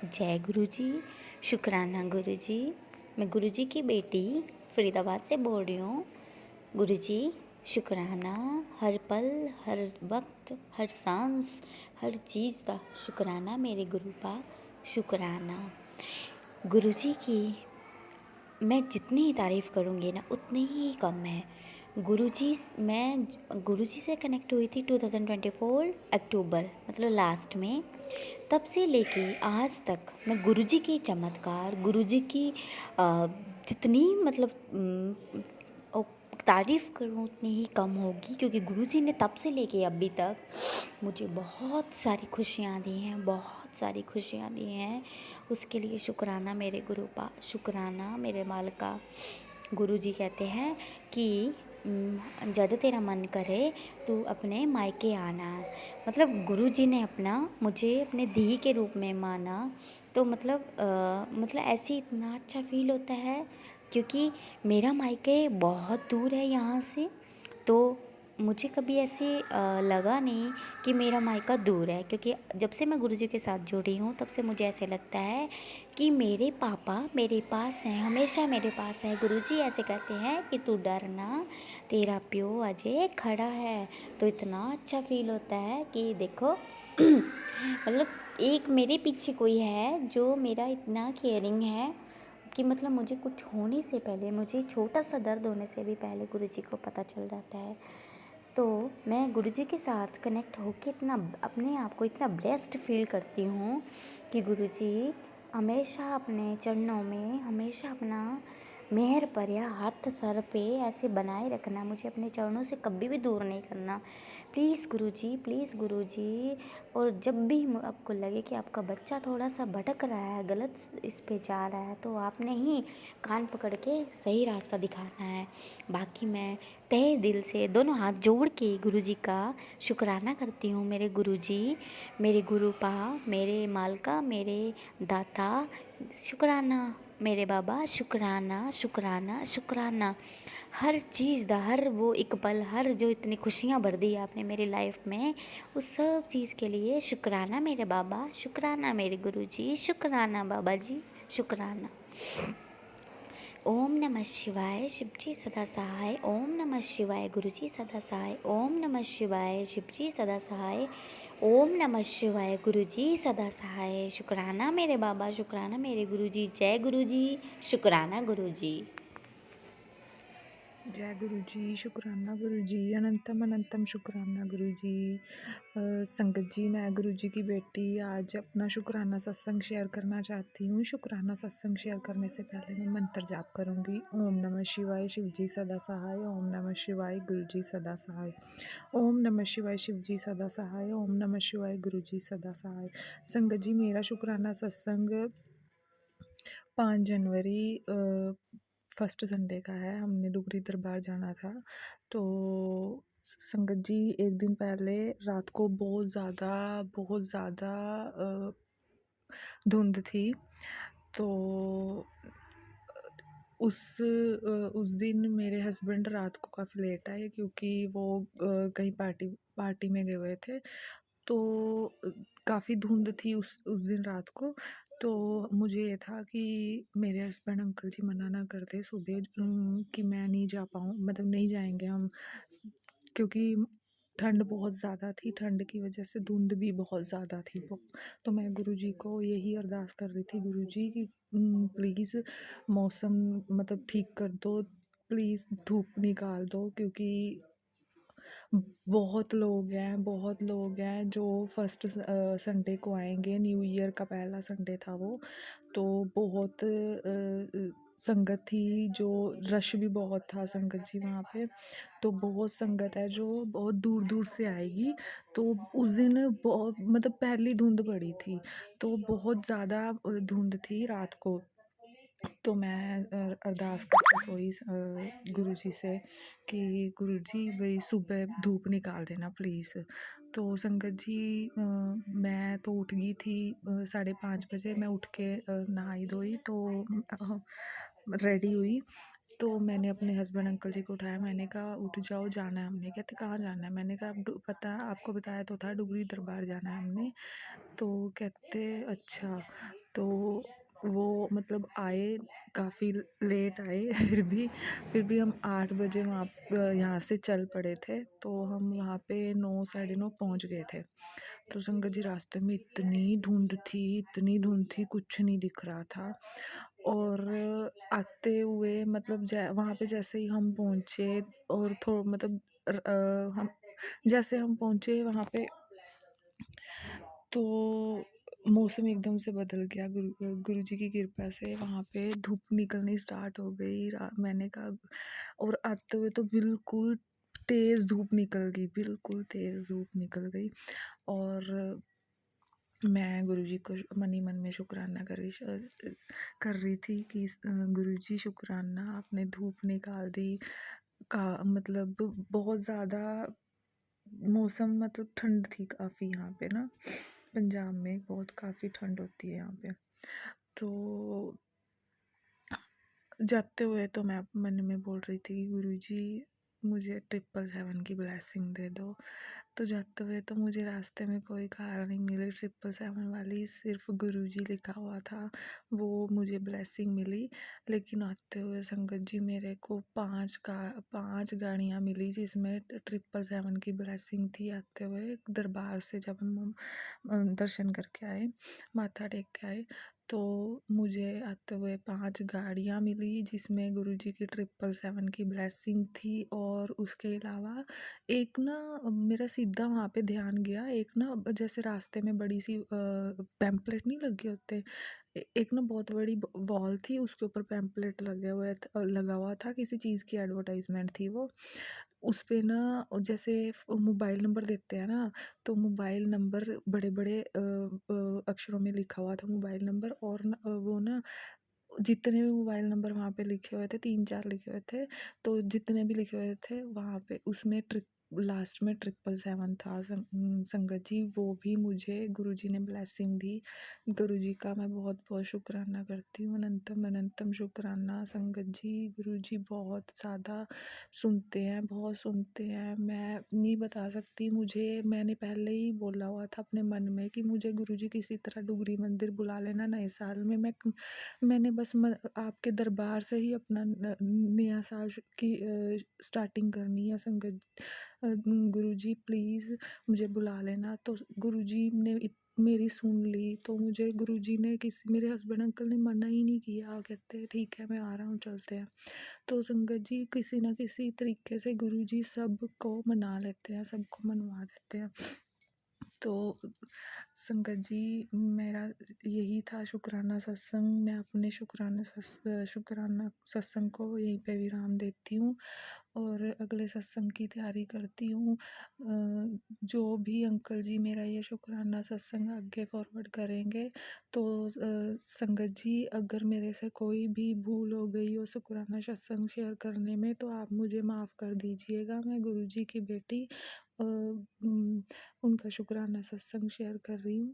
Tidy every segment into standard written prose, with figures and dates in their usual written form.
जय गुरुजी। शुक्राना गुरुजी। मैं गुरुजी की बेटी फरीदाबाद से बोल रही हूँ। गुरुजी शुक्राना। हर पल, हर वक्त, हर सांस, हर चीज़ का शुक्राना मेरे गुरु का। शुक्राना गुरुजी की। मैं जितनी ही तारीफ़ करूँगी ना उतनी ही कम है। गुरुजी मैं गुरुजी से कनेक्ट हुई थी 2024 अक्टूबर, मतलब लास्ट में। तब से लेके आज तक मैं गुरुजी के चमत्कार, गुरुजी की जितनी मतलब तारीफ़ करूँ उतनी ही कम होगी, क्योंकि गुरुजी ने तब से लेके अभी तक मुझे बहुत सारी खुशियाँ दी हैं, बहुत सारी खुशियाँ दी हैं। उसके लिए शुक्राना मेरे गुरु का, शुक्राना मेरे मालिका। गुरुजी कहते हैं कि जब तेरा मन करे तू अपने मायके आना। मतलब गुरुजी ने मुझे अपने धी के रूप में माना। तो मतलब ऐसे इतना अच्छा फील होता है, क्योंकि मेरा मायके बहुत दूर है यहाँ से। तो मुझे कभी ऐसे लगा नहीं कि मेरा मायका दूर है, क्योंकि जब से मैं गुरुजी के साथ जुड़ी हूँ तब से मुझे ऐसे लगता है कि मेरे पापा मेरे पास हैं, हमेशा मेरे पास है। गुरुजी ऐसे कहते हैं कि तू डर ना, तेरा प्यो अजय खड़ा है। तो इतना अच्छा फील होता है कि देखो मतलब एक मेरे पीछे कोई है जो मेरा इतना केयरिंग है कि मतलब मुझे कुछ होने से पहले, मुझे छोटा सा दर्द होने से भी पहले गुरुजी को पता चल जाता है। तो मैं गुरुजी के साथ कनेक्ट होके इतना अपने आप को इतना ब्लेस्ड फील करती हूँ कि गुरुजी हमेशा अपने चरणों में हमेशा अपना मेहर भरा हाथ सर पे ऐसे बनाए रखना, मुझे अपने चरणों से कभी भी दूर नहीं करना। प्लीज़ गुरुजी, प्लीज़ गुरुजी। और जब भी आपको लगे कि आपका बच्चा थोड़ा सा भटक रहा है, गलत इस पे जा रहा है, तो आपने ही कान पकड़ के सही रास्ता दिखाना है। बाकी मैं तहे दिल से दोनों हाथ जोड़ के गुरुजी का शुक्राना करती हूँ। मेरे गुरुजी, मेरे गुरुपा, मेरे मालका, मेरे दाता, शुक्राना मेरे बाबा। शुक्राना शुक्राना शुक्राना हर चीज़ दा, हर वो एक पल, हर जो इतनी खुशियाँ भर दी आपने मेरी लाइफ में, उस सब चीज़ के लिए शुक्राना मेरे बाबा, शुक्राना मेरे गुरुजी, शुक्राना बाबा जी, शुक्राना। ओम नमः शिवाय शिवजी सदा सहाय। ओम नमः शिवाय गुरुजी सदा सहाय। ओम नमः शिवाय शिवजी सदा सहाय। ओम नमः शिवाय गुरुजी सदा सहाय। शुक्राना मेरे बाबा, शुक्राना मेरे गुरुजी। जय गुरुजी। शुक्राना गुरुजी। जय गुरु जी। शुक्राना गुरु जी। अनंतम अनंतम शुक्राना गुरु जी। संगत जी, मैं गुरु जी की बेटी आज अपना शुक्राना सत्संग शेयर करना चाहती हूँ। शुक्राना सत्संग शेयर करने से पहले मैं मंत्र जाप करूँगी। ओम नमः शिवाय शिव जी सदा सहाय। ओम नमः शिवाय गुरु जी सदा सहाय। ओम नमः शिवाय शिव जी सदा सहाय। ओम नमः शिवाय गुरु जी सदा सहाय। संगत जी, मेरा शुक्राना सत्संग 5 जनवरी फर्स्ट संडे का है। हमने डुगरी दरबार जाना था। तो संगत जी, एक दिन पहले रात को बहुत ज़्यादा धुंध थी। तो उस दिन मेरे हस्बैंड रात को काफ़ी लेट आए, क्योंकि वो कहीं पार्टी में गए हुए थे। तो काफ़ी धुंध थी उस दिन रात को। तो मुझे ये था कि मेरे हस्बैंड अंकल जी मना ना कर दे सुबह कि मैं नहीं जा पाऊँ, मतलब नहीं जाएंगे हम, क्योंकि ठंड बहुत ज़्यादा थी। ठंड की वजह से धुंध भी बहुत ज़्यादा थी। तो मैं गुरुजी को यही अरदास कर रही थी, गुरुजी कि प्लीज़ मौसम मतलब ठीक कर दो, प्लीज़ धूप निकाल दो, क्योंकि बहुत लोग हैं जो फर्स्ट संडे को आएंगे। न्यू ईयर का पहला संडे था वो। तो बहुत संगत थी, जो रश भी बहुत था संगत जी वहाँ पे। तो बहुत संगत है जो बहुत दूर दूर से आएगी। तो उस दिन बहुत मतलब पहली धुंध पड़ी थी, तो बहुत ज़्यादा धुंध थी रात को। तो मैं अरदास करके सोई गुरुजी से कि गुरुजी भाई सुबह धूप निकाल देना प्लीज़। तो संगत जी, मैं तो उठ गई थी 5:30 बजे। मैं उठ के नहाई धोई तो रेडी हुई। तो मैंने अपने हस्बैंड अंकल जी को उठाया। मैंने कहा उठ जाओ, जाना है हमने। कहते कहाँ जाना है? मैंने कहा पता आपको बताया तो था, डुगरी दरबार जाना है हमने। तो कहते अच्छा। तो वो मतलब आए, काफ़ी लेट आए फिर भी हम 8 बजे वहाँ यहाँ से चल पड़े थे, तो हम वहाँ पे 9 साढ़े 9 पहुँच गए थे। तो संगत जी रास्ते में इतनी धुंध थी, कुछ नहीं दिख रहा था। और आते हुए मतलब वहाँ पे जैसे ही हम पहुँचे और मतलब हम जैसे हम पहुँचे वहाँ पे, तो मौसम एकदम से बदल गया। गुरुजी की कृपा से वहाँ पे धूप निकलनी स्टार्ट हो गई। मैंने कहा, और आते हुए तो बिल्कुल तेज़ धूप निकल गई, बिल्कुल तेज़ धूप निकल गई। और मैं गुरुजी को मन ही मन में शुक्राना कर रही थी कि गुरुजी शुक्राना, आपने धूप निकाल दी। का मतलब बहुत ज़्यादा मौसम मतलब ठंड थी काफ़ी यहाँ पे ना, पंजाब में बहुत काफ़ी ठंड होती है यहाँ पे। तो जाते हुए तो मैं मन में बोल रही थी कि गुरुजी मुझे 777 की ब्लेसिंग दे दो। तो जाते हुए तो मुझे रास्ते में कोई कार नहीं मिली, 777 वाली सिर्फ गुरुजी लिखा हुआ था, वो मुझे ब्लेसिंग मिली। लेकिन आते हुए संगत जी मेरे को 5 गाड़ियाँ मिली जिसमें 777 की ब्लेसिंग थी। आते हुए दरबार से जब हम दर्शन करके आए, माथा टेक के आए, तो मुझे आते हुए 5 गाड़ियाँ मिली जिसमें गुरुजी की 777 की ब्लेसिंग थी। और उसके अलावा एक ना मेरा सीधा वहाँ पे ध्यान गया, एक ना जैसे रास्ते में बड़ी सी पैम्पलेट नहीं लगे होते, एक ना बहुत बड़ी वॉल थी, उसके ऊपर पैम्पलेट लगा हुआ था, किसी चीज़ की एडवर्टाइजमेंट थी वो। उस पे ना जैसे मोबाइल नंबर देते हैं ना, तो मोबाइल नंबर बड़े बड़े अक्षरों में लिखा हुआ था मोबाइल नंबर। और वो ना जितने भी मोबाइल नंबर वहाँ पे लिखे हुए थे, 3-4 लिखे हुए थे, तो जितने भी लिखे हुए थे वहाँ पे उसमें लास्ट में 777 था। संगत जी वो भी मुझे गुरुजी ने ब्लेसिंग दी। गुरुजी का मैं बहुत बहुत शुक्राना करती हूँ, अनंतम अनंतम शुक्राना। संगत जी गुरुजी बहुत ज़्यादा सुनते हैं, बहुत सुनते हैं, मैं नहीं बता सकती। मैंने पहले ही बोला हुआ था अपने मन में कि मुझे गुरुजी किसी तरह डुगरी मंदिर बुला लेना नए साल में। मैंने बस आपके दरबार से ही अपना नया साल की स्टार्टिंग करनी है। संगत गुरुजी प्लीज़ मुझे बुला लेना। तो गुरुजी ने मेरी सुन ली, तो मुझे गुरुजी ने मेरे हस्बैंड अंकल ने मना ही नहीं किया, कहते ठीक है मैं आ रहा हूँ, चलते हैं। तो संगत जी किसी ना किसी तरीके से गुरुजी सबको मना लेते हैं, सबको मनवा देते हैं। तो संगत जी मेरा यही था शुक्राना सत्संग। मैं अपने शुक्राना सत्संग को यहीं पे विराम देती हूँ और अगले सत्संग की तैयारी करती हूँ। जो भी अंकल जी मेरा ये शुक्राना सत्संग आगे फॉरवर्ड करेंगे, तो संगत जी अगर मेरे से कोई भी भूल हो गई हो शुक्राना सत्संग शेयर करने में, तो आप मुझे माफ़ कर दीजिएगा। मैं गुरुजी की बेटी उनका शुक्राना सत्संग शेयर कर रही हूँ।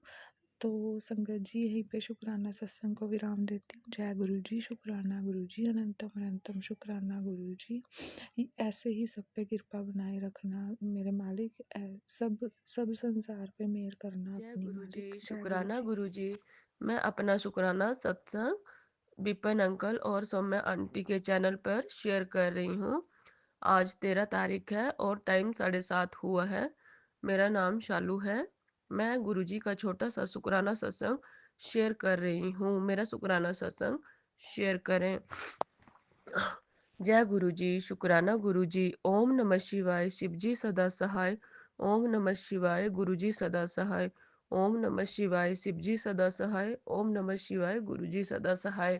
तो संगत जी यहीं पे शुक्राना सत्संग को विराम देती हूँ। जय गुरु जी, शुक्राना गुरु जी, अनंतम अनंतम शुक्राना गुरु जी। ऐसे ही सब पे कृपा बनाए रखना मेरे मालिक। सब सब संसार पे मेहर करना जय अपनी गुरु जी, मालिक। जय गुरु शुक्राना जी। गुरु जी। मैं अपना शुक्राना सत्संग विपिन अंकल और सौम्या आंटी के चैनल पर शेयर कर रही हूँ। आज 13 तारीख है और टाइम 7:30 हुआ है। मेरा नाम शालू है। मैं गुरु जी का छोटा सा शुक्राना सत्संग शेयर कर रही हूँ। मेरा शुक्राना सत्संग शेयर करें। जय गुरु जी, शुक्राना गुरु जी। ओम नमः शिवाय, शिव जी सदा सहाय। ओम नमः शिवाय, गुरु जी सदा सहाय। ओम नमः शिवाय, शिव जी सदा सहाय। ओम नमः शिवाय, गुरु जी सदा सहाय।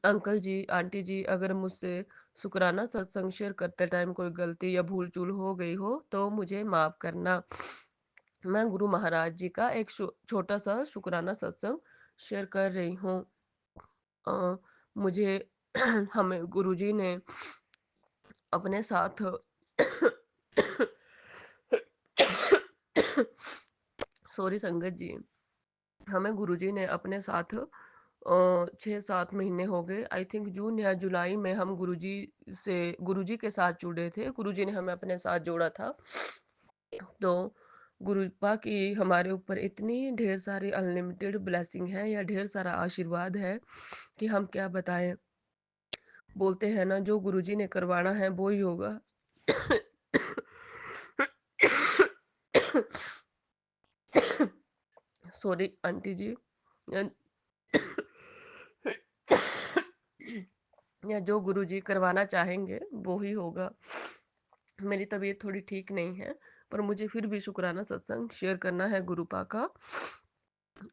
अंकल जी, आंटी जी, अगर मुझसे शुक्राना सत्संग शेयर करते टाइम कोई गलती या भूल चूल हो गई हो तो मुझे माफ करना। मैं गुरु महाराज जी का एक छोटा सा शुक्राना सत्संग शेयर कर रही हूँ। अ, मुझे हमें गुरुजी ने अपने साथ सॉरी संगत जी, हमें गुरुजी ने अपने साथ 6-7 महीने हो गए, आई थिंक जून या जुलाई में हम गुरुजी के साथ जुड़े थे। गुरुजी ने हमें अपने साथ जोड़ा था। तो गुरुपा की हमारे ऊपर इतनी ढेर सारी अनलिमिटेड ब्लेसिंग है या ढेर सारा आशीर्वाद है कि हम क्या बताएं। बोलते हैं ना, जो गुरुजी ने करवाना है वो ही होगा। सॉरी आंटी जी। या या जो गुरुजी करवाना चाहेंगे वो ही होगा। मेरी तबीयत थोड़ी ठीक नहीं है, पर मुझे फिर भी शुक्राना सत्संग शेयर करना है गुरुपा का।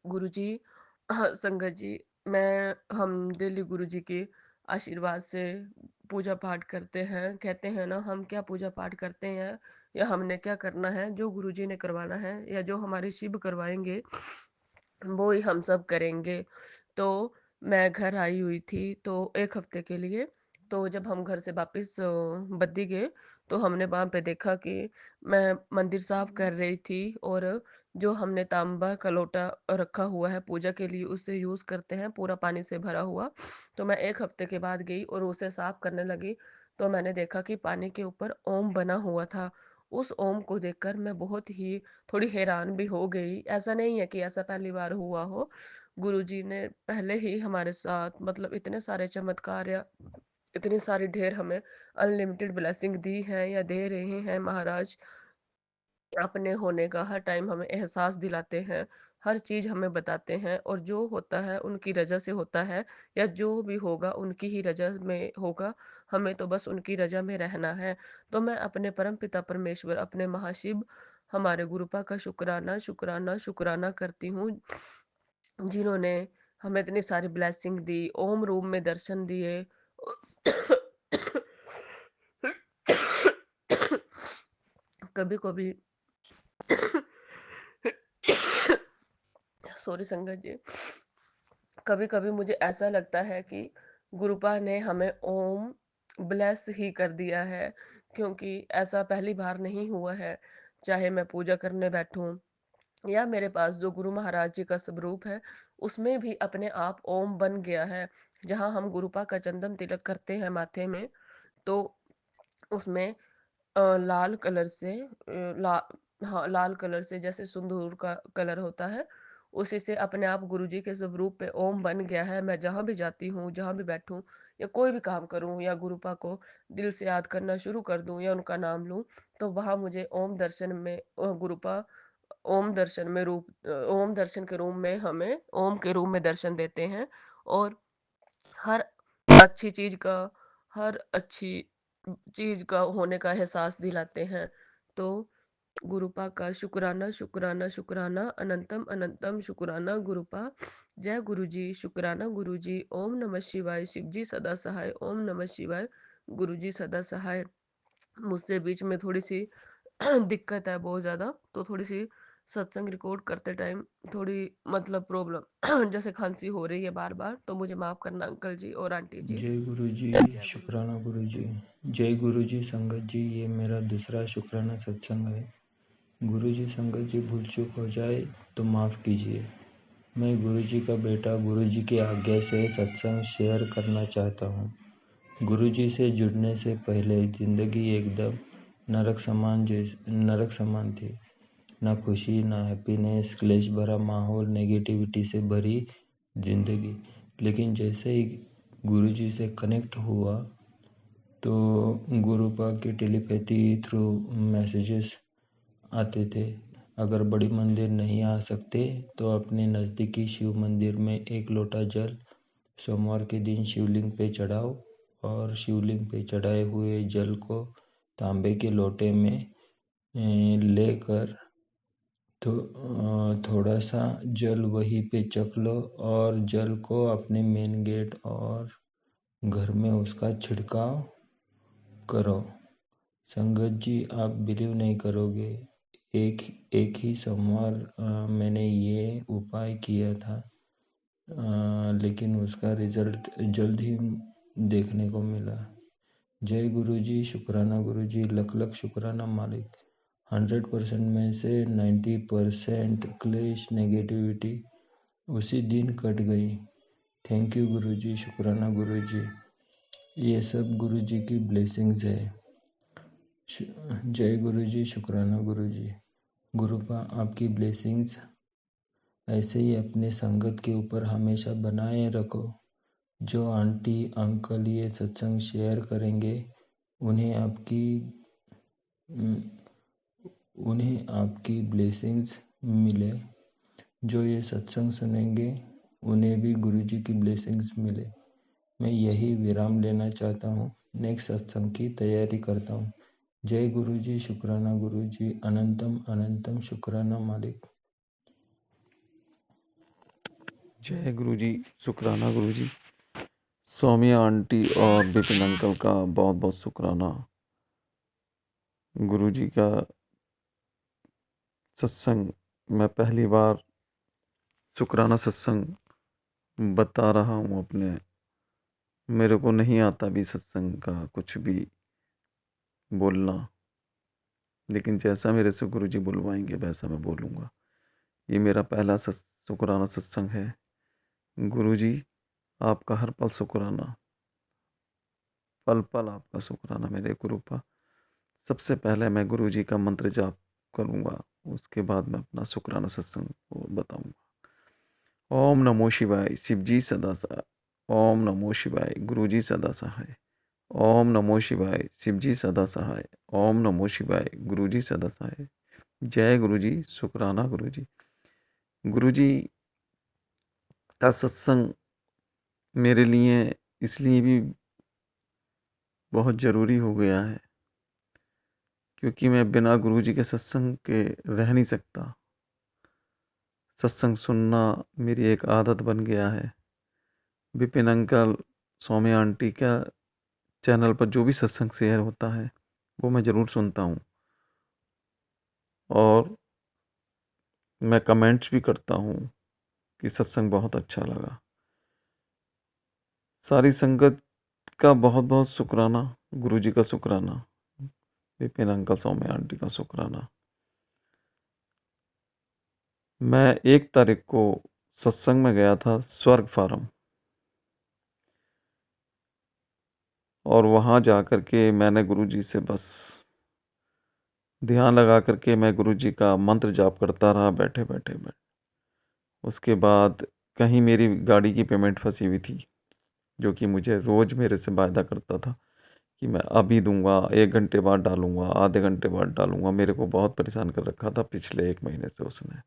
गुरुजी, संगत जी, हम डेली गुरुजी के आशीर्वाद से पूजा पाठ करते हैं। कहते हैं ना, हम क्या पूजा पाठ करते हैं या हमने क्या करना है, जो गुरुजी ने करवाना है या जो हमारे शिव करवाएंगे वो ही हम सब करेंगे। तो मैं घर आई हुई थी तो 1 हफ्ते के लिए, तो जब हम घर से वापस बद्दी गए, तो हमने वहाँ पे देखा कि मैं मंदिर साफ कर रही थी और जो हमने तांबा का लोटा रखा हुआ है पूजा के लिए, उससे यूज़ करते हैं, पूरा पानी से भरा हुआ। तो मैं 1 हफ्ते के बाद गई और उसे साफ करने लगी, तो मैंने देखा कि पानी के ऊपर ओम बना हुआ था। उस ओम को देखकर मैं बहुत ही थोड़ी हैरान भी हो गई। ऐसा नहीं है कि ऐसा पहली बार हुआ हो। गुरुजी ने पहले ही हमारे साथ मतलब इतने सारे चमत्कार या इतनी सारी ढेर हमें अनलिमिटेड ब्लेसिंग दी है या दे रहे हैं महाराज। अपने होने का हर टाइम हमें एहसास दिलाते हैं, हर चीज़ हमें बताते हैं, और जो होता है उनकी रज़ा से होता है या जो भी होगा उनकी ही रज़ा में होगा। हमें तो बस उनकी रज़ा में रहना है। तो मैं अपने परमपिता परमेश्वर, अपने महाशिव, हमारे गुरुपा का शुक्राना, शुक्राना, शुक्राना करती हूँ, जिन्होंने हमें इतनी सारी ब्लेसिंग दी, ओम रूम में दर्शन दिए। कभी-कभी सॉरी संगत जी, कभी कभी मुझे ऐसा लगता है कि गुरुपा ने हमें ओम ब्लेस ही कर दिया है, क्योंकि ऐसा पहली बार नहीं हुआ है। चाहे मैं पूजा करने बैठूं या मेरे पास जो गुरु महाराज जी का स्वरूप है, उसमें भी अपने आप ओम बन गया है। जहाँ हम गुरुपा का चंदन तिलक करते हैं माथे में, तो उसमें लाल कलर से हाँ, लाल कलर से जैसे सिंदूर का कलर होता है, उसी से अपने आप गुरुजी के स्वरूप पे ओम बन गया है। मैं जहाँ भी जाती हूँ, जहाँ भी बैठूँ या कोई भी काम करूँ या गुरुपा को दिल से याद करना शुरू कर दूँ या उनका नाम लूँ, तो वहाँ मुझे ओम दर्शन में गुरुपा ओम दर्शन के रूप में हमें ओम के रूप में दर्शन देते हैं। और हर अच्छी चीज़ का हर अच्छी चीज़ का होने का एहसास दिलाते हैं। तो गुरुपा का शुक्राना, शुक्राना, शुक्राना, अनंतम अनंतम शुक्राना गुरुपा। जय गुरुजी, शुक्राना गुरुजी। ओम नमः शिवाय, शिवजी सदा सहाय। ओम नमः शिवाय, गुरुजी सदा सहाय। मुझसे बीच में थोड़ी सी दिक्कत है बहुत ज़्यादा, तो थोड़ी सी सत्संग रिकॉर्ड करते टाइम थोड़ी मतलब प्रॉब्लम जैसे खांसी हो रही है बार बार, तो मुझे माफ़ करना अंकल जी और आंटी जी। जय गुरु जी, जय गुरु जी। शुक्राना गुरु जी। जय गुरु जी संगत जी, ये मेरा दूसरा शुक्राना सत्संग है। गुरु जी संगत जी, भूल चूक हो जाए तो माफ़ कीजिए। मैं गुरु जी का बेटा गुरु जी की आज्ञा से सत्संग शेयर करना चाहता हूँ। गुरु जी से जुड़ने से पहले ज़िंदगी एकदम नरक समान थी। ना खुशी, ना हैप्पीनेस, क्लेश भरा माहौल, नेगेटिविटी से भरी ज़िंदगी। लेकिन जैसे ही गुरुजी से कनेक्ट हुआ तो गुरुपा की टेलीपैथी थ्रू मैसेजेस आते थे। अगर बड़ी मंदिर नहीं आ सकते तो अपने नज़दीकी शिव मंदिर में एक लोटा जल सोमवार के दिन शिवलिंग पे चढ़ाओ और शिवलिंग पे चढ़ाए हुए जल को तांबे के लोटे में लेकर तो थोड़ा सा जल वहीं पे चख लो और जल को अपने मेन गेट और घर में उसका छिड़काव करो। संगत जी, आप बिलीव नहीं करोगे, एक ही सोमवार मैंने ये उपाय किया था, लेकिन उसका रिजल्ट जल्द ही देखने को मिला। जय गुरु जी, शुक्राना गुरु जी, लख लख शुक्राना मालिक। 100% में से 90% क्लेश नेगेटिविटी उसी दिन कट गई। थैंक यू गुरु जी, शुक्राना गुरु जी। ये सब गुरु जी की ब्लेसिंग्स है। जय गुरु जी, शुक्राना गुरु जी। गुरुपा आपकी ब्लेसिंग्स ऐसे ही अपने संगत के ऊपर हमेशा बनाए रखो। जो आंटी अंकल ये सत्संग शेयर करेंगे उन्हें आपकी उन्हें आपकी ब्लेसिंग्स मिले। जो ये सत्संग सुनेंगे उन्हें भी गुरुजी की ब्लेसिंग्स मिले। मैं यही विराम लेना चाहता हूँ। नेक्स्ट सत्संग की तैयारी करता हूँ। जय गुरुजी, शुक्राना गुरुजी, अनंतम अनंतम शुक्राना मालिक। जय गुरुजी, शुक्राना गुरुजी। सौम्या आंटी और विपिन अंकल का बहुत बहुत शुक्राना। गुरुजी का सत्संग मैं पहली बार शुक्राना सत्संग बता रहा हूँ अपने। मेरे को नहीं आता भी सत्संग का कुछ भी बोलना, लेकिन जैसा मेरे से गुरुजी बुलवाएंगे वैसा मैं बोलूँगा। ये मेरा पहला शुक्राना सत्संग है। गुरुजी आपका हर पल शुक्राना, पल पल आपका शुक्राना मेरे गुरुपा। सबसे पहले मैं गुरुजी का मंत्र जाप करूँगा, उसके बाद मैं अपना शुक्राना सत्संग को बताऊँगा। ओम नमो शिवाय, शिवजी सदा सहाय। ओम नमो शिवाय, गुरुजी सदा सहाय। ओम नमो शिवाय, शिवजी सदा सहाय। ओम नमो शिवाय, गुरुजी सदा सहाय। जय गुरुजी, शुक्राना गुरुजी। गुरुजी का सत्संग मेरे लिए इसलिए भी बहुत ज़रूरी हो गया है क्योंकि मैं बिना गुरुजी के सत्संग के रह नहीं सकता। सत्संग सुनना मेरी एक आदत बन गया है। विपिन अंकल, सौम्या आंटी का चैनल पर जो भी सत्संग शेयर होता है वो मैं ज़रूर सुनता हूँ और मैं कमेंट्स भी करता हूँ कि सत्संग बहुत अच्छा लगा। सारी संगत का बहुत बहुत शुक्राना, गुरुजी का शुक्राना, विपिन अंकल, सौम्या आंटी का शुक्राना। मैं 1 तारीख को सत्संग में गया था स्वर्ग फार्म, और वहाँ जा कर के मैंने गुरुजी से बस ध्यान लगा करके मैं गुरुजी का मंत्र जाप करता रहा बैठे बैठे मैं। उसके बाद कहीं मेरी गाड़ी की पेमेंट फंसी हुई थी, जो कि मुझे रोज़ मेरे से वायदा करता था कि मैं अभी दूंगा, 1 घंटे बाद डालूंगा, आधे घंटे बाद डालूंगा। मेरे को बहुत परेशान कर रखा था पिछले 1 महीने से उसने।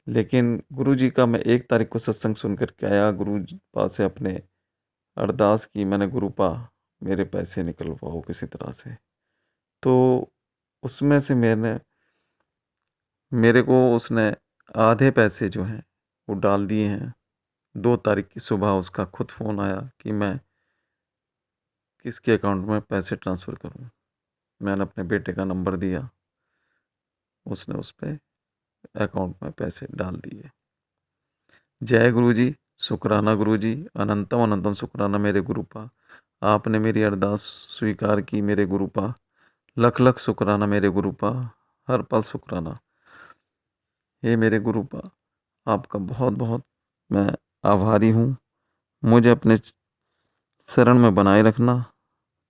लेकिन गुरुजी का मैं 1 तारीख को सत्संग सुन कर के आया, गुरु पास से अपने अरदास की मैंने, गुरुपा मेरे पैसे निकलवाओ किसी तरह से। तो उसमें से मेरे को उसने आधे पैसे जो हैं वो डाल दिए हैं। 2 तारीख की सुबह उसका खुद फ़ोन आया कि मैं किसके अकाउंट में पैसे ट्रांसफ़र करूं। मैंने अपने बेटे का नंबर दिया, उसने उस पे अकाउंट में पैसे डाल दिए। जय गुरुजी, शुक्राना गुरुजी, अनंतम अनंतम शुक्राना मेरे गुरुपा। आपने मेरी अरदास स्वीकार की मेरे गुरुपा। लख लख शुक्राना मेरे गुरुपा, हर पल शुक्राना। हे मेरे गुरुपा, आपका बहुत बहुत मैं आभारी हूँ। मुझे अपने शरण में बनाए रखना।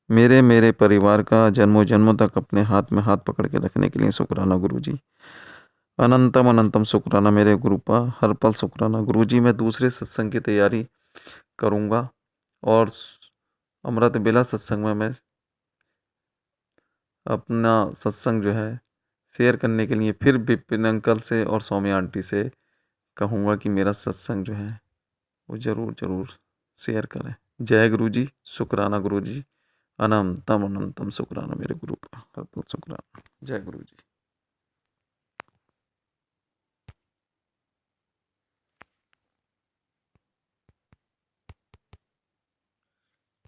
मेरे मेरे परिवार का जन्मों जन्मों तक अपने हाथ में हाथ पकड़ के रखने के लिए शुक्राना गुरुजी। अनंतम अनंतम शुक्राना मेरे गुरुपा, हर पल शुक्राना गुरुजी। मैं दूसरे सत्संग की तैयारी करूँगा और अमृत बेला सत्संग में मैं अपना सत्संग जो है शेयर करने के लिए फिर विपिन अंकल से और सौम्या आंटी से कहूँगा कि मेरा सत्संग जो है वो ज़रूर ज़रूर शेयर करें। जय गुरुजी, शुक्राना गुरुजी, अनंतम अनंतम शुक्राना मेरे गुरु का, हर पल शुक्राना। जय गुरुजी।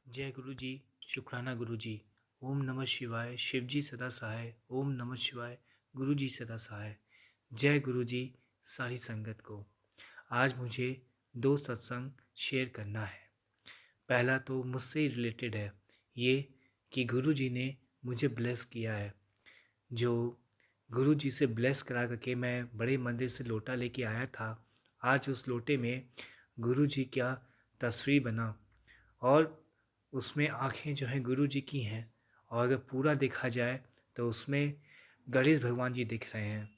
जय गुरु जी, शुक्राना गुरु जी। ओम नमः शिवाय, शिव जी सदा सहाय। ओम नमः शिवाय, गुरु जी सदा सहाय। जय गुरु जी सारी संगत को। आज मुझे 2 सत्संग शेयर करना है। पहला तो मुझसे रिलेटेड है, ये कि गुरु जी ने मुझे ब्लेस किया है। जो गुरु जी से ब्लेस करा करके मैं बड़े मंदिर से लोटा लेके आया था, आज उस लोटे में गुरु जी का तस्वीर बना और उसमें आँखें जो हैं गुरु जी की हैं, और अगर पूरा देखा जाए तो उसमें गणेश भगवान जी दिख रहे हैं।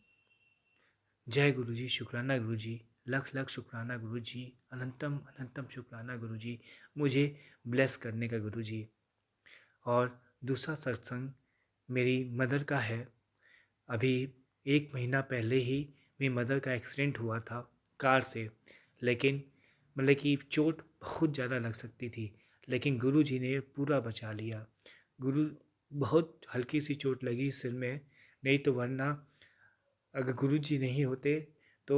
जय गुरु जी, शुक्राना गुरु जी, लख लख शुक्राना गुरु जी, अनंतम अनंतम शुक्राना गुरु जी, मुझे ब्लेस करने का गुरु जी। और दूसरा सत्संग मेरी मदर का है। अभी 1 महीना पहले ही मेरी मदर का एक्सीडेंट हुआ था कार से। लेकिन मतलब कि चोट बहुत ज़्यादा लग सकती थी, लेकिन गुरु जी ने पूरा बचा लिया। गुरु बहुत हल्की सी चोट लगी सिर में, नहीं तो वरना अगर गुरु जी नहीं होते तो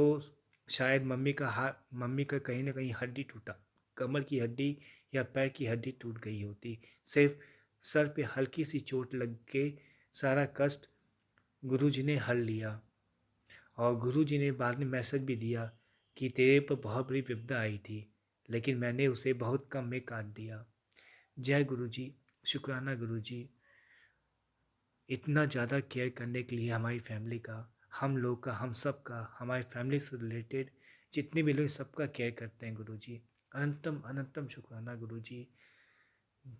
शायद मम्मी का कहीं ना कहीं हड्डी टूटा, कमर की हड्डी या पैर की हड्डी टूट गई होती। सिर्फ सर पे हल्की सी चोट लग के सारा कष्ट गुरु जी ने हल लिया। और गुरु जी ने बाद में मैसेज भी दिया कि तेरे पर बहुत बड़ी विपदा आई थी, लेकिन मैंने उसे बहुत कम में काट दिया। जय गुरु जी, शुक्राना गुरु जी, इतना ज़्यादा केयर करने के लिए हमारी फैमिली का, हम लोग का, हम सब का, हमारी फैमिली से रिलेटेड जितने भी लोग सबका केयर करते हैं गुरु जी। अनंतम अनंतम शुक्राना गुरु जी।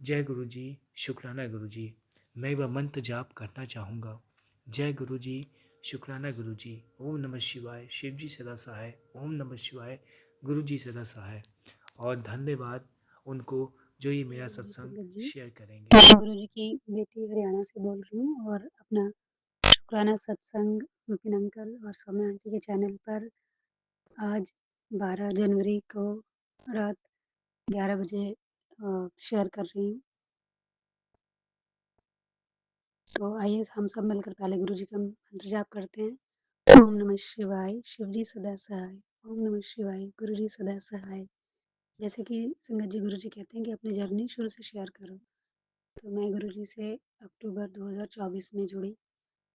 जय गुरु जी, शुक्राना गुरु जी। मैं वह मंत्र जाप करना चाहूँगा। जय गुरु जी, शुक्राना गुरु जी, ओम नमः शिवाय, शिव जी सदा सहाय, ओम नमः शिवाय, गुरु जी सदा सहाय। और धन्यवाद उनको जो ये मेरा जी सत्संग संगत जी, शेयर करेंगे। मैं गुरु जी की बेटी हरियाणा से बोल रही हूँ और अपना शुक्राना सत्संग विपिन अंकल और सौम्या आंटी के चैनल पर आज 12 जनवरी को रात 11 बजे शेयर कर रही हूँ। तो आइए हम सब मिलकर पहले गुरु जी का मंत्र जाप करते हैं। ओम नमः शिवाय, शिव जी सदा सहाय। ओम नमः शिवाय, गुरु जी सदा सहाय। जैसे कि संगत जी गुरु जी कहते हैं कि अपनी जर्नी शुरू से शेयर करो, तो मैं गुरु जी से अक्टूबर 2024 में जुड़ी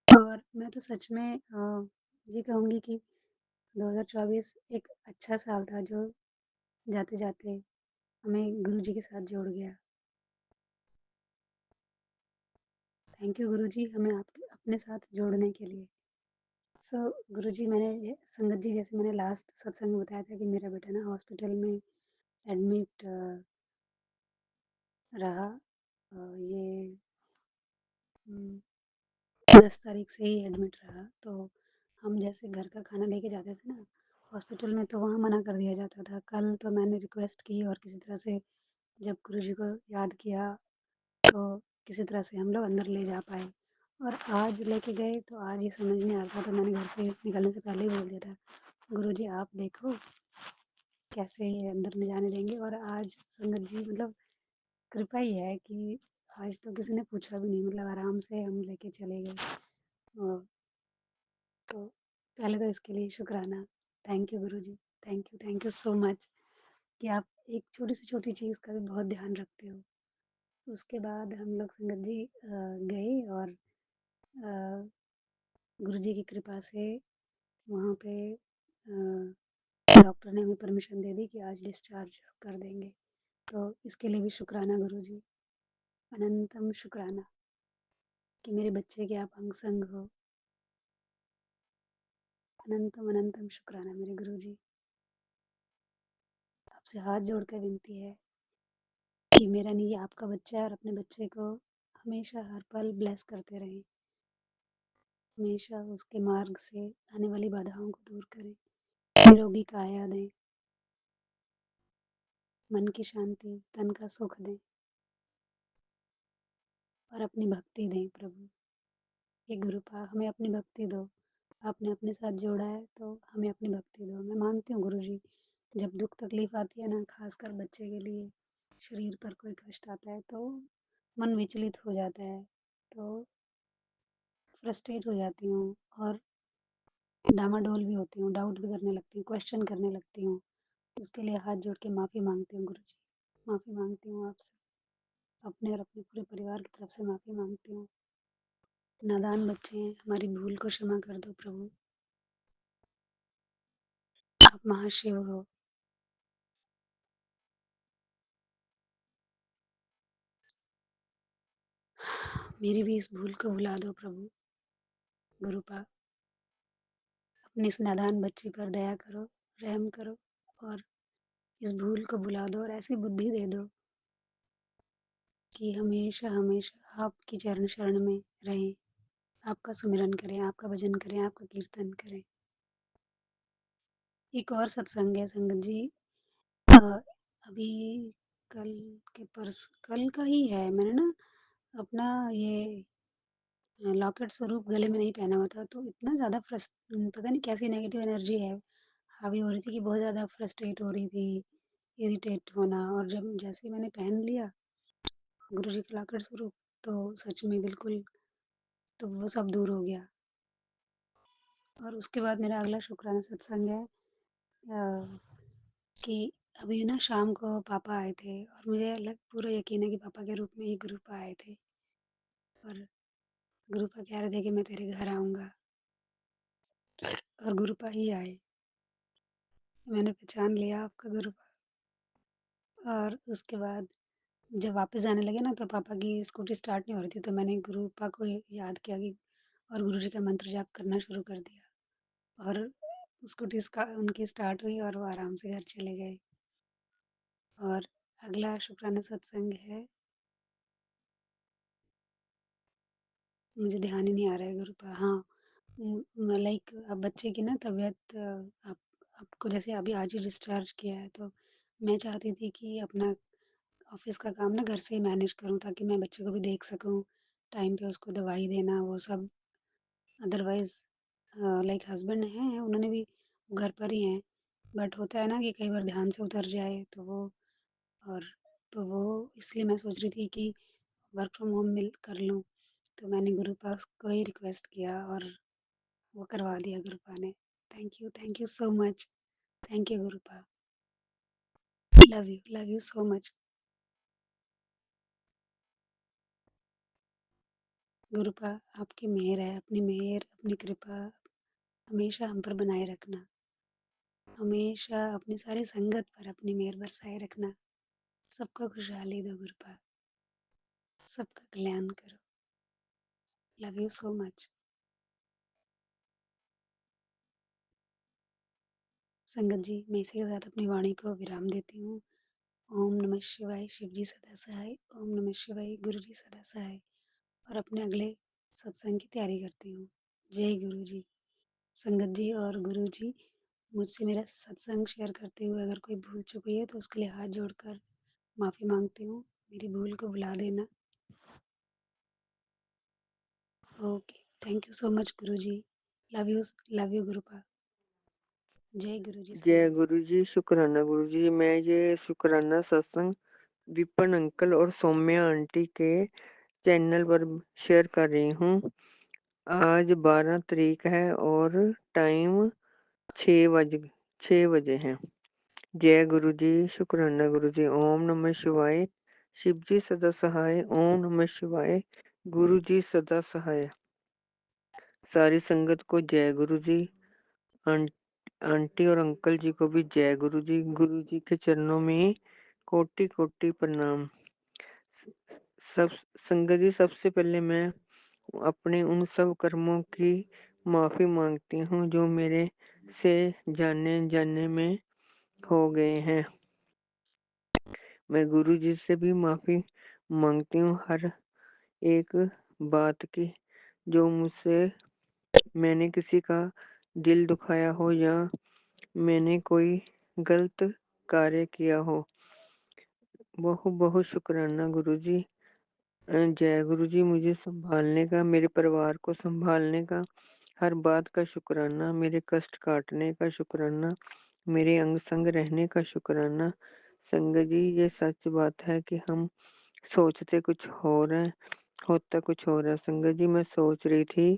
और मैं तो सच में ये कहूँगी कि 2024 एक अच्छा साल था जो जाते-जाते हमें गुरु जी के साथ जोड़ गया। थैंक यू गुरु जी हमें आपके अपने साथ जोड़ने के लिए। सो गुरु जी संगत जी जैसे मैंने लास्ट सत्संग में बताया था कि मेरा बेटा ना हॉस्पिटल में एडमिट रहा। ये 10 तारीख से ही एडमिट रहा। तो हम जैसे घर का खाना लेके जाते थे ना हॉस्पिटल में, तो वहाँ मना कर दिया जाता था। कल तो मैंने रिक्वेस्ट की और किसी तरह से जब गुरुजी को याद किया तो किसी तरह से हम लोग अंदर ले जा पाए और आज लेके गए। तो आज ये समझ नहीं आ रहा था, तो मैंने घर से निकलने से पहले ही बोल दिया था, गुरुजी आप देखो कैसे ये अंदर ले जाने देंगे। और आज संगत जी मतलब कृपा ही है कि आज तो किसी ने पूछा भी नहीं, मतलब आराम से हम लेके चले गए। तो पहले तो इसके लिए शुक्राना। Thank you Guruji, thank you so much कि आप एक छोटी चीज़ का भी बहुत ध्यान रखते हो। उसके बाद हम लोग संगत जी गए और अ, गुरुजी की कृपा से वहाँ पे डॉक्टर ने हमें परमिशन दे दी कि आज डिस्चार्ज कर देंगे। तो इसके लिए भी शुक्राना गुरुजी, अनंतम शुक्राना कि मेरे बच्चे के आप अंग संग हो। अनंतम अनंतम शुक्राना मेरे गुरुजी। आपसे हाथ जोड़ कर विनती है कि मेरा नहीं आपका बच्चा है और अपने बच्चे को हमेशा हर पल ब्लेस करते रहें, हमेशा उसके मार्ग से आने वाली बाधाओं को दूर करें, निरोगी काया दें, मन की शांति, तन का सुख दें और अपनी भक्ति दें प्रभु। हे गुरुपा हमें अपनी भक्ति दो, आपने अपने साथ जोड़ा है तो हमें अपनी भक्ति दो। मैं मानती हूँ गुरु जी, जब दुख तकलीफ आती है ना, खासकर बच्चे के लिए शरीर पर कोई कष्ट आता है तो मन विचलित हो जाता है, तो फ्रस्ट्रेट हो जाती हूँ और डामाडोल भी होती हूँ, डाउट भी करने लगती हूँ, क्वेश्चन करने लगती हूँ। उसके लिए हाथ जोड़ के माफ़ी मांगती हूँ गुरुजी, माफ़ी मांगती हूँ आपसे, अपने और अपने पूरे परिवार की तरफ से माफ़ी मांगती हूँ। नादान बच्चे हैं, हमारी भूल को क्षमा कर दो प्रभु। आप महाशिव हो। मेरी भी इस भूल को भुला दो प्रभु। गुरुपा अपनी इस नादान बच्ची पर दया करो, रहम करो और इस भूल को भुला दो और ऐसी बुद्धि दे दो कि हमेशा हमेशा आपकी चरण शरण में रहें, आपका सुमिरन करें, आपका भजन करें, आपका कीर्तन करें। एक और सत्संग है संगत जी। अ, अभी कल कल का ही है। मैंने ना अपना ये लॉकेट स्वरूप गले में नहीं पहना हुआ था, तो इतना ज़्यादा पता नहीं कैसी नेगेटिव एनर्जी है, हावी हो रही थी कि बहुत ज़्यादा फ्रस्ट्रेट हो रही थी, इरिटेट होना। और जब जैसे ही मैंने पहन लिया गुरुजी का लॉकेट स्वरूप, तो सच में बिल्कुल, तो वो सब दूर हो गया। और उसके बाद मेरा अगला शुक्राना सत्संग है अ, कि अभी ना शाम को पापा आए थे और मुझे पूरा यकीन है कि पापा के रूप में ही गुरुपा आए थे। और गुरुपा कह रहे थे कि मैं तेरे घर आऊँगा, और गुरुपा ही आए। मैंने पहचान लिया आपका गुरुपा। और उसके बाद जब वापस जाने लगे ना, तो पापा की स्कूटी स्टार्ट नहीं हो रही थी, तो मैंने गुरुपा को याद किया कि और गुरुजी का मंत्र जाप करना शुरू कर दिया। और उनकी स्टार्ट हुई और वो आराम से घर चले गए। और अगला शुक्राना सत्संग है, मुझे ध्यान ही नहीं आ रहा है गुरुपा। हाँ, लाइक अब बच्चे की ना तबीयत आप आपको जैसे अभी आज ही डिस्चार्ज किया है, तो मैं चाहती थी कि अपना ऑफिस का काम ना घर से ही मैनेज करूँ, ताकि मैं बच्चे को भी देख सकूँ, टाइम पे उसको दवाई देना वो सब। अदरवाइज लाइक हस्बैंड हैं, उन्होंने भी घर पर ही हैं, बट होता है ना कि कई बार ध्यान से उतर जाए तो वो। और तो वो इसलिए मैं सोच रही थी कि वर्क फ्रॉम होम मिल कर लूँ। तो मैंने गुरुपा को ही रिक्वेस्ट किया और वो करवा दिया गुरुपा ने। Thank you so much. Thank you Gurupa. Love you so much. Gurupa, आपकी मेहर है, अपनी मेहर, अपनी कृपा हमेशा हम पर बनाए रखना। हमेशा अपनी सारी संगत पर अपनी मेहर बरसाए रखना। सबको खुशहाली दो गुरुपा, सबका कल्याण करो। Love you so much. संगत जी, मैं इसी के साथ अपनी वाणी को विराम देती हूँ। ओम नमः शिवाय, शिव जी सदा सहाय। ओम नमः शिवाय, गुरु जी सदा सहाय। और अपने अगले सत्संग की तैयारी करती हूँ। जय गुरु जी। संगत जी और गुरु जी, मुझसे मेरा सत्संग शेयर करते हुए अगर कोई भूल चुक हुई है तो उसके लिए हाथ जोड़कर माफ़ी मांगती हूँ। मेरी भूल को भुला देना। Okay, thank you so much Guru ji. Love you गुरुपा। जय गुरु जी जय संगत जी। गुरु जी, शुक्राना गुरु जी। मैं ये शुक्राना सत्संग विपन अंकल और सौम्या आंटी के चैनल पर शेयर कर रही हूँ। आज 12 तारीख है और टाइम 6 बजे है। जय गुरु जी, शुक्राना गुरु जी। ओम नमः शिवाय, शिव जी सदा सहाय। ओम नमः शिवाय, गुरु जी सदा सहाय। सारी संगत को जय गुरु जी। आंटी और अंकल जी को भी जय गुरु जी। गुरु जी के चरणों में कोटि कोटि प्रणाम। सब संगत जी, सबसे पहले मैं अपने उन सब कर्मों की माफी मांगती हूँ जो मेरे से जाने जाने में हो गए हैं। मैं गुरु जी से भी माफी मांगती हूँ हर एक बात की जो मुझसे मैंने किसी का दिल दुखाया हो या मैंने कोई गलत कार्य किया हो। बहुत बहुत शुक्राना गुरु जी। जय गुरु जी, मुझे संभालने का, मेरे परिवार को संभालने का, हर बात का शुक्राना, मेरे कष्ट काटने का शुक्राना, मेरे अंग संग रहने का शुक्राना। संगत जी, ये सच बात है कि हम सोचते कुछ और है, होता कुछ और है। संगत जी, मैं सोच रही थी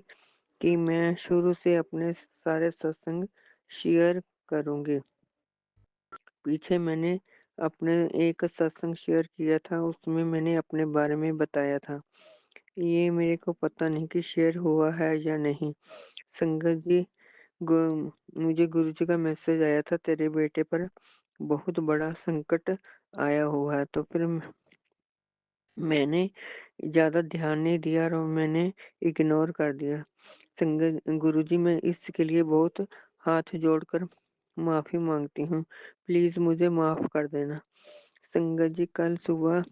कि मैं शुरू से अपने सारे सत्संग शेयर करूंगी। पीछे मैंने अपने एक सत्संग शेयर किया था, उसमें मैंने अपने बारे में बताया था। ये मेरे को पता नहीं कि शेयर हुआ है या नहीं। संगत जी, मुझे गुरु जी का मैसेज आया था, तेरे बेटे पर बहुत बड़ा संकट आया हुआ है। तो फिर मैंने ज्यादा ध्यान नहीं दिया और मैंने इग्नोर कर दिया। संगत गुरु जी, मैं इसके लिए बहुत हाथ जोड़कर माफी मांगती हूँ। प्लीज मुझे माफ कर देना। संगत जी, कल सुबह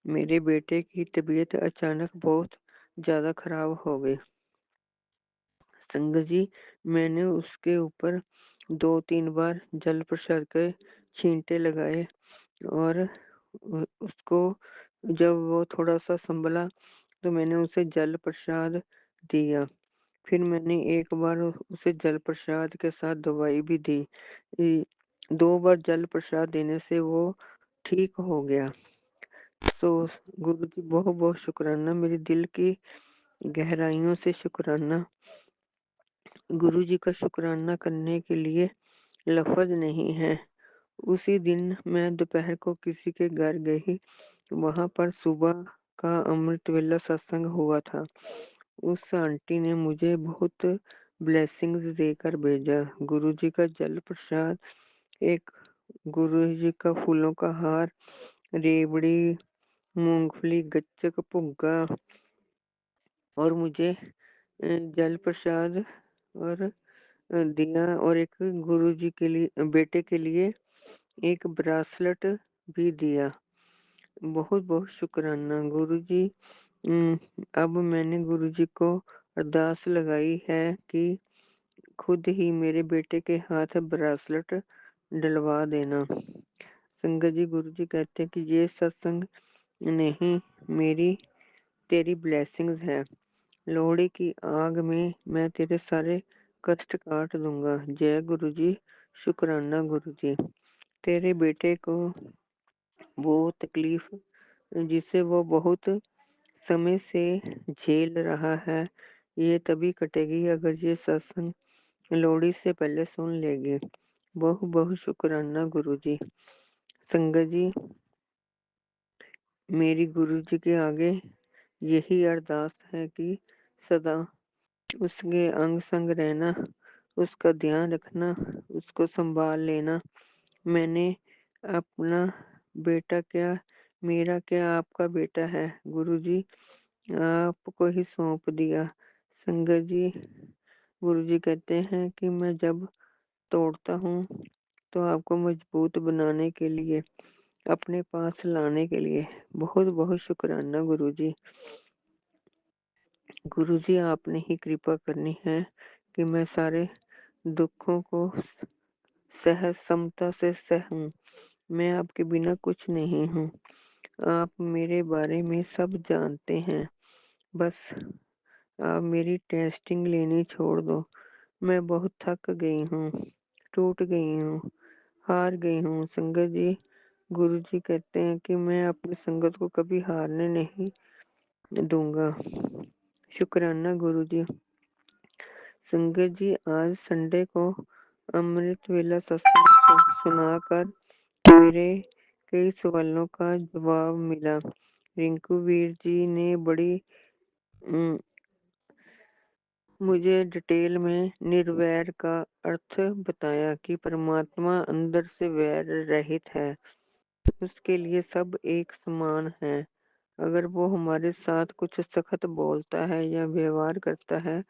मेरे बेटे की तबीयत अचानक बहुत ज्यादा खराब हो गई। संगत जी, मैंने उसके ऊपर 2-3 बार जल प्रसाद के छींटे लगाए और उसको जब वो थोड़ा-सा सँभला तो मैंने उसे जल प्रसाद दिया। फिर मैंने एक बार उसे जल प्रसाद के साथ दवाई भी दी। 2 बार जल प्रसाद देने से वो ठीक हो गया। तो गुरुजी बहुत-बहुत शुक्राना, मेरे दिल की गहराइयों से शुक्राना। गुरुजी का शुक्राना करने के लिए लफ़्ज़ नहीं है। उसी दिन मैं दोपहर को किसी के घर गई, वहाँ पर सुबह का अमृत वेला सत्संग हुआ था। उस आंटी ने मुझे बहुत ब्लेसिंग्स देकर भेजा। गुरुजी का जल प्रसाद, एक गुरुजी का फूलों का हार, रेवड़ी, मूंगफली, गच्चक, भुग्गा और मुझे जल प्रसाद और दिया और एक गुरुजी के लिए बेटे के लिए एक ब्रासलेट भी दिया। बहुत-बहुत शुक्राना गुरुजी। अब मैंने गुरुजी को अरदास लगाई है कि खुद ही मेरे बेटे के हाथ ब्रासलेट डलवा देना। संगत जी, गुरुजी कहते हैं कि ये सत्संग नहीं, मेरी तेरी ब्लेसिंग्स है। लोहड़ी की आग में मैं तेरे सारे कष्ट काट दूंगा। जय गुरुजी, शुक्राना गुरुजी। तेरे बेटे को वो तकलीफ जिसे वो बहुत समय से झेल रहा है, ये तभी कटेगी अगर ये सत्संग लोहड़ी से पहले सुन लेगी। बहुत बहुत शुक्राना गुरुजी। संगत जी, मेरी गुरुजी के आगे यही अरदास है कि सदा उसके अंग संग रहना, उसका ध्यान रखना, उसको संभाल लेना। मैंने अपना बेटा क्या, मेरा क्या, आपका बेटा है गुरुजी, आपको ही सौंप दिया। संगत जी, गुरुजी कहते हैं कि मैं जब तोड़ता हूँ तो आपको मजबूत बनाने के लिए, अपने पास लाने के लिए। बहुत बहुत शुक्राना गुरुजी। गुरुजी, आपने ही कृपा करनी है कि मैं सारे दुखों को सहज समता से सहूं। मैं आपके बिना कुछ नहीं हूँ। आप मेरे बारे में सब जानते हैं। बस आप मेरी टेस्टिंग लेनी छोड़ दो। मैं बहुत थक गई हूँ, टूट गई हूँ, हार गई हूँ। संगत जी, गुरुजी कहते हैं कि मैं अपनी संगत को कभी हारने नहीं दूंगा। शुक्राना गुरुजी। संगत जी, आज संडे को अमृत वेला सत्संग सुनाकर मेरे कई सवालों का जवाब मिला। रिंकू वीर जी ने बड़ी मुझे डिटेल में निर्वैर का अर्थ बताया कि परमात्मा अंदर से वैर रहित है, उसके लिए सब एक समान है। अगर वो हमारे साथ कुछ सख्त बोलता है या व्यवहार करता है,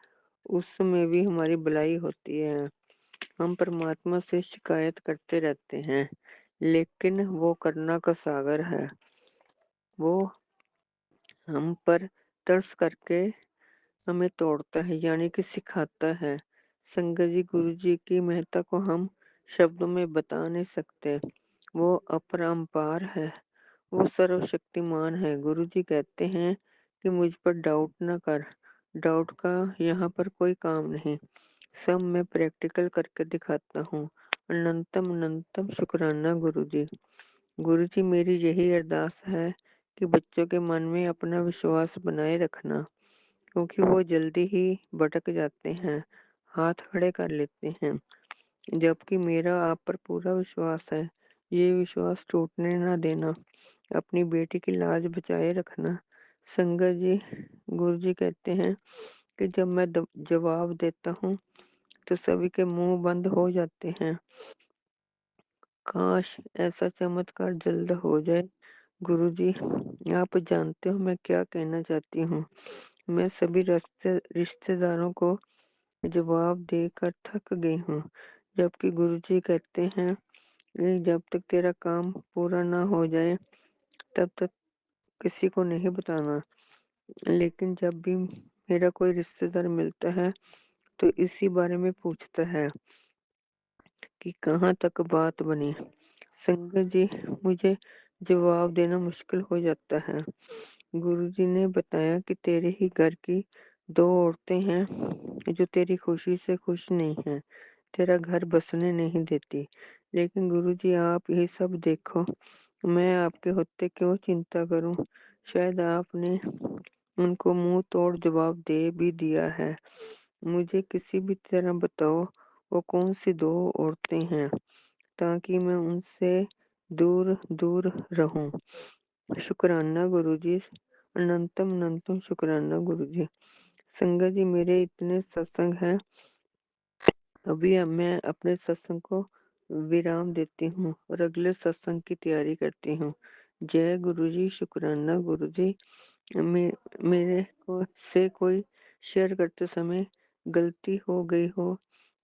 उसमें भी हमारी भलाई होती है। हम परमात्मा से शिकायत करते रहते हैं, लेकिन वो करुणा का सागर है। वो हम पर तरस करके हमें तोड़ता है, यानी कि सिखाता है। संगत जी, गुरु जी की महत्ता को हम शब्दों में बता नहीं सकते। वो अपरंपार है, वो सर्वशक्तिमान है। गुरु जी कहते हैं कि मुझ पर डाउट न कर। डाउट का यहाँ पर कोई काम नहीं, सब मैं प्रैक्टिकल करके दिखाता हूँ। अनंतम अनंतम शुक्राना गुरु जी। गुरु जी, मेरी यही अरदास है कि बच्चों के मन में अपना विश्वास बनाए रखना, क्योंकि वो जल्दी ही भटक जाते हैं, हाथ खड़े कर लेते हैं। जबकि मेरा आप पर पूरा विश्वास है। ये विश्वास टूटने ना देना। अपनी बेटी की लाज बचाए रखना। संगत जी, गुरु जी कहते हैं कि जब मैं जवाब देता हूँ तो सभी के मुंह बंद हो जाते हैं। काश ऐसा चमत्कार जल्द हो जाए। गुरुजी, आप जानते हो मैं क्या कहना चाहती हूँ। मैं सभी रिश्तेदारों को जवाब देकर थक गई हूँ, जबकि गुरुजी कहते हैं कि जब तक तेरा काम पूरा ना हो जाए तब तक किसी को नहीं बताना। लेकिन जब भी मेरा कोई रिश्तेदार मिलता है तो इसी बारे में पूछता है। कि कहाँ तक बात बनी। संगत जी, मुझे जवाब देना मुश्किल हो जाता है। गुरुजी ने बताया कि तेरे ही घर की 2 औरतें हैं जो तेरी खुशी से खुश नहीं हैं, तेरा घर बसने नहीं देती। लेकिन गुरुजी, आप ही सब देखो, मैं आपके होते क्यों चिंता करूं? शायद आपने उनको मुंह तोड़ जवाब दे भी दिया है। मुझे किसी भी तरह बताओ, वो कौन सी 2 औरतें हैं, ताकि मैं उनसे दूर दूर रहूं। शुक्राना गुरुजी, अनंतम अनंतम शुक्राना गुरुजी। संगत जी, मेरे इतने सत्संग हैं, अभी मैं अपने सत्संग को विराम देती हूँ और अगले सत्संग की तैयारी करती हूँ। जय गुरुजी, शुक्राना गुरुजी। मेरे को से कोई शेयर करते समय गलती हो गई हो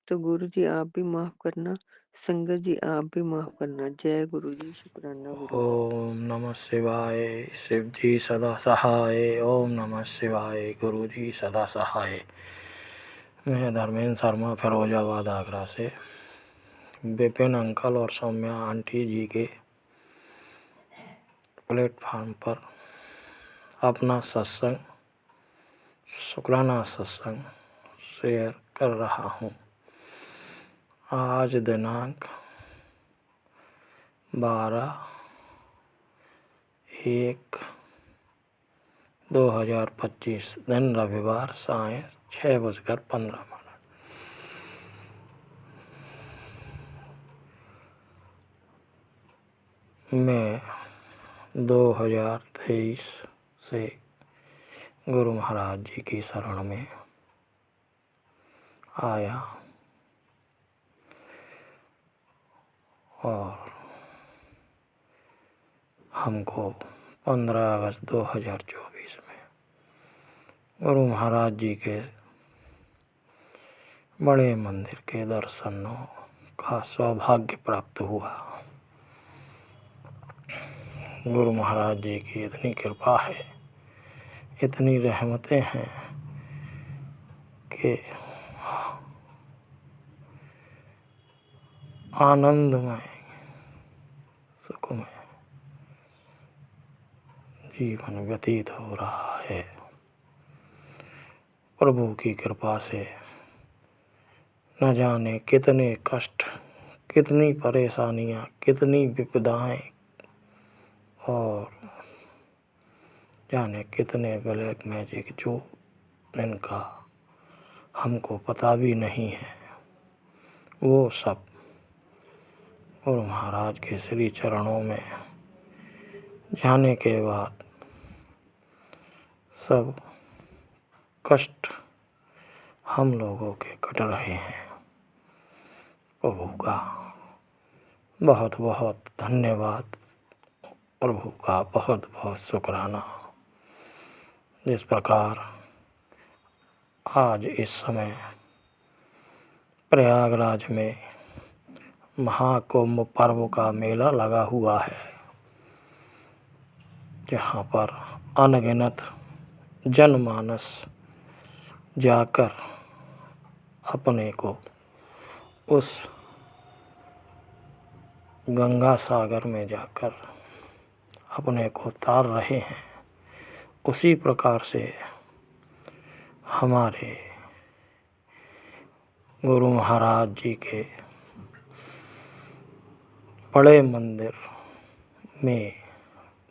तो गुरुजी आप भी माफ करना, संगत जी आप भी माफ करना। जय गुरुजी, शुक्राना गुरुजी। ओम नमः शिवाय, शिव जी सदा सहाय। ओम नमः शिवाय, गुरु जी सदा सहाय। मैं धर्मेंद्र शर्मा, फिरोजाबाद आगरा से विपिन अंकल और सौम्या आंटी जी के प्लेटफार्म पर अपना सत्संग, शुक्राना सत्संग शेयर कर रहा हूँ। आज दिनांक 12/1/2025 दिन रविवार, सायं 6:15। मैं 2023 से गुरु महाराज जी की शरण में आया और हमको 15 अगस्त 2024 में गुरु महाराज जी के बड़े मंदिर के दर्शनों का सौभाग्य प्राप्त हुआ। गुरु महाराज जी की इतनी कृपा है, इतनी रहमतें हैं कि आनंदमय, सुखमय जीवन व्यतीत हो रहा है। प्रभु की कृपा से न जाने कितने कष्ट, कितनी परेशानियां, कितनी विपदाएं और जाने कितने ब्लैक मैजिक जो इनका हमको पता भी नहीं है, वो सब गुरु महाराज के श्री चरणों में जाने के बाद सब कष्ट हम लोगों के कट रहे हैं। प्रभु का बहुत बहुत धन्यवाद, प्रभु का बहुत बहुत शुक्राना। जिस प्रकार आज इस समय प्रयागराज में महाकुंभ पर्व का मेला लगा हुआ है, जहाँ पर अनगिनत जनमानस जाकर अपने को उस गंगा सागर में जाकर अपने को तार रहे हैं। उसी प्रकार से हमारे गुरु महाराज जी के बड़े मंदिर में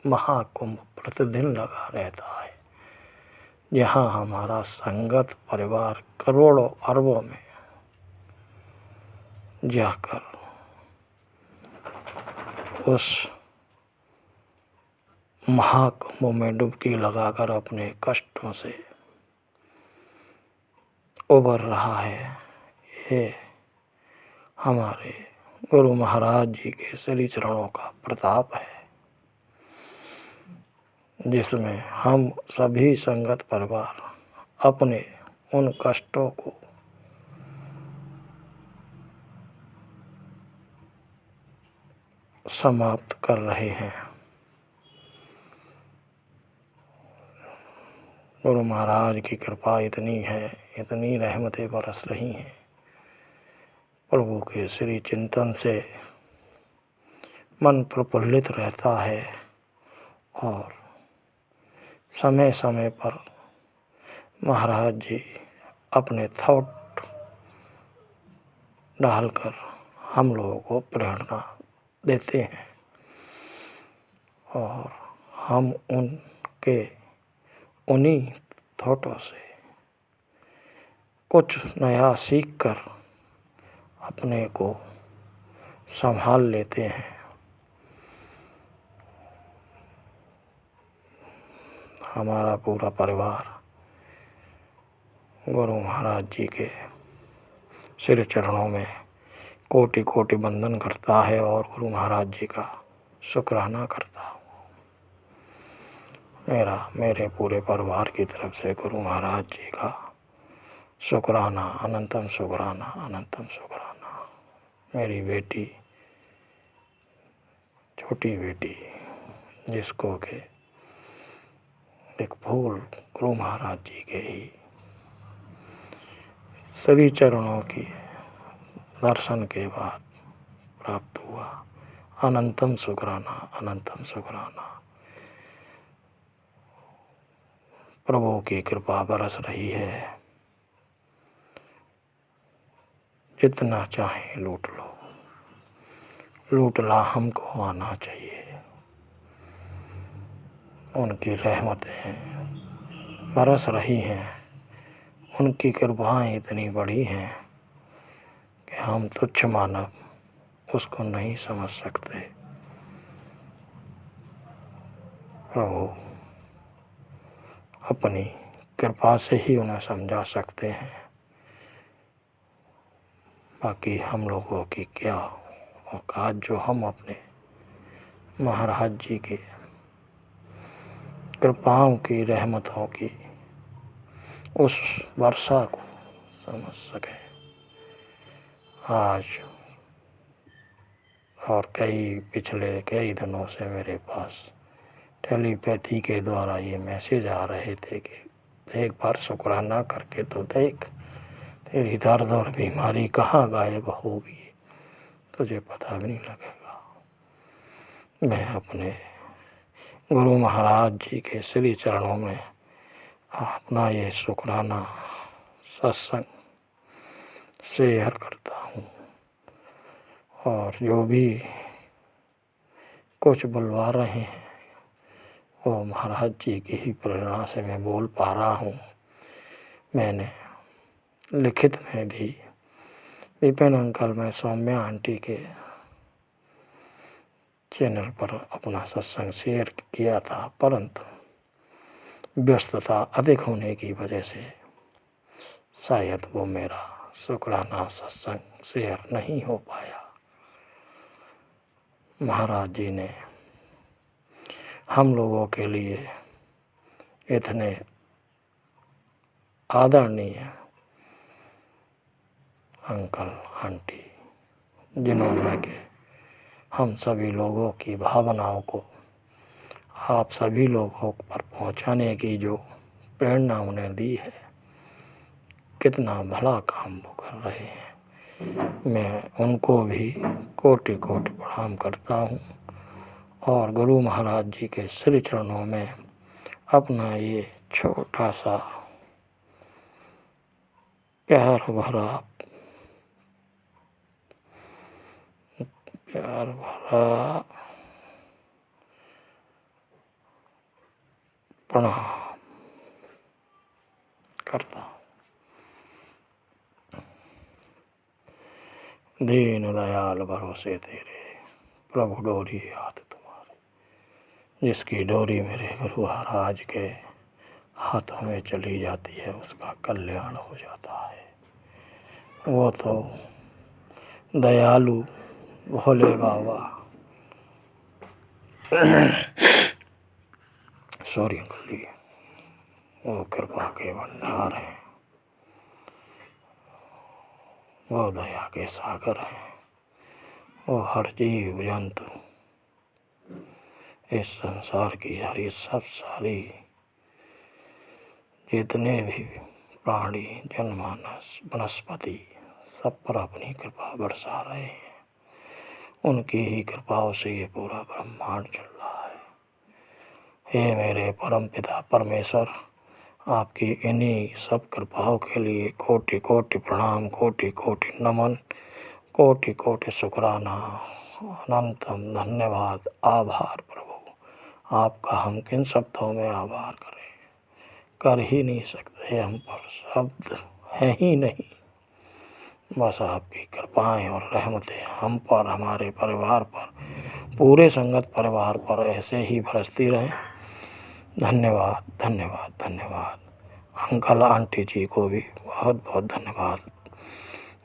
महाकुंभ प्रतिदिन लगा रहता है, जहाँ हमारा संगत परिवार करोड़ों अरबों में जाकर उस महाकुंभ में डुबकी लगाकर अपने कष्टों से उबर रहा है। ये हमारे गुरु महाराज जी के श्री चरणों का प्रताप है, जिसमें हम सभी संगत परिवार अपने उन कष्टों को समाप्त कर रहे हैं। गुरु महाराज की कृपा इतनी है, इतनी रहमतें बरस रही हैं प्रभु के श्री चिंतन से मन प्रफुल्लित रहता है और समय समय पर महाराज जी अपने थॉट डालकर हम लोगों को प्रेरणा देते हैं और हम उन्हीं थॉटों से कुछ नया सीखकर अपने को संभाल लेते हैं। हमारा पूरा परिवार गुरु महाराज जी के श्री चरणों में कोटि कोटि वंदन करता है और गुरु महाराज जी का शुक्राना करता हूँ। मेरे पूरे परिवार की तरफ से गुरु महाराज जी का शुक्राना, अनंतम शुक्राना, अनंतम शुक्राना। मेरी बेटी, छोटी बेटी, जिसको के एक फूल गुरु महाराज जी के ही श्री चरणों की दर्शन के बाद प्राप्त हुआ। अनंतम शुक्राना, अनंतम शुक्राना। प्रभु की कृपा बरस रही है, जितना चाहे लूट लो, लूटना हमको आना चाहिए। उनकी रहमतें बरस रही हैं, उनकी कृपाएं इतनी बड़ी हैं कि हम तुच्छ मानव उसको नहीं समझ सकते। प्रभु अपनी कृपा से ही उन्हें समझा सकते हैं, बाकी हम लोगों की क्या औकात जो हम अपने महाराज जी की कृपाओं की, रहमतों की उस वर्षा को समझ सकें। आज और पिछले कई दिनों से मेरे पास टेलीपैथी के द्वारा ये मैसेज आ रहे थे कि एक बार शुक्राना करके तो देख, तेरी दर्द और बीमारी कहाँ गायब होगी, तुझे पता भी नहीं लगेगा। मैं अपने गुरु महाराज जी के श्री चरणों में अपना ये शुक्राना सत्संग शेयर करता हूँ और जो भी कुछ बुलवा रहे हैं वो महाराज जी की ही प्रेरणा से मैं बोल पा रहा हूँ। मैंने लिखित में भी विपिन अंकल में सौम्या आंटी के चैनल पर अपना सत्संग शेयर किया था, परंतु व्यस्तता अधिक होने की वजह से शायद वो मेरा शुक्राना सत्संग शेयर नहीं हो पाया। महाराज जी ने हम लोगों के लिए इतने आदरणीय अंकल आंटी, जिन्होंने के हम सभी लोगों की भावनाओं को आप सभी लोगों पर पहुंचाने की जो प्रेरणा उन्हें दी है, कितना भला काम वो कर रहे हैं। मैं उनको भी कोटि कोटि प्रणाम करता हूँ और गुरु महाराज जी के श्री चरणों में अपना ये छोटा सा प्यार भरा प्रणाम करता हूँ। दीन दयाल भरोसे तेरे, प्रभु डोरी हाथ तुम्हारे। जिसकी डोरी मेरे गुरु महाराज के हाथों में चली जाती है उसका कल्याण हो जाता है। वो तो दयालु भोले बाबा सॉरी अंकल जी, वो कृपा के भंडार हैं, वो दया के सागर हैं। वो हर जीव जंतु, इस संसार की सारी जितने भी प्राणी, जनमानस, वनस्पति, सब पर अपनी कृपा बरसा रहे हैं। उनकी ही कृपाओं से ये पूरा ब्रह्मांड चल रहा है। हे मेरे परम पिता परमेश्वर, आपकी इन्हीं सब कृपाओं के लिए कोटि कोटि प्रणाम, कोटि कोटि नमन, कोटि कोटि शुक्राना, अनंतम धन्यवाद, आभार प्रभु। आपका हम किन शब्दों में आभार करें, कर ही नहीं सकते, हम पर शब्द हैं ही नहीं। बस आपकी कृपाएं और रहमतें हम पर, हमारे परिवार पर, पूरे संगत परिवार पर ऐसे ही बरसती रहें। धन्यवाद धन्यवाद धन्यवाद। अंकल आंटी जी को भी बहुत बहुत धन्यवाद।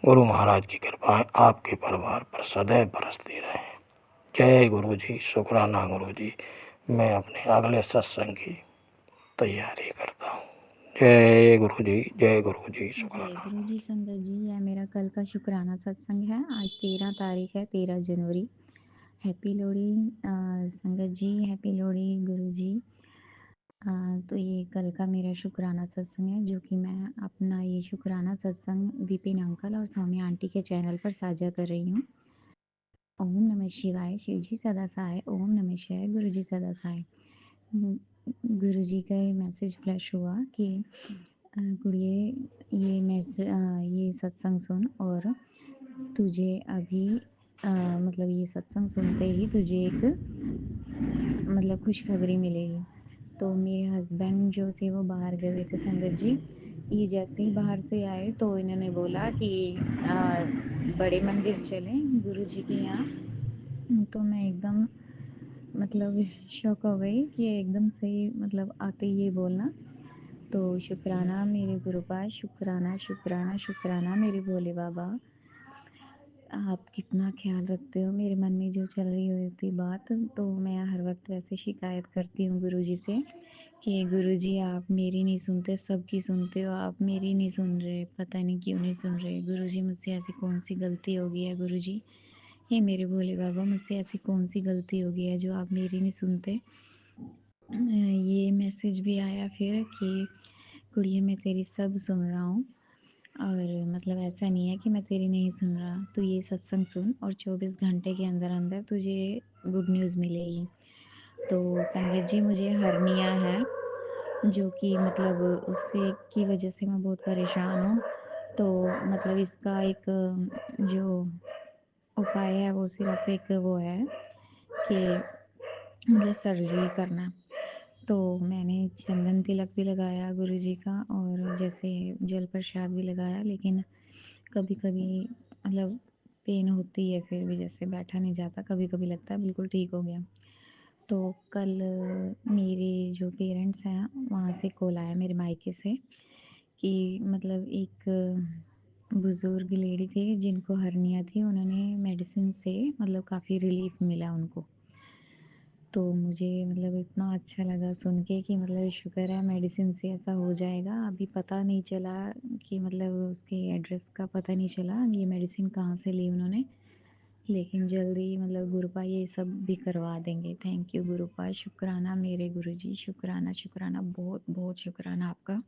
गुरु महाराज की कृपाएं आपके परिवार पर सदैव बरसती रहें। जय गुरु जी, शुक्राना गुरु जी। मैं अपने अगले सत्संग की तैयारी करता हूँ। जय गुरु जी, जय गुरु जी, जय शुक्राना। गुरु जी। संगत जी, यह मेरा कल का शुक्राना सत्संग है। आज 13 तारीख है, 13 जनवरी। हैप्पी लोहड़ी संगत जी, हैप्पी लोहड़ी गुरु जी। तो ये कल का मेरा शुक्राना सत्संग है, जो कि मैं अपना ये शुक्राना सत्संग विपिन अंकल और सौम्या आंटी के चैनल पर साझा कर रही हूँ। ओम नमः शिवाय, शिव जी सदा सहाय। ओम नमः शिवाय, गुरु जी सदा सहाय। गुरु जी का ये मैसेज फ्लैश हुआ कि कुड़िए ये सत्संग सुन और तुझे अभी मतलब ये सत्संग सुनते ही तुझे एक मतलब खुशखबरी मिलेगी। तो मेरे हस्बैंड जो थे वो बाहर गए हुए थे संगत जी। ये जैसे ही बाहर से आए तो इन्होंने बोला कि बड़े मंदिर चलें गुरु जी के यहाँ। तो मैं एकदम मतलब शॉक हो गई कि एकदम से मतलब आते ही ये बोलना। तो शुक्राना मेरे गुरुपाद, शुक्राना शुक्राना शुक्राना मेरे भोले बाबा। आप कितना ख्याल रखते हो मेरे मन में जो चल रही होती बात, तो मैं हर वक्त वैसे शिकायत करती हूँ गुरुजी से कि गुरुजी आप मेरी नहीं सुनते, सबकी सुनते हो, आप मेरी नहीं सुन रहे, पता नहीं क्यों नहीं सुन रहे गुरुजी। मुझसे ऐसी कौन सी गलती हो गई है गुरुजी, हे मेरे भोले बाबा, मुझसे ऐसी कौन सी गलती हो गई है जो आप मेरी नहीं सुनते। ये मैसेज भी आया फिर कि कुड़िए मैं तेरी सब सुन रहा हूँ, और मतलब ऐसा नहीं है कि मैं तेरी नहीं सुन रहा। तो ये सत्संग सुन और 24 घंटे के अंदर अंदर तुझे गुड न्यूज़ मिलेगी। तो संगत जी, मुझे हर्निया है, जो कि मतलब उससे की वजह से मैं बहुत परेशान हूँ। तो मतलब इसका एक जो उपाय है वो सिर्फ एक वो है कि मतलब सर्जरी करना। तो मैंने चंदन तिलक भी लगाया गुरुजी का, और जैसे जल प्रसाद भी लगाया, लेकिन कभी कभी मतलब पेन होती है, फिर भी जैसे बैठा नहीं जाता, कभी कभी लगता है बिल्कुल ठीक हो गया। तो कल मेरे जो पेरेंट्स हैं वहाँ से कॉल आया मेरे मायके से कि मतलब एक बुज़ुर्ग लेडी थी जिनको हर्निया थी, उन्होंने मेडिसिन से मतलब काफ़ी रिलीफ मिला उनको। तो मुझे मतलब इतना अच्छा लगा सुन के कि मतलब शुक्र है मेडिसिन से ऐसा हो जाएगा। अभी पता नहीं चला कि मतलब उसके एड्रेस का पता नहीं चला, ये मेडिसिन कहाँ से ली उन्होंने, लेकिन जल्दी मतलब गुरुपा ये सब भी करवा देंगे। थैंक यू गुरुपा, शुक्राना मेरे गुरुजी, शुक्राना शुक्राना, बहुत बहुत शुक्राना आपका।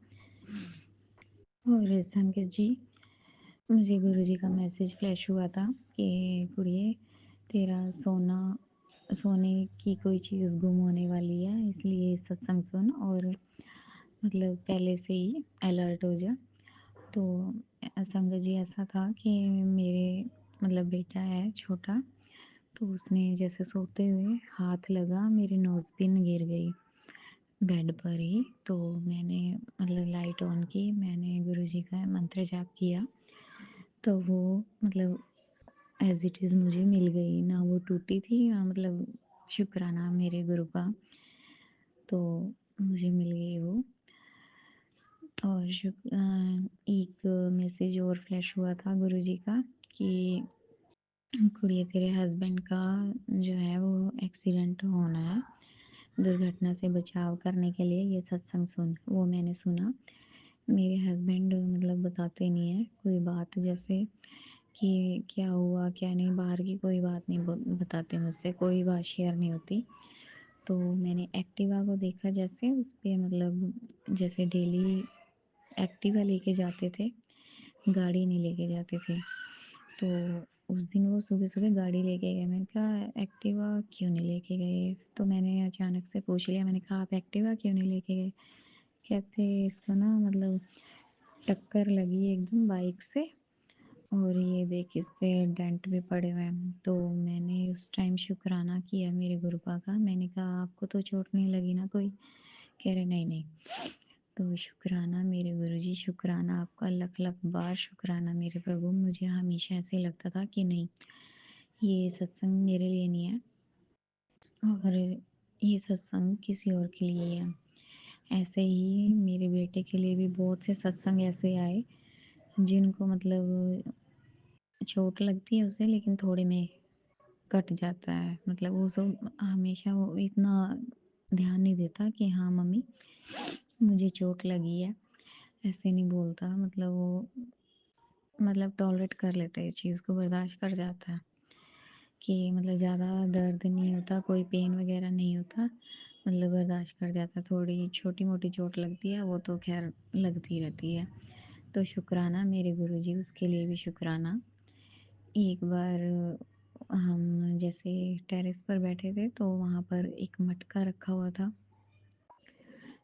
और संगत जी, मुझे गुरुजी का मैसेज फ्लैश हुआ था कि कुड़िए तेरा सोने की कोई चीज़ गुम होने वाली है, इसलिए सत्संग सुन और मतलब पहले से ही अलर्ट हो जा। तो संगत जी, ऐसा था कि मेरे मतलब बेटा है छोटा, तो उसने जैसे सोते हुए हाथ लगा, मेरी नोज़ पिन गिर गई बेड पर ही। तो मैंने मतलब लाइट ऑन की, मैंने गुरुजी का मंत्र जाप किया, तो वो मतलब एज़ इट इज़ मुझे मिल गई, ना वो टूटी थी, ना मतलब शुक्राना मेरे गुरु का, तो मुझे मिल गई वो। और एक मैसेज और फ्लैश हुआ था गुरुजी का कि कुड़िए तेरे हस्बैंड का जो है वो एक्सीडेंट होना है, दुर्घटना से बचाव करने के लिए ये सत्संग सुन। वो मैंने सुना। मेरे हस्बैंड मतलब बताते नहीं है कोई बात, जैसे कि क्या हुआ क्या नहीं, बाहर की कोई बात नहीं बताते मुझसे, कोई बात शेयर नहीं होती। तो मैंने एक्टिवा को देखा, जैसे उस पर मतलब जैसे डेली एक्टिवा लेके जाते थे, गाड़ी नहीं लेके जाते थे। तो उस दिन वो सुबह-सुबह गाड़ी लेके गए। मैंने कहा एक्टिवा क्यों नहीं लेके गए? तो मैंने अचानक से पूछ लिया, मैंने कहा आप एक्टिवा क्यों नहीं लेके गए? कहते इसको ना मतलब टक्कर लगी एकदम बाइक से और ये देख इस पे डेंट भी पड़े हुए हैं। तो मैंने उस टाइम शुक्राना किया मेरे गुरुपा का। मैंने कहा आपको तो चोट नहीं लगी ना कोई? कह रहे नहीं, नहीं। तो शुक्राना मेरे गुरुजी, शुक्राना आपका लख-लख बार शुक्राना मेरे प्रभु। मुझे हमेशा ऐसे लगता था कि नहीं, ये सत्संग मेरे लिए नहीं है और ये सत्संग किसी और के लिए है। ऐसे ही मेरे बेटे के लिए भी बहुत से सत्संग ऐसे आए जिनको मतलब चोट लगती है उसे लेकिन थोड़े में कट जाता है। मतलब वो सब हमेशा वो इतना ध्यान नहीं देता कि हाँ मम्मी मुझे चोट लगी है, ऐसे नहीं बोलता। मतलब वो मतलब टॉलरेट कर लेता है, इस चीज़ को बर्दाश्त कर जाता है कि मतलब ज़्यादा दर्द नहीं होता, कोई पेन वगैरह नहीं होता, मतलब बर्दाश्त कर जाता है। थोड़ी छोटी-मोटी चोट लगती है वो तो ख़ैर लगती रहती है। तो शुक्राना मेरे गुरुजी, उसके लिए भी शुक्राना। एक बार हम जैसे टेरेस पर बैठे थे तो वहाँ पर एक मटका रखा हुआ था।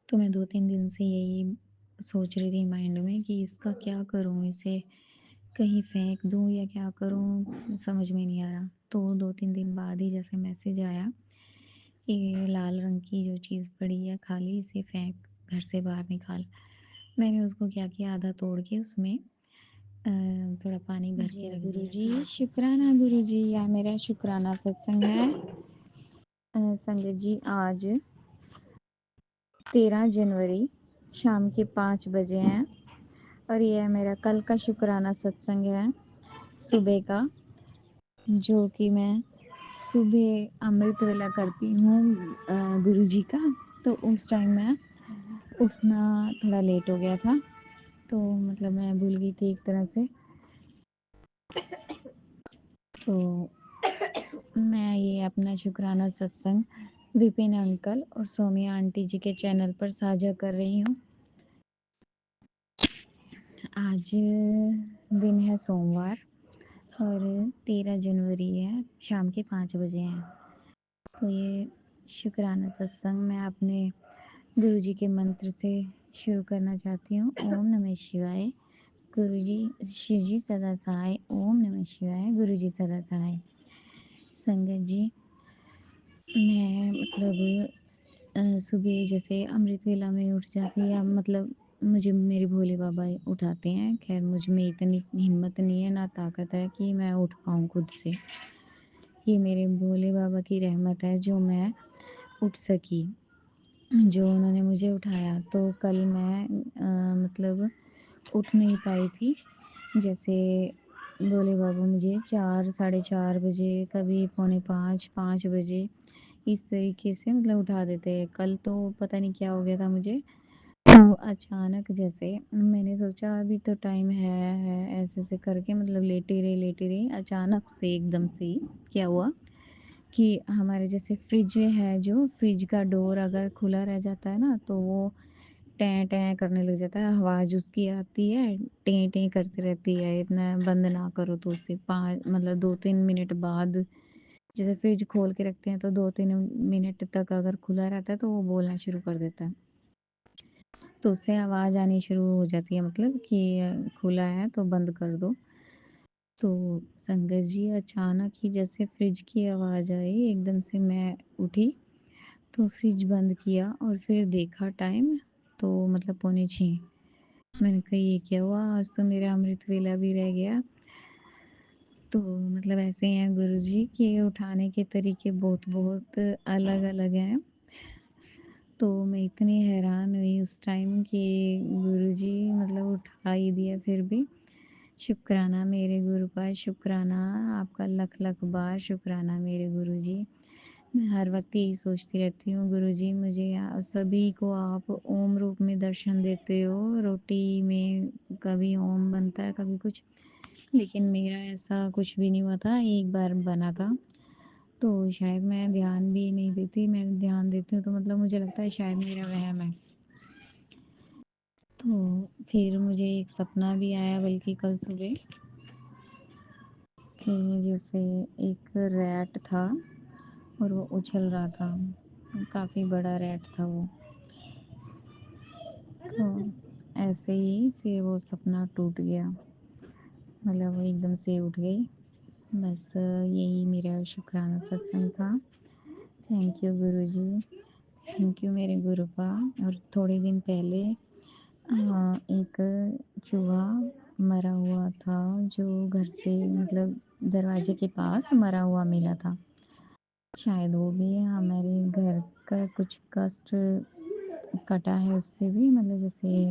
तो मैं 2-3 दिन से यही सोच रही थी माइंड में कि इसका क्या करूँ? इसे कहीं फेंक दूँ या क्या करूँ? समझ में नहीं आ रहा। तो 2-3 दिन बाद ही जैसे मैसेज आया कि लाल रंग की जो चीज़ पड़ी है खाली, इसे फेंक, घर से बाहर निकाल। मैंने उसको क्या किया, आधा तोड़ के उसमें थोड़ा पानी भर के रख दिया। गुरुजी, शुक्राना गुरुजी, यह मेरा शुक्राना सत्संग है। संगत जी, आज 13 जनवरी शाम के 5 बजे हैं और यह मेरा कल का शुक्राना सत्संग है सुबह का, जो कि मैं सुबह अमृत वेला करती हूँ गुरुजी का। तो उस टाइम मैं उठना थोड़ा लेट हो गया था, तो मतलब मैं भूल गई थी एक तरह से। तो मैं ये अपना शुक्राना सत्संग विपिन अंकल और सोमिया आंटी जी के चैनल पर साझा कर रही हूँ। आज दिन है सोमवार और 13 जनवरी है, शाम के 5 बजे हैं। तो ये शुक्राना सत्संग मैं अपने गुरुजी के मंत्र से शुरू करना चाहती हूँ। ओम नमः शिवाय, गुरुजी शिव जी सदा सहाय। ओम नमः शिवाय, गुरुजी सदा सहाय। संगत जी, मैं मतलब सुबह जैसे अमृत वेला में उठ जाती या मतलब मुझे मेरे भोले बाबा उठाते हैं। खैर मुझ में इतनी हिम्मत नहीं है ना ताकत है कि मैं उठ पाऊँ खुद से। ये मेरे भोले बाबा की रहमत है जो मैं उठ सकी, जो उन्होंने मुझे उठाया। तो कल मैं मतलब उठ नहीं पाई थी। जैसे भोले बाबा मुझे 4 साढ़े 4 बजे, कभी पौने 5, 5 बजे इस तरीके से मतलब उठा देते हैं। कल तो पता नहीं क्या हो गया था मुझे, तो अचानक जैसे मैंने सोचा अभी तो टाइम है, ऐसे-ऐसे करके मतलब लेटी रही, अचानक से एकदम से ही क्या हुआ कि हमारे जैसे फ्रिज है, जो फ्रिज का डोर अगर खुला रह जाता है ना तो वो टें-टें करने लग जाता है, आवाज़ उसकी आती है, टें-टें करती रहती है, इतना बंद ना करो तो उससे 5 मतलब 2-3 मिनट बाद जैसे फ्रिज खोल के रखते हैं तो 2-3 मिनट तक अगर खुला रहता है तो वो बोलना शुरू कर देता है। तो उससे आवाज़ आनी शुरू हो जाती है, मतलब कि खुला है तो बंद कर दो। तो संगत जी, अचानक ही जैसे फ्रिज की आवाज़ आई, एकदम से मैं उठी, तो फ्रिज बंद किया और फिर देखा टाइम तो मतलब पौने 6। मैंने कहा ये क्या हुआ, आज तो मेरा अमृत वेला भी रह गया। तो मतलब ऐसे हैं गुरुजी कि उठाने के तरीके बहुत-बहुत अलग-अलग हैं। तो मैं इतनी हैरान हुई उस टाइम कि गुरुजी मतलब उठा ही दिया फिर भी। शुक्राना मेरे गुरु का, शुक्राना आपका लख-लख बार शुक्राना मेरे गुरुजी। मैं हर वक़्त यही सोचती रहती हूँ, गुरुजी मुझे सभी को आप ओम रूप में दर्शन देते हो। रोटी में कभी ओम बनता है, कभी कुछ, लेकिन मेरा ऐसा कुछ भी नहीं हुआ था। एक बार बना था, तो शायद मैं ध्यान भी नहीं देती। मैं ध्यान देती हूँ तो मतलब मुझे लगता है शायद मेरा वहम है। तो फिर मुझे एक सपना भी आया बल्कि कल सुबह कि जैसे एक रैट था और वो उछल रहा था, काफ़ी बड़ा रैट था वो। तो ऐसे ही फिर वो सपना टूट गया, मतलब वो एकदम से उठ गई। बस यही मेरा शुक्राना सत्संग था। Thank you Guruji, thank you मेरे गुरुपा। और थोड़े दिन पहले एक चूहा मरा हुआ था जो घर से मतलब दरवाजे के पास मरा हुआ मिला था। शायद वो भी हमारे घर का कुछ कष्ट कटा है उससे भी, मतलब जैसे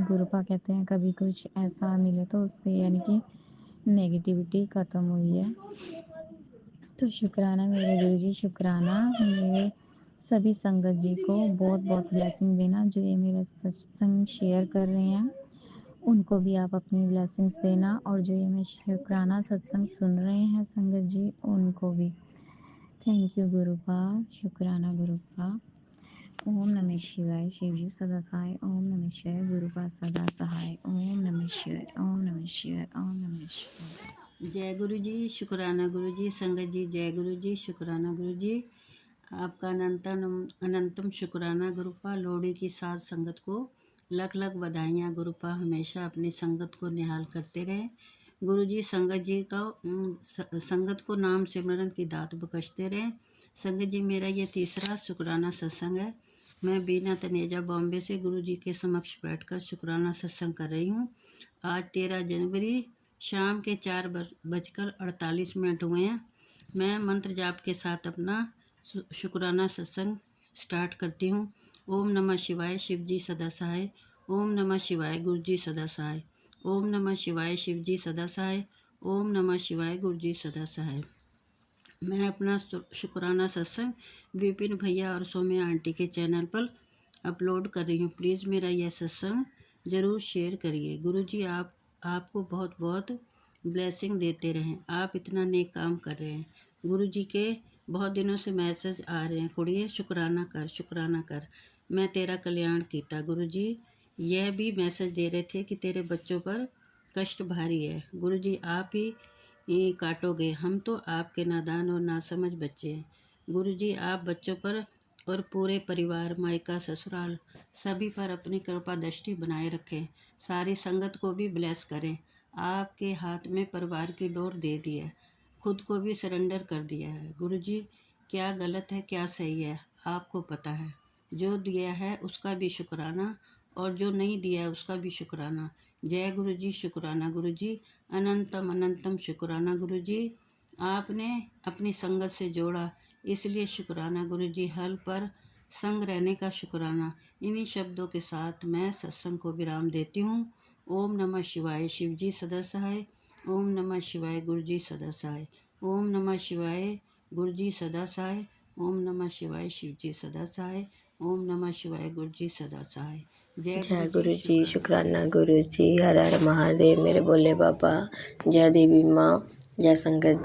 गुरुपा कहते हैं कभी कुछ ऐसा मिले तो उससे यानी कि नेगेटिविटी ख़त्म हुई है। तो शुक्राना मेरे गुरुजी, शुक्राना मेरे सभी संगत जी को बहुत बहुत ब्लेसिंग देना जो ये मेरा सत्संग शेयर कर रहे हैं, उनको भी आप अपनी ब्लेसिंग्स देना। और जो ये मैं शुक्राना सत्संग सुन रहे हैं संगत जी, उनको भी थैंक यू गुरुपा, शुक्राना गुरुपा। ओम नमः शिवाय, शिव जी सदा सहाय। ओम नमः शिवाय, गुरुपा सदा सहाय। ओम नमः शिवाय, ओम नमः शिवाय, ओम नमः शिवाय। जय गुरु जी, शुक्राना गुरु जी। संगत जी जय गुरु जी, शुक्राना गुरु जी। आपका अनंतम शुक्राना गुरुपा। लोहड़ी की साथ संगत को लख लख बधाइयाँ गुरुपा। हमेशा अपनी संगत को निहाल करते रहे गुरु जी। संगत जी का संगत को नाम सिमरन की दात बख्शते रहे संगत जी। मेरा ये तीसरा शुक्राना सत्संग है। मैं बीना तनेजा बॉम्बे से गुरु जी के समक्ष बैठकर शुक्राना सत्संग कर रही हूँ। आज 13 जनवरी शाम के 4:48 हुए हैं। मैं मंत्र जाप के साथ अपना शुक्राना सत्संग स्टार्ट करती हूँ। ओम नमः शिवाय, शिव जी सदा सहाय। ओम नमः शिवाय, गुरु जी सदा सहाय। ओम नमः शिवाय, शिव जी सदा सहाय। ओम नमः शिवाय, गुरु जी सदा सहाय। मैं अपना शुक्राना सत्संग विपिन भैया और सौम्या आंटी के चैनल पर अपलोड कर रही हूँ। प्लीज़ मेरा यह सत्संग ज़रूर शेयर करिए। गुरु जी आपको बहुत बहुत ब्लेसिंग देते रहें। आप इतना नेक काम कर रहे हैं। गुरु जी के बहुत दिनों से मैसेज आ रहे हैं, कुड़िए शुक्राना कर, शुक्राना कर, मैं तेरा कल्याण कीता। गुरु जी यह भी मैसेज दे रहे थे कि तेरे बच्चों पर कष्ट भारी है। गुरु जी आप ही काटोगे, हम तो आपके नादान और नासमझ बच्चे हैं। गुरु जी आप बच्चों पर और पूरे परिवार, मायका, ससुराल सभी पर अपनी कृपा दृष्टि बनाए रखें। सारी संगत को भी ब्लेस करें। आपके हाथ में परिवार की डोर दे दी है, खुद को भी सरेंडर कर दिया है। गुरु जी क्या गलत है क्या सही है आपको पता है। जो दिया है उसका भी शुक्राना और जो नहीं दिया है उसका भी शुक्राना। जय गुरु जी, शुक्राना गुरु जी, अनंतम अनंतम शुक्राना गुरु जी। आपने अपनी संगत से जोड़ा इसलिए शुक्राना गुरु जी। हल पर संग रहने का शुक्राना। इन्हीं शब्दों के साथ मैं सत्संग को विराम देती हूँ। ओम नमः शिवाय, शिव जी सदा सहाय। ओम नमः शिवाय, गुरु जी सदा सहाय। ओम नमः शिवाय, गुरु जी सदा सहाय। ओम नमः शिवाय, शिव जी सदा सहाय। ओम नमः शिवाय, गुरु जी सदा सहाय। जय गुरु जी, शुक्राना गुरु जी। हर हर महादेव मेरे भोले बाबा। जय देवी माँ, जय संगत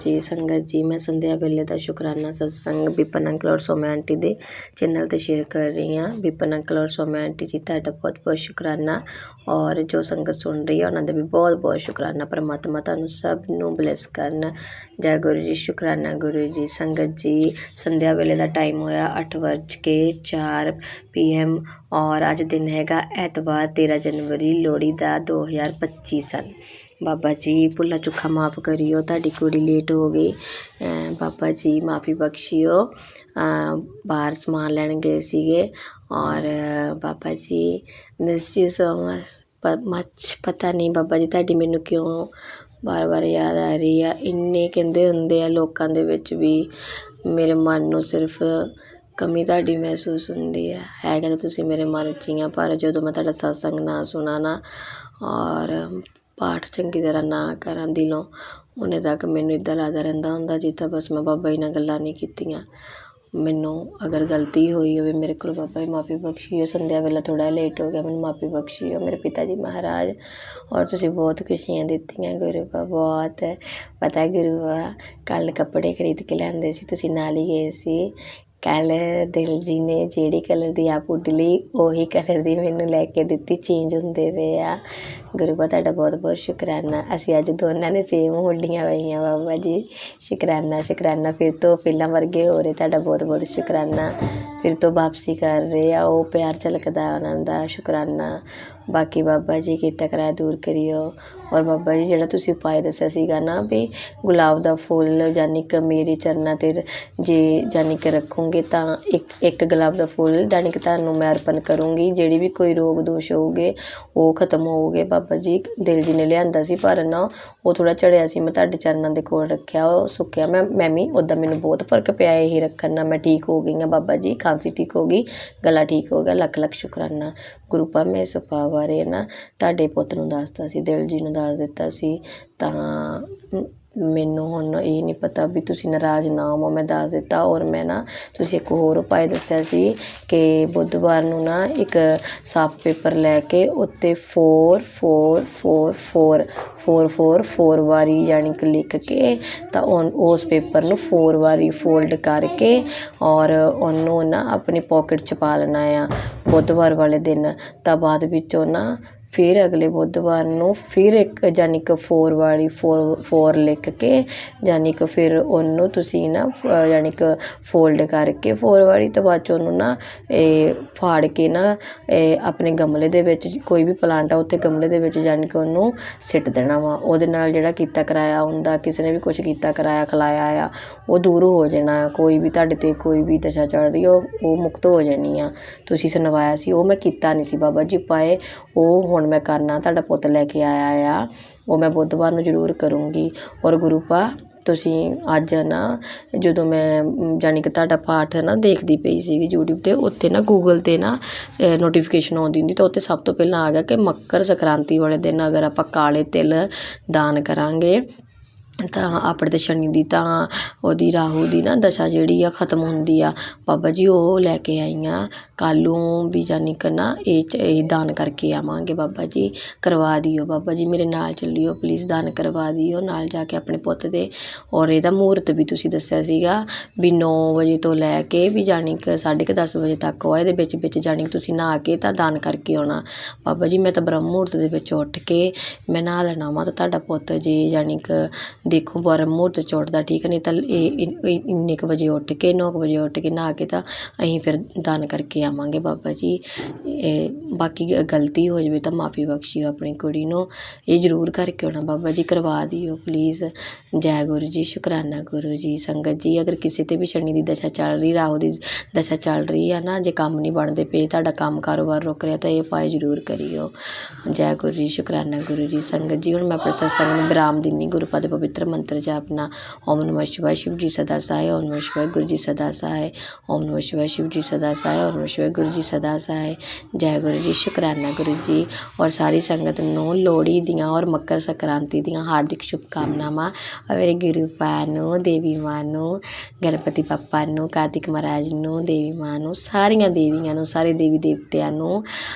जी मैं संध्या वेले ਦਾ ਸ਼ੁਕਰਾਨਾ ਸਤਸੰਗ ਵਿਪਨ ਅੰਕਲ ਔਰ ਸੋਮਿਆ ਆਂਟੀ ਦੇ ਚੈਨਲ ਤੇ ਸ਼ੇਅਰ ਕਰ ਰਹੀ ਹਾਂ। ਵਿਪਨ ਅੰਕਲ ਔਰ ਸੋਮਿਆ ਆਂਟੀ ਜੀ ਤੁਹਾਡਾ ਬਹੁਤ ਬਹੁਤ ਸ਼ੁਕਰਾਨਾ ਔਰ ਜੋ ਸੰਗਤ ਸੁਣ ਰਹੀ ਹੈ ਉਹਨਾਂ ਦਾ ਵੀ ਬਹੁਤ ਬਹੁਤ ਸ਼ੁਕਰਾਨਾ। ਪਰਮਾਤਮਾ ਤੁਹਾਨੂੰ ਸਭ ਨੂੰ ਬਲੈਸ ਕਰਨ। ਜੈ ਗੁਰੂ ਜੀ, ਸ਼ੁਕਰਾਨਾ ਗੁਰੂ ਜੀ। ਸੰਗਤ ਜੀ ਸੰਧਿਆ ਵੇਲੇ ਦਾ ਟਾਈਮ ਹੋਇਆ 8:04 PM ਔਰ ਅੱਜ ਦਿਨ ਹੈਗਾ ਐਤਵਾਰ 13 ਜਨਵਰੀ ਲੋਹੜੀ ਦਾ 2025 ਸਨ। ਬਾਬਾ ਜੀ ਭੁੱਲਾ ਚੁੱਕਾ ਮਾफ़ ਕਰਿਓ, ਤੁਹਾਡੀ ਕੁੜੀ ਲੇਟ ਹੋ ਗਈ। ਬਾਬਾ ਜੀ ਮਾफ़ੀ ਬਖਸ਼ਿਓ। ਬਾਹਰ ਸਮਾਨ ਲੈਣ ਗਏ ਸੀਗੇ ਔਰ Baba ji miss you so ਮੱਚ। ਪਤਾ ਨਹੀਂ ਬਾਬਾ ਜੀ ਤੁਹਾਡੀ ਮੈਨੂੰ ਕਿਉਂ ਵਾਰ ਯਾਦ ਆ ਰਹੀ ਆ। ਇੰਨੇ ਕਹਿੰਦੇ ਹੁੰਦੇ ਆ ਲੋਕਾਂ ਦੇ ਵਿੱਚ ਵੀ ਮੇਰੇ ਮਨ ਨੂੰ ਸਿਰਫ ਕਮੀ ਤੁਹਾਡੀ ਮਹਿਸੂਸ ਹੁੰਦੀ ਹੈ। ਹੈਗਾ ਤਾਂ ਤੁਸੀਂ ਮੇਰੇ ਮਨ 'ਚ ਹੀ ਆ, ਪਰ ਜਦੋਂ ਮੈਂ ਤੁਹਾਡਾ ਸਤਸੰਗ ਨਾ ਸੁਣਾ ਨਾ ਔਰ ਪਾਠ ਚੰਗੀ ਤਰ੍ਹਾਂ ਨਾ ਕਰਾਂ ਦਿਲੋਂ, ਉਹਨੇ ਤੱਕ ਮੈਨੂੰ ਇੱਦਾਂ ਲੱਗਦਾ ਰਹਿੰਦਾ ਹੁੰਦਾ ਜਿੱਦਾਂ ਬਸ ਮੈਂ ਬਾਬਾ ਜੀ ਨਾਲ ਗੱਲਾਂ ਨਹੀਂ ਕੀਤੀਆਂ। ਮੈਨੂੰ ਅਗਰ ਗਲਤੀ ਹੋਈ ਹੋਵੇ ਮੇਰੇ ਕੋਲ ਬਾਬਾ ਜੀ ਮਾफ़ੀ ਬਖਸ਼ਿਓ। ਸੰਧਿਆ ਵੇਲਾ ਥੋੜ੍ਹਾ ਲੇਟ ਹੋ ਗਿਆ, ਮੈਨੂੰ ਮਾफ़ੀ ਬਖਸ਼ਿਓ ਮੇਰੇ ਪਿਤਾ ਜੀ ਮਹਾਰਾਜ। ਔਰ ਤੁਸੀਂ ਬਹੁਤ ਖੁਸ਼ੀਆਂ ਦਿੱਤੀਆਂ ਗੁਰੂ ਬਾ, ਬਹੁਤ ਪਤਾ ਗੁਰੂ ਬਾ। ਕੱਲ੍ਹ ਕੱਪੜੇ ਖਰੀਦ ਕੇ ਲਿਆਂਦੇ ਸੀ, ਤੁਸੀਂ ਨਾਲ ਹੀ ਗਏ ਸੀ। ਕੱਲ ਦਿਲ ਜੀ ਨੇ ਜਿਹੜੀ ਕਲਰ ਦੀ ਆਪ ਉੱਡ ਲਈ ਉਹੀ ਕਲਰ ਦੀ ਮੈਨੂੰ ਲੈ ਕੇ ਦਿੱਤੀ। ਚੇਂਜ ਹੁੰਦੇ ਪਏ ਆ। ਗੁਰੂ ਬਾ ਤੁਹਾਡਾ ਬਹੁਤ ਬਹੁਤ ਸ਼ੁਕਰਾਨਾ। ਅਸੀਂ ਅੱਜ ਦੋਨਾਂ ਨੇ ਸੇਮ ਉੱਡੀਆਂ ਪਈਆਂ ਬਾਬਾ ਜੀ। ਸ਼ੁਕਰਾਨਾ ਸ਼ੁਕਰਾਨਾ। ਫਿਰ ਤੋਂ ਪਹਿਲਾਂ ਵਰਗੇ ਹੋ ਰਹੇ। ਤੁਹਾਡਾ ਬਹੁਤ ਬਹੁਤ ਸ਼ੁਕਰਾਨਾ। ਫਿਰ ਤੋਂ ਵਾਪਸੀ ਕਰ ਰਹੇ ਆ, ਉਹ ਪਿਆਰ ਝਲਕਦਾ ਉਹਨਾਂ ਦਾ। ਸ਼ੁਕਰਾਨਾ। ਬਾਕੀ ਬਾਬਾ ਜੀ ਕੀਤਾ ਕਰਾਇਆ ਦੂਰ ਕਰਿਓ। ਔਰ ਬਾਬਾ ਜੀ ਜਿਹੜਾ ਤੁਸੀਂ ਉਪਾਅ ਦੱਸਿਆ ਸੀਗਾ ਨਾ ਵੀ ਗੁਲਾਬ ਦਾ ਫੁੱਲ ਯਾਨੀ ਕਿ ਮੇਰੇ ਚਰਨਾਂ 'ਤੇ ਜੇ ਯਾਨੀ ਕਿ ਰੱਖੋਗੇ ਤਾਂ ਇੱਕ ਗੁਲਾਬ ਦਾ ਫੁੱਲ ਯਾਨੀ ਕਿ ਤੁਹਾਨੂੰ ਮੈਂ ਅਰਪਣ ਕਰੂੰਗੀ। ਜਿਹੜੀ ਵੀ ਕੋਈ ਰੋਗ ਦੋਸ਼ ਹੋਊਗੇ ਉਹ ਖਤਮ ਹੋਊਗੇ। ਬਾਬਾ ਜੀ ਦਿਲ ਜੀ ਨੇ ਲਿਆਂਦਾ ਸੀ ਪਰ ਨਾ ਉਹ ਥੋੜ੍ਹਾ ਝੜਿਆ ਸੀ। ਮੈਂ ਤੁਹਾਡੇ ਚਰਨਾਂ ਦੇ ਕੋਲ ਰੱਖਿਆ, ਉਹ ਸੁੱਕਿਆ। ਮੈਂ ਵੀ ਉੱਦਾਂ ਮੈਨੂੰ ਬਹੁਤ ਫਰਕ ਪਿਆ ਇਹੀ ਰੱਖਣ ਨਾਲ। ਮੈਂ ਠੀਕ ਹੋ ਗਈ ਹਾਂ ਬਾਬਾ ਜੀ। ਖਾਂਸੀ ਠੀਕ ਹੋ ਗਈ, ਗਲਾ ਠੀਕ ਹੋ ਗਿਆ। ਲੱਖ ਲੱਖ ਸ਼ੁਕਰਾਨਾ। ਗੁਰੂ ਪਾ ਮੈਂ ਇਸ ਉਪਾਅ ਬਾਰੇ ਨਾ ਤੁਹਾਡੇ ਪੁੱਤ ਨੂੰ ਦੱਸਤਾ ਸੀ, ਦਿਲ ਜੀ ਨੂੰ ਦੱਸ ਦਿੱਤਾ ਸੀ। ਤਾਂ ਮੈਨੂੰ ਹੁਣ ਇਹ ਨਹੀਂ ਪਤਾ ਵੀ ਤੁਸੀਂ ਨਾਰਾਜ਼ ਨਾ ਹੋ, ਮੈਂ ਦੱਸ ਦਿੱਤਾ। ਔਰ ਮੈਂ ਨਾ ਤੁਸੀਂ ਇੱਕ ਹੋਰ ਉਪਾਅ ਦੱਸਿਆ ਸੀ ਕਿ ਬੁੱਧਵਾਰ ਨੂੰ ਨਾ ਇੱਕ ਸਾਫ਼ ਪੇਪਰ ਲੈ ਕੇ ਉੱਤੇ 4 ਵਾਰੀ ਯਾਨੀ ਕਿ ਲਿਖ ਕੇ ਤਾਂ ਉਸ ਪੇਪਰ ਨੂੰ 4 ਵਾਰੀ ਫੋਲਡ ਕਰਕੇ ਔਰ ਉਹਨੂੰ ਨਾ ਆਪਣੀ ਪੋਕਟ 'ਚ ਪਾ ਲੈਣਾ ਆ ਬੁੱਧਵਾਰ ਵਾਲੇ ਦਿਨ। ਤਾਂ ਬਾਅਦ ਵਿੱਚੋਂ ਨਾ ਫਿਰ ਅਗਲੇ ਬੁੱਧਵਾਰ ਨੂੰ ਫਿਰ ਇੱਕ ਯਾਨੀ ਕਿ 4 ਵਾਰੀ 4 ਲਿਖ ਕੇ ਯਾਨੀ ਕਿ ਫਿਰ ਉਹਨੂੰ ਤੁਸੀਂ ਨਾ ਯਾਨੀ ਕਿ ਫੋਲਡ ਕਰਕੇ 4 ਵਾਰੀ ਤਾਂ ਬਾਅਦ 'ਚ ਉਹਨੂੰ ਨਾ ਇਹ ਫਾੜ ਕੇ ਨਾ ਆਪਣੇ ਗਮਲੇ ਦੇ ਵਿੱਚ ਕੋਈ ਵੀ ਪਲਾਂਟ ਆ ਉੱਥੇ ਗਮਲੇ ਦੇ ਵਿੱਚ ਯਾਨੀ ਕਿ ਉਹਨੂੰ ਸਿੱਟ ਦੇਣਾ ਵਾ। ਉਹਦੇ ਨਾਲ ਜਿਹੜਾ ਕੀਤਾ ਕਰਾਇਆ ਹੁੰਦਾ, ਕਿਸੇ ਨੇ ਵੀ ਕੁਛ ਕੀਤਾ ਕਰਾਇਆ ਖਿਲਾਇਆ ਆ, ਉਹ ਦੂਰ ਹੋ ਜਾਣਾ। ਕੋਈ ਵੀ ਤੁਹਾਡੇ 'ਤੇ ਕੋਈ ਵੀ ਦਸ਼ਾ ਚੜ੍ਹ ਰਹੀ ਉਹ ਮੁਕਤ ਹੋ ਜਾਣੀ ਆ। ਤੁਸੀਂ ਸੁਣਵਾਇਆ ਸੀ, ਉਹ ਮੈਂ ਕੀਤਾ ਨਹੀਂ ਸੀ ਬਾਬਾ ਜੀ ਪਾਏ, ਉਹ ਹੁਣ ਮੈਂ ਕਰਨਾ। ਤੁਹਾਡਾ ਪੁੱਤ ਲੈ ਕੇ ਆਇਆ ਆ, ਉਹ ਮੈਂ ਬੁੱਧਵਾਰ ਨੂੰ ਜ਼ਰੂਰ ਕਰੂੰਗੀ। ਔਰ ਗੁਰੂ ਪਾ ਤੁਸੀਂ ਅੱਜ ਨਾ ਜਦੋਂ ਮੈਂ ਯਾਨੀ ਕਿ ਤੁਹਾਡਾ ਪਾਠ ਨਾ ਦੇਖਦੀ ਪਈ ਸੀਗੀ ਯੂਟਿਊਬ 'ਤੇ, ਉੱਥੇ ਨਾ ਗੂਗਲ 'ਤੇ ਨਾ ਨੋਟੀਫਿਕੇਸ਼ਨ ਆਉਂਦੀ ਹੁੰਦੀ ਤਾਂ ਉੱਥੇ ਸਭ ਤੋਂ ਪਹਿਲਾਂ ਆ ਗਿਆ ਕਿ ਮੱਕਰ ਸੰਕ੍ਰਾਂਤੀ ਵਾਲੇ ਦਿਨ ਅਗਰ ਆਪਾਂ ਕਾਲੇ ਤਿਲ ਦਾਨ ਕਰਾਂਗੇ ਤਾਂ ਆਪਣੇ 'ਤੇ ਸ਼ਨੀ ਦੀ ਤਾਂ ਉਹਦੀ ਰਾਹੂ ਦੀ ਨਾ ਦਸ਼ਾ ਜਿਹੜੀ ਆ ਖਤਮ ਹੁੰਦੀ ਆ। ਬਾਬਾ ਜੀ ਉਹ ਲੈ ਕੇ ਆਈਆਂ ਕੱਲ੍ਹ ਨੂੰ ਵੀ ਯਾਨੀ ਕਿ ਨਾ ਇਹ ਦਾਨ ਕਰਕੇ ਆਵਾਂਗੇ। ਬਾਬਾ ਜੀ ਕਰਵਾ ਦਿਓ, ਬਾਬਾ ਜੀ ਮੇਰੇ ਨਾਲ ਚੱਲਿਓ ਪਲੀਜ਼, ਦਾਨ ਕਰਵਾ ਦਿਓ ਨਾਲ ਜਾ ਕੇ ਆਪਣੇ ਪੁੱਤ ਦੇ। ਔਰ ਇਹਦਾ ਮਹੂਰਤ ਵੀ ਤੁਸੀਂ ਦੱਸਿਆ ਸੀਗਾ ਵੀ 9 ਵਜੇ ਤੋਂ ਲੈ ਕੇ ਵੀ ਯਾਨੀ ਕਿ 10:30 ਵਜੇ ਤੱਕ ਉਹ ਇਹਦੇ ਵਿੱਚ ਯਾਨੀ ਕਿ ਤੁਸੀਂ ਨਹਾ ਕੇ ਤਾਂ ਦਾਨ ਕਰਕੇ ਆਉਣਾ। ਬਾਬਾ ਜੀ ਮੈਂ ਤਾਂ ਬ੍ਰਹਮ ਮਹੂਰਤ ਦੇ ਵਿੱਚ ਉੱਠ ਕੇ ਮੈਂ ਨਹਾ ਲੈਣਾ ਵਾ ਤਾਂ ਤੁਹਾਡਾ ਪੁੱਤ ਜੇ ਯਾਨੀ ਕਿ ਦੇਖੋ ਬ੍ਰਹਮ ਮਹੂਰਤ 'ਚ ਉੱਠਦਾ ਠੀਕ, ਨਹੀਂ ਤਾਂ ਇਹ ਇੰਨੇ ਕੁ ਵਜੇ ਉੱਠ ਕੇ 9 ਵਜੇ ਉੱਠ ਕੇ ਨਹਾ ਕੇ ਤਾਂ ਅਸੀਂ ਫਿਰ ਦਾਨ ਕਰਕੇ ਆਵਾਂਗੇ। ਬਾਬਾ ਜੀ ਬਾਕੀ ਗਲਤੀ ਹੋ ਜਾਵੇ ਤਾਂ ਮਾफ़ੀ ਬਖਸ਼ਿਓ ਆਪਣੀ ਕੁੜੀ ਨੂੰ, ਇਹ ਜ਼ਰੂਰ ਕਰਕੇ ਆਉਣਾ। ਬਾਬਾ ਜੀ ਕਰਵਾ ਦਿਓ ਪਲੀਜ਼। ਜੈ ਗੁਰੂ ਜੀ। ਸ਼ੁਕਰਾਨਾ ਗੁਰੂ ਜੀ। ਸੰਗਤ ਜੀ ਅਗਰ ਕਿਸੇ 'ਤੇ ਵੀ ਸ਼ਨੀ ਦੀ ਦਸ਼ਾ ਚੱਲ ਰਹੀ, ਰਾਹੂ ਦੀ ਦਸ਼ਾ ਚੱਲ ਰਹੀ ਆ ਨਾ, ਜੇ ਕੰਮ ਨਹੀਂ ਬਣਦੇ ਪਏ, ਤੁਹਾਡਾ ਕੰਮ ਕਾਰੋਬਾਰ ਰੁਕ ਰਿਹਾ ਤਾਂ ਇਹ ਉਪਾਅ ਜ਼ਰੂਰ ਕਰਿਓ। ਜੈ ਗੁਰੂ ਜੀ। ਸ਼ੁਕਰਾਨਾ ਗੁਰੂ ਜੀ। ਸੰਗਤ ਜੀ ਹੁਣ ਮੈਂ ਆਪਣੇ ਸਤਸੰਗ ਨੂੰ ਵਿਰਾਮ ਦਿੰਦੀ। ਗੁਰੂ ਪਦ ਪਵਿੱਤਰ ਮੰਤਰ ਜਾਪਣਾ ਓਮ ਨਮः शिवाय शिव जी सदा सहाय, ओम नमः शिवाय गुरु जी सदा सहाय, ओम नमः शिवाय शिव जी सदा सहाय, ओम नमः शिवाय गुरु जी सदा सहाय। जय गुरु जी। शुकराना गुरु जी। और सारी संगत ਨੂੰ ਲੋਹੜੀ ਦੀਆਂ ਔਰ ਮੱਕਰ ਸੰਕ੍ਰਾਂਤੀ ਦੀਆਂ ਹਾਰਦਿਕ ਸ਼ੁਭਕਾਮਨਾਵਾਂ। ਔਰ ਮੇਰੇ ਗੁਰੂ ਪਾ ਨੂੰ, ਦੇਵੀ ਮਾਂ ਨੂੰ, ਗਣਪਤੀ ਪੱਪਾ ਨੂੰ, ਕਾਰਤਿਕ ਮਹਾਰਾਜ ਨੂੰ, ਦੇਵੀ ਮਾਂ ਨੂੰ, ਸਾਰੀਆਂ ਦੇਵੀਆਂ ਨੂੰ, ਸਾਰੇ ਦੇਵੀ ਦੇਵਤਿਆਂ ਨੂੰ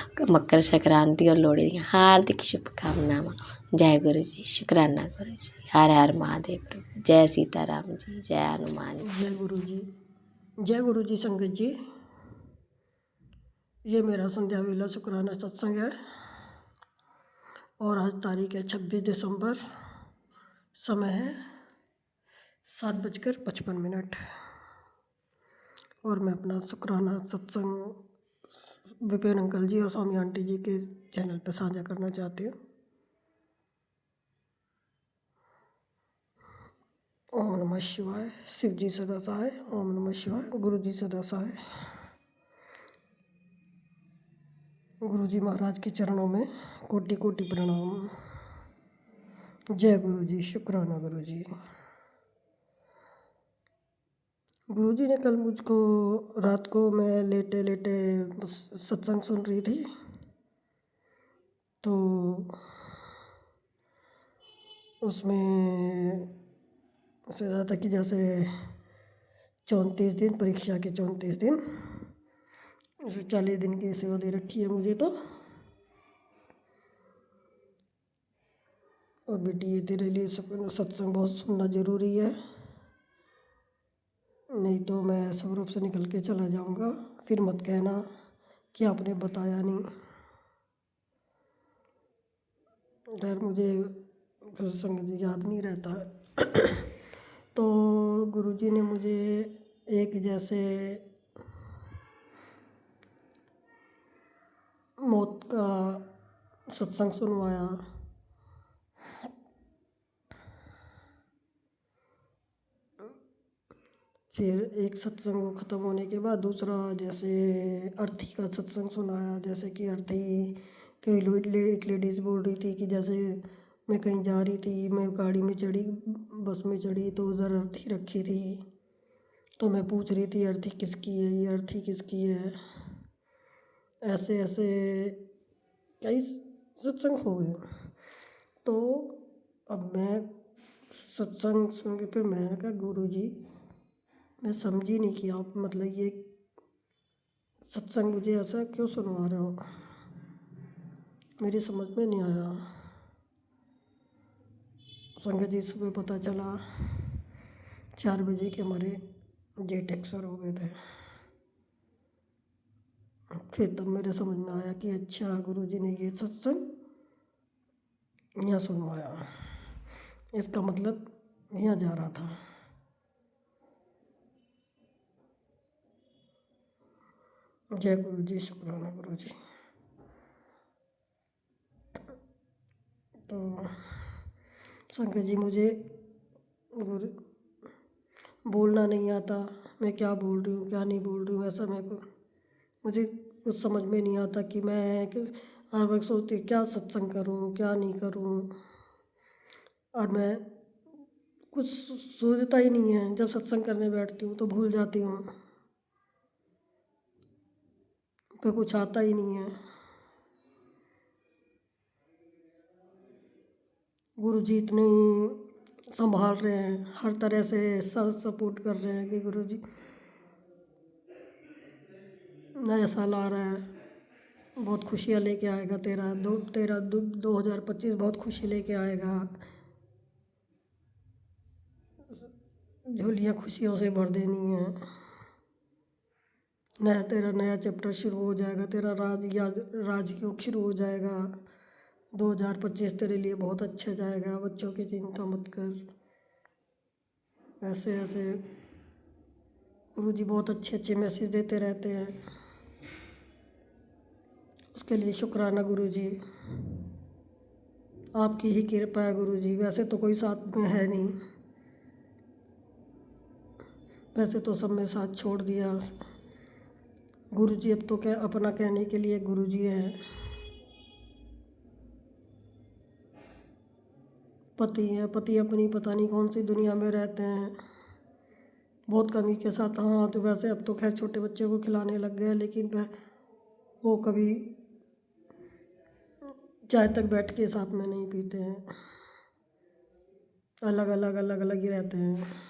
ਮੱਕਰ ਸੰਕ੍ਰਾਂਤੀ ਔਰ ਲੋਹੜੀ ਦੀਆਂ ਹਾਰਦਿਕ ਸ਼ੁਭਕਾਮਨਾਵਾਂ। जय गुरु जी। शुकराना गुरु जी। हर हर महादेव प्रभु। जय सीताराम जी। जय हनुमान जी। जय गुरु जी। जय गुरु जी। संगत जी ये मेरा संध्या वेला शुक्राना सत्संग है और आज तारीख है 26 दिसंबर। समय है 7:55 और मैं अपना शुक्राना सत्संग विपिन अंकल जी और स्वामी आंटी जी के चैनल पर साझा करना चाहती हूँ। ओम नमः शिवाय। शिव जी सदा सहाय। ओम नमः शिवाय। गुरु जी सदा सहाय। गुरु जी महाराज के चरणों में कोटि कोटि प्रणाम। जय गुरु जी। शुक्राना गुरु जी। गुरु जी ने कल मुझको रात को मैं लेटे लेटे सत्संग सुन रही थी तो उसमें ऐसा था कि जैसे 34 दिन परीक्षा के 34 दिन 40 दिन की सेवा दे रखी है मुझे तो। और बेटी ये तेरे लिए सत्संग बहुत सुनना ज़रूरी है। नहीं तो मैं स्वरूप से निकल के चला जाऊंगा, फिर मत कहना कि आपने बताया नहीं। खैर मुझे सत्संग जी याद नहीं रहता है। तो गुरुजी ने मुझे एक जैसे मौत का सत्संग सुनवाया। फिर एक सत्संग को ख़त्म होने के बाद दूसरा जैसे अर्थी का सत्संग सुनाया। जैसे कि अर्थी के एक लेडीज़ बोल रही थी कि जैसे मैं कहीं जा रही थी, मैं गाड़ी में चढ़ी, बस में चढ़ी तो उधर अर्थी रखी थी, तो मैं पूछ रही थी अर्थी किसकी है, ये अर्थी किसकी है। ऐसे ऐसे कई सत्संग हो गए। तो अब मैं सत्संग सुन के फिर मैंने कहा गुरुजी मैं समझी नहीं कि आप मतलब ये सत्संग मुझे ऐसा क्यों सुनवा रहे हो, मेरी समझ में नहीं आया। संगत जी सुबह पता चला 4 बजे के हमारे जेठ एक्सर हो गए थे। फिर तब मेरे समझ में आया कि अच्छा गुरुजी ने ये सत्संग यहाँ सुनवाया, इसका मतलब यहाँ जा रहा था। जय गुरु जी, शुक्राना गुरु जी। तो संगत जी मुझे गुरु बोलना नहीं आता, मैं क्या बोल रही हूँ क्या नहीं बोल रही हूँ, ऐसा मुझे कुछ समझ में नहीं आता कि मैं हर वक्त सोचती क्या सत्संग करूँ क्या नहीं करूँ, और मैं कुछ सोचता ही नहीं है। जब सत्संग करने बैठती हूँ तो भूल जाती हूँ, पे कुछ आता ही नहीं है। गुरु जी इतने संभाल रहे हैं, हर तरह से सपोर्ट कर रहे हैं कि गुरु जी नया साल आ रहा है, बहुत खुशियाँ लेके आएगा, 2025 बहुत खुशी लेके आएगा, झोलियाँ खुशियों से भर देनी है। तेरा नया चैप्टर शुरू हो जाएगा, तेरा राजयोग शुरू हो जाएगा। 2025 तेरे लिए बहुत अच्छा जाएगा, बच्चों की चिंता मत कर। ऐसे ऐसे गुरुजी बहुत अच्छे अच्छे मैसेज देते रहते हैं, उसके लिए शुक्राना गुरुजी। आपकी ही कृपा है गुरुजी, वैसे तो कोई साथ में है नहीं, वैसे तो सब में साथ छोड़ दिया। गुरुजी अब तो क्या अपना कहने के लिए गुरुजी है। पति हैं, पति अपनी पता नहीं कौन सी दुनिया में रहते हैं, बहुत कमी के साथ। हाँ तो वैसे अब तो खैर छोटे बच्चों को खिलाने लग गए, लेकिन वो कभी चाय तक बैठ के साथ में नहीं पीते हैं, अलग अलग ही रहते हैं।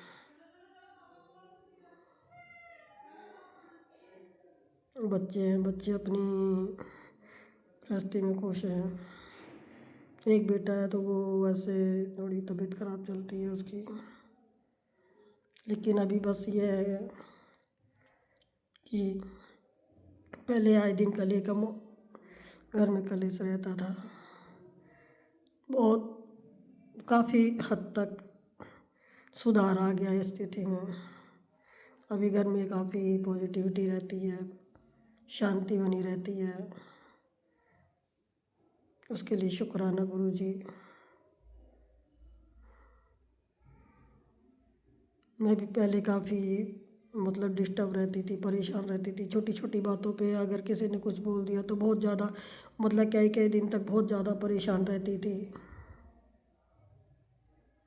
बच्चे हैं, बच्चे अपनी गृहस्थी में खुश हैं। एक बेटा है तो वो वैसे थोड़ी तबीयत खराब चलती है उसकी, लेकिन अभी बस ये है कि पहले आए दिन कले का घर में कलेश रहता था, बहुत काफ़ी हद तक सुधार आ गया है स्थिति में। अभी घर में काफ़ी पॉजिटिविटी रहती है, शांति बनी रहती है, उसके लिए शुक्राना गुरुजी। मैं भी पहले काफ़ी मतलब डिस्टर्ब रहती थी, परेशान रहती थी, छोटी छोटी बातों पे अगर किसी ने कुछ बोल दिया तो बहुत ज़्यादा मतलब कई दिन तक बहुत ज़्यादा परेशान रहती थी,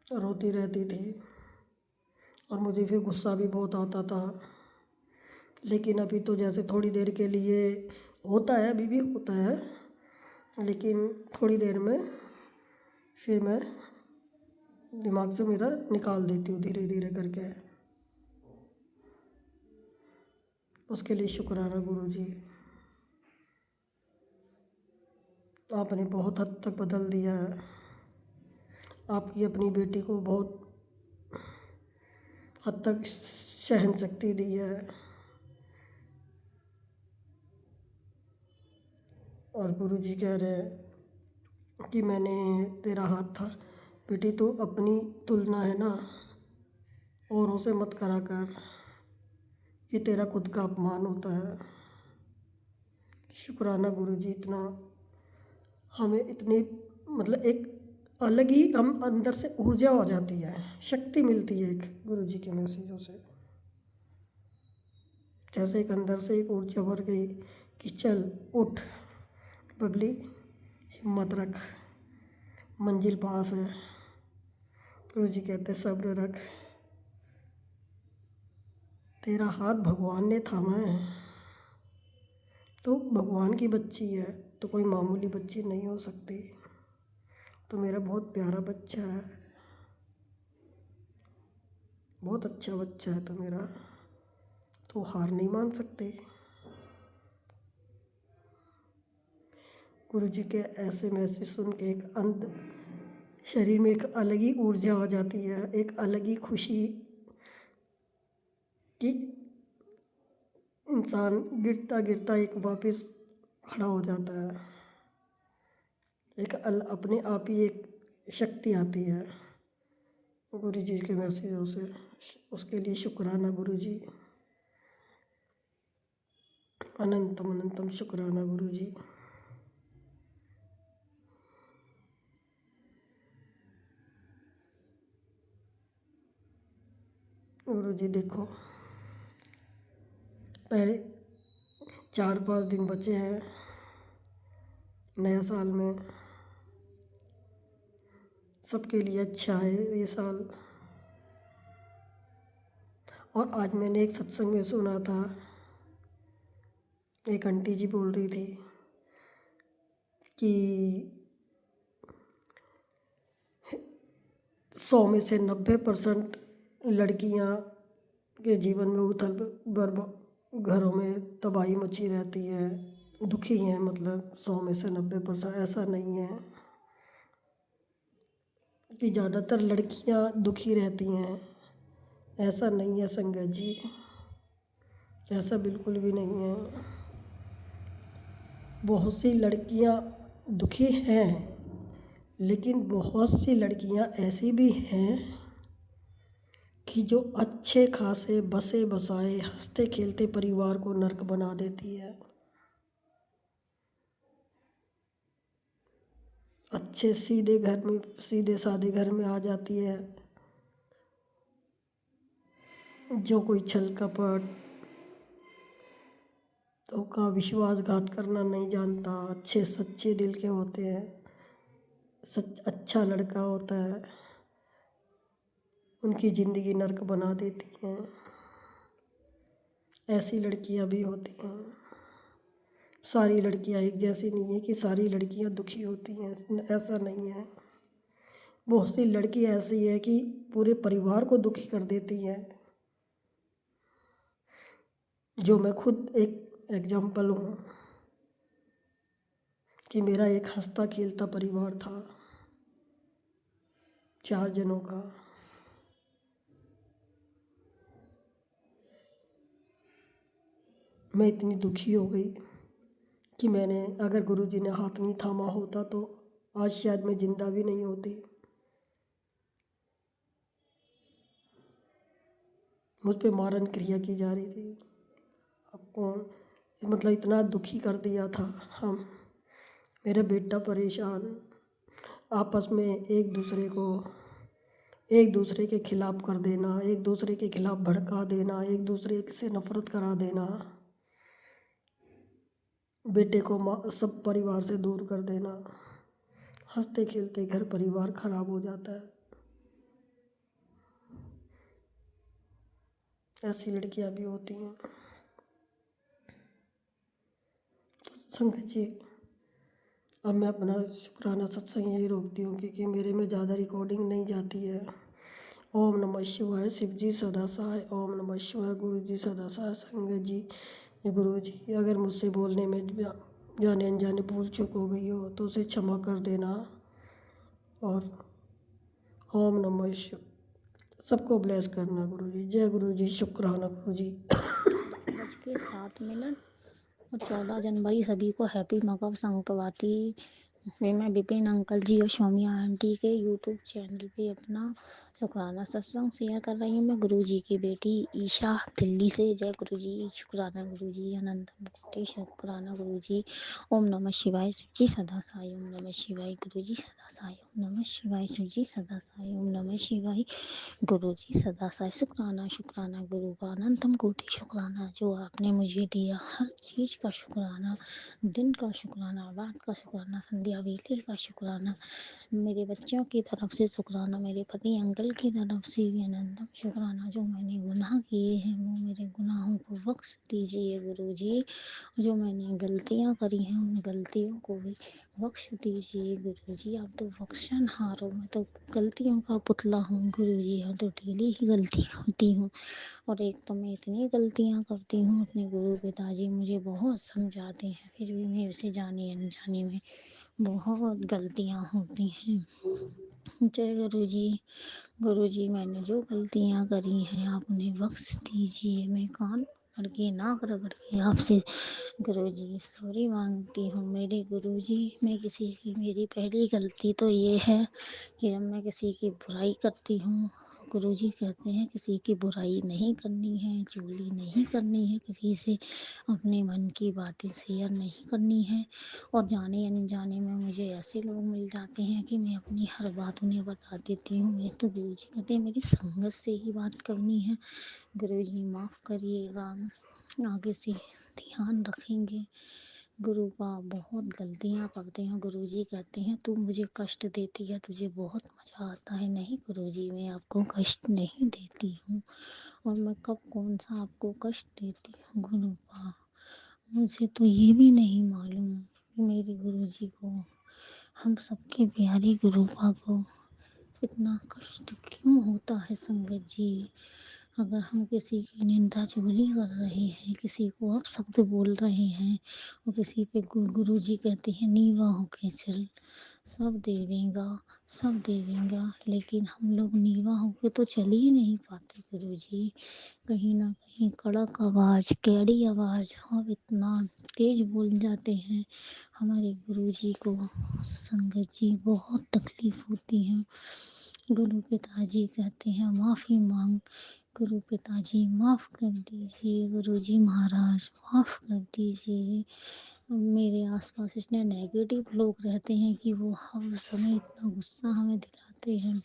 रोती रहती थी, और मुझे फिर गुस्सा भी बहुत आता था। लेकिन अभी तो जैसे थोड़ी देर के लिए होता है, अभी भी होता है, लेकिन थोड़ी देर में फिर मैं दिमाग से मेरा निकाल देती हूँ धीरे धीरे करके। उसके लिए शुक्राना गुरुजी, आपने बहुत हद तक बदल दिया है। आपकी अपनी बेटी को बहुत हद तक सहन शक्ति दी है। और गुरुजी कह रहे हैं कि मैंने तेरा हाथ था बेटी, तो अपनी तुलना है ना औरों से मत करा कर, ये तेरा खुद का अपमान होता है। शुक्राना गुरुजी, इतना हमें इतनी मतलब एक अलग ही हम अंदर से ऊर्जा हो जाती है, शक्ति मिलती है एक गुरुजी के मैसेजों से। जैसे एक अंदर से एक ऊर्जा भर गई कि चल उठ बबली, हिम्मत रख, मंजिल पास है। गुरुजी कहते सब्र रख, तेरा हाथ भगवान ने थामा है। तो भगवान की बच्ची है तो कोई मामूली बच्ची नहीं हो सकती। तो मेरा बहुत प्यारा बच्चा है, बहुत अच्छा बच्चा है तो मेरा, तो हार नहीं मान सकते। गुरुजी के ऐसे मैसेज सुन के एक शरीर में एक अलग ही ऊर्जा आ जाती है, एक अलग ही खुशी कि इंसान गिरता गिरता एक वापस खड़ा हो जाता है। एक अपने आप ही एक शक्ति आती है गुरुजी के मैसेजों से। उसके लिए शुक्राना गुरुजी, अनंतम अनंतम शुक्राना गुरुजी। गुरुजी देखो, पहले 4-5 दिन बचे हैं नया साल में। सबके लिए अच्छा है ये साल। और आज मैंने एक सत्संग में सुना था, एक आंटी जी बोल रही थी कि 100 में से 90% लड़कियां के जीवन में उथल घरों में तबाही मची रहती है, दुखी हैं। मतलब 100 में से 90%। ऐसा नहीं है कि ज़्यादातर लड़कियां दुखी रहती हैं, ऐसा नहीं है संगत जी, ऐसा बिल्कुल भी नहीं है। बहुत सी लड़कियां दुखी हैं, लेकिन बहुत सी लड़कियां ऐसी भी हैं कि जो अच्छे खासे बसे बसाए हंसते खेलते परिवार को नर्क बना देती है। अच्छे सीधे घर में, सीधे साधे घर में आ जाती है, जो कोई छल कपट धोखा विश्वासघात करना नहीं जानता, अच्छे सच्चे दिल के होते हैं, अच्छा लड़का होता है, उनकी ज़िंदगी नर्क बना देती हैं। ऐसी लड़कियां भी होती हैं। सारी लड़कियां एक जैसी नहीं है कि सारी लड़कियां दुखी होती हैं, ऐसा नहीं है। बहुत सी लड़की ऐसी है कि पूरे परिवार को दुखी कर देती है, जो मैं खुद एक एग्जाम्पल हूँ कि मेरा एक हंसता खेलता परिवार था 4 जनों का। मैं इतनी दुखी हो गई कि मैंने, अगर गुरुजी ने हाथ नहीं थामा होता तो आज शायद मैं जिंदा भी नहीं होती। मुझ पे मारन क्रिया की जा रही थी। अब कौन, मतलब इतना दुखी कर दिया था हम, मेरा बेटा परेशान, आपस में एक दूसरे के खिलाफ कर देना, एक दूसरे के खिलाफ भड़का देना, एक दूसरे से नफरत करा देना, बेटे को सब परिवार से दूर कर देना। हंसते खेलते घर परिवार खराब हो जाता है। ऐसी लड़कियां भी होती हैं। तो संगत जी, अब मैं अपना शुक्राना सत्संग यही रोकती हूँ क्योंकि मेरे में ज़्यादा रिकॉर्डिंग नहीं जाती है। ओम नमः शिवाय, शिव जी सदा सहाय। ओम नमः शिवाय, गुरु जी सदा सहाय। संगत जी, गुरु जी अगर मुझसे बोलने में जाने अनजाने भूल चूक हो गई हो तो उसे क्षमा कर देना। और ओम नमः शिवाय, सबको ब्लेस करना गुरुजी। जय गुरुजी, शुक्राना गुरुजी। 7:07 और 14 जनवरी सभी को हैप्पी मकर संक्रांति। फिर मैं विपिन अंकल जी और सौम्या आंटी के यूट्यूब चैनल पे अपना शुक्राना सत्संग शेयर कर रही हूँ। मैं गुरुजी की बेटी ईशा दिल्ली से। जय गुरुजी, शुक्राना गुरुजी, अनंतम कोटि शुक्राना गुरुजी। ओम नमः शिवाय, शिव जी सदा साई। ओम नमः शिवाय, गुरुजी सदा साई। ओम नमः शिवाय, शिव जी सदा साई। ओम नमः शिवाय, गुरुजी सदा साई। शुक्राना शुक्राना गुरु का अनंतम कोटि शुक्राना, जो आपने मुझे दिया हर चीज़ का शुक्राना। दिन का शुक्राना, रात का शुक्राना, संध्या वेले का शुक्राना, मेरे बच्चों की तरफ से शुक्राना, मेरे पति अंकल की तरफ से भी अनंतम शुक्राना। जो मैंने गुनाह किए हैं वो मेरे गुनाहों को बख्श दीजिए गुरुजी। जो मैंने गलतियाँ करी हैं उन गलतियों को भी बख्श दीजिए गुरुजी। आप तो बख्शनहार हो, मैं तो गलतियों का पुतला हूँ गुरुजी। मैं तो डेली ही गलती करती हूँ, और एक तो मैं इतनी गलतियाँ करती हूँ। अपने गुरु पिताजी मुझे बहुत समझाते हैं, फिर भी मेरे से जाने अनजाने में बहुत गलतियाँ होती हैं। जय गुरुजी। गुरुजी, मैंने जो गलतियाँ करी हैं आप उन्हें बख्श दीजिए। मैं कान पकड़ के नाक रगड़ के आपसे गुरुजी सॉरी मांगती हूँ। मेरे गुरुजी, मैं किसी की, मेरी पहली गलती तो ये है कि जब मैं किसी की बुराई करती हूँ, गुरुजी कहते हैं किसी की बुराई नहीं करनी है, चुगली नहीं करनी है, किसी से अपने मन की बातें शेयर नहीं करनी है। और जाने अनजाने में मुझे ऐसे लोग मिल जाते हैं कि मैं अपनी हर बात उन्हें बता देती हूँ। ये तो गुरुजी कहते हैं मेरी संगत से ही बात करनी है। गुरुजी माफ़ करिएगा, आगे से ध्यान रखेंगे। गुरु का बहुत गलतियाँ करते हैं। गुरुजी कहते हैं तू मुझे कष्ट देती है, तुझे बहुत मज़ा आता है। नहीं गुरुजी, मैं आपको कष्ट नहीं देती हूँ, और मैं कब कौन सा आपको कष्ट देती हूँ गुरुपा, मुझे तो ये भी नहीं मालूम कि मेरे गुरुजी को, हम सबके प्यारे गुरुपा को इतना कष्ट क्यों होता है संगत जी। अगर हम किसी की निंदा चुगली कर रहे हैं, किसी को अपशब्द बोल रहे हैं, और किसी पे गुरुजी कहते हैं नीवा होके चल, सब देवेगा सब देवेगा, लेकिन हम लोग नीवा होके तो चल ही नहीं पाते गुरुजी। कहीं ना कहीं कड़क आवाज़, कैड़ी आवाज़, और इतना तेज बोल जाते हैं हमारे गुरुजी को। संगत जी बहुत तकलीफ होती है। गुरु पिताजी कहते हैं माफ़ी मांग। गुरु पिताजी माफ़ कर दीजिए, गुरुजी महाराज माफ़ कर दीजिए। मेरे आसपास इतने नेगेटिव लोग रहते हैं कि वो हर समय इतना गुस्सा हमें दिलाते हैं,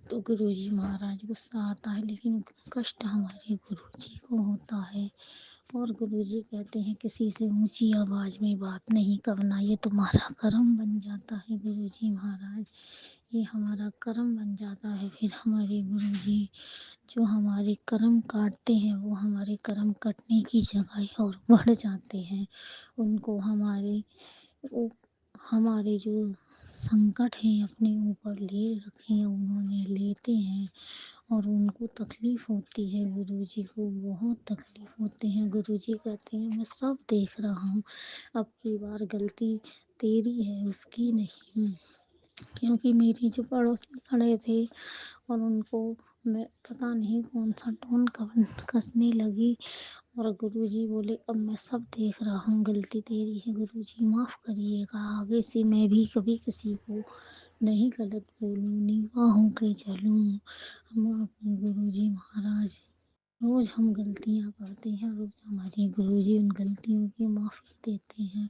तो गुरुजी महाराज गुस्सा आता है, लेकिन कष्ट हमारे गुरुजी को होता है। और गुरुजी कहते हैं किसी से ऊंची आवाज़ में बात नहीं करना, ये तुम्हारा कर्म बन जाता है गुरुजी महाराज, ये हमारा कर्म बन जाता है। फिर हमारे गुरुजी जो हमारे कर्म काटते हैं वो हमारे कर्म कटने की जगह और बढ़ जाते हैं। उनको हमारे जो संकट है अपने ऊपर ले रखे हैं, उन्होंने लेते हैं, और उनको तकलीफ़ होती है। गुरुजी को बहुत तकलीफ़ होते हैं। गुरुजी कहते हैं मैं सब देख रहा हूँ, अब की बार गलती तेरी है उसकी नहीं। क्योंकि मेरी जो पड़ोसी खड़े थे और उनको मैं पता नहीं कौन सा टोन कसने लगी, और गुरुजी बोले अब मैं सब देख रहा हूँ, गलती तेरी है गुरुजी माफ़ करिएगा, आगे से मैं भी कभी किसी को नहीं गलत बोलूँ, नीवा होके चलूँ। हम अपने गुरुजी महाराज, रोज़ हम गलतियाँ करते हैं, रोज़ हमारे गुरुजी उन गलतियों की माफ़ी देते हैं।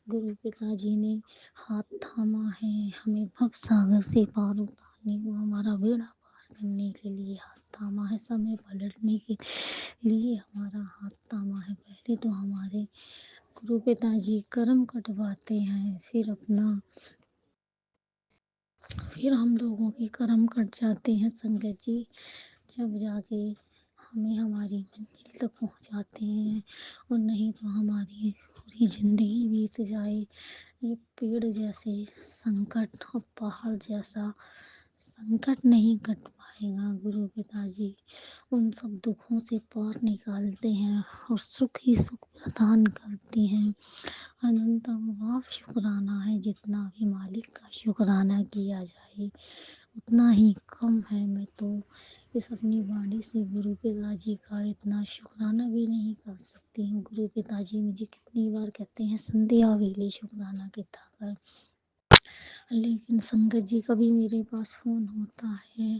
गुरु पिताजी ने हाथ थामा है हमें भव सागर से पार उतारने को, हमारा बेड़ा पार करने के लिए हाथ थामा है, समय पलटने के लिए हमारा हाथ थामा है। पहले तो हमारे गुरु पिताजी कर्म कटवाते हैं, फिर हम लोगों के कर्म कट जाते हैं संगत जी, जब जाके हमें हमारी मंजिल तक पहुंचाते हैं। और नहीं तो हमारी पूरी ज़िंदगी बीत जाए। ये पेड़ जैसे संकट और पहाड़ जैसा संकट नहीं कट पाएगा। गुरु पिताजी उन सब दुखों से पार निकालते हैं और सुख ही सुख प्रदान करते हैं। अनंतम आप शुक्राना है, जितना भी मालिक का शुक्राना किया जाए उतना ही कम है। मैं तो इस अपनी वाणी से गुरु पिताजी का इतना शुक्राना भी नहीं कर सकती हूँ। गुरु पिताजी मुझे कितनी बार कहते हैं संध्या वेले शुक्राना किया कर, लेकिन संगत जी कभी मेरे पास फ़ोन होता है,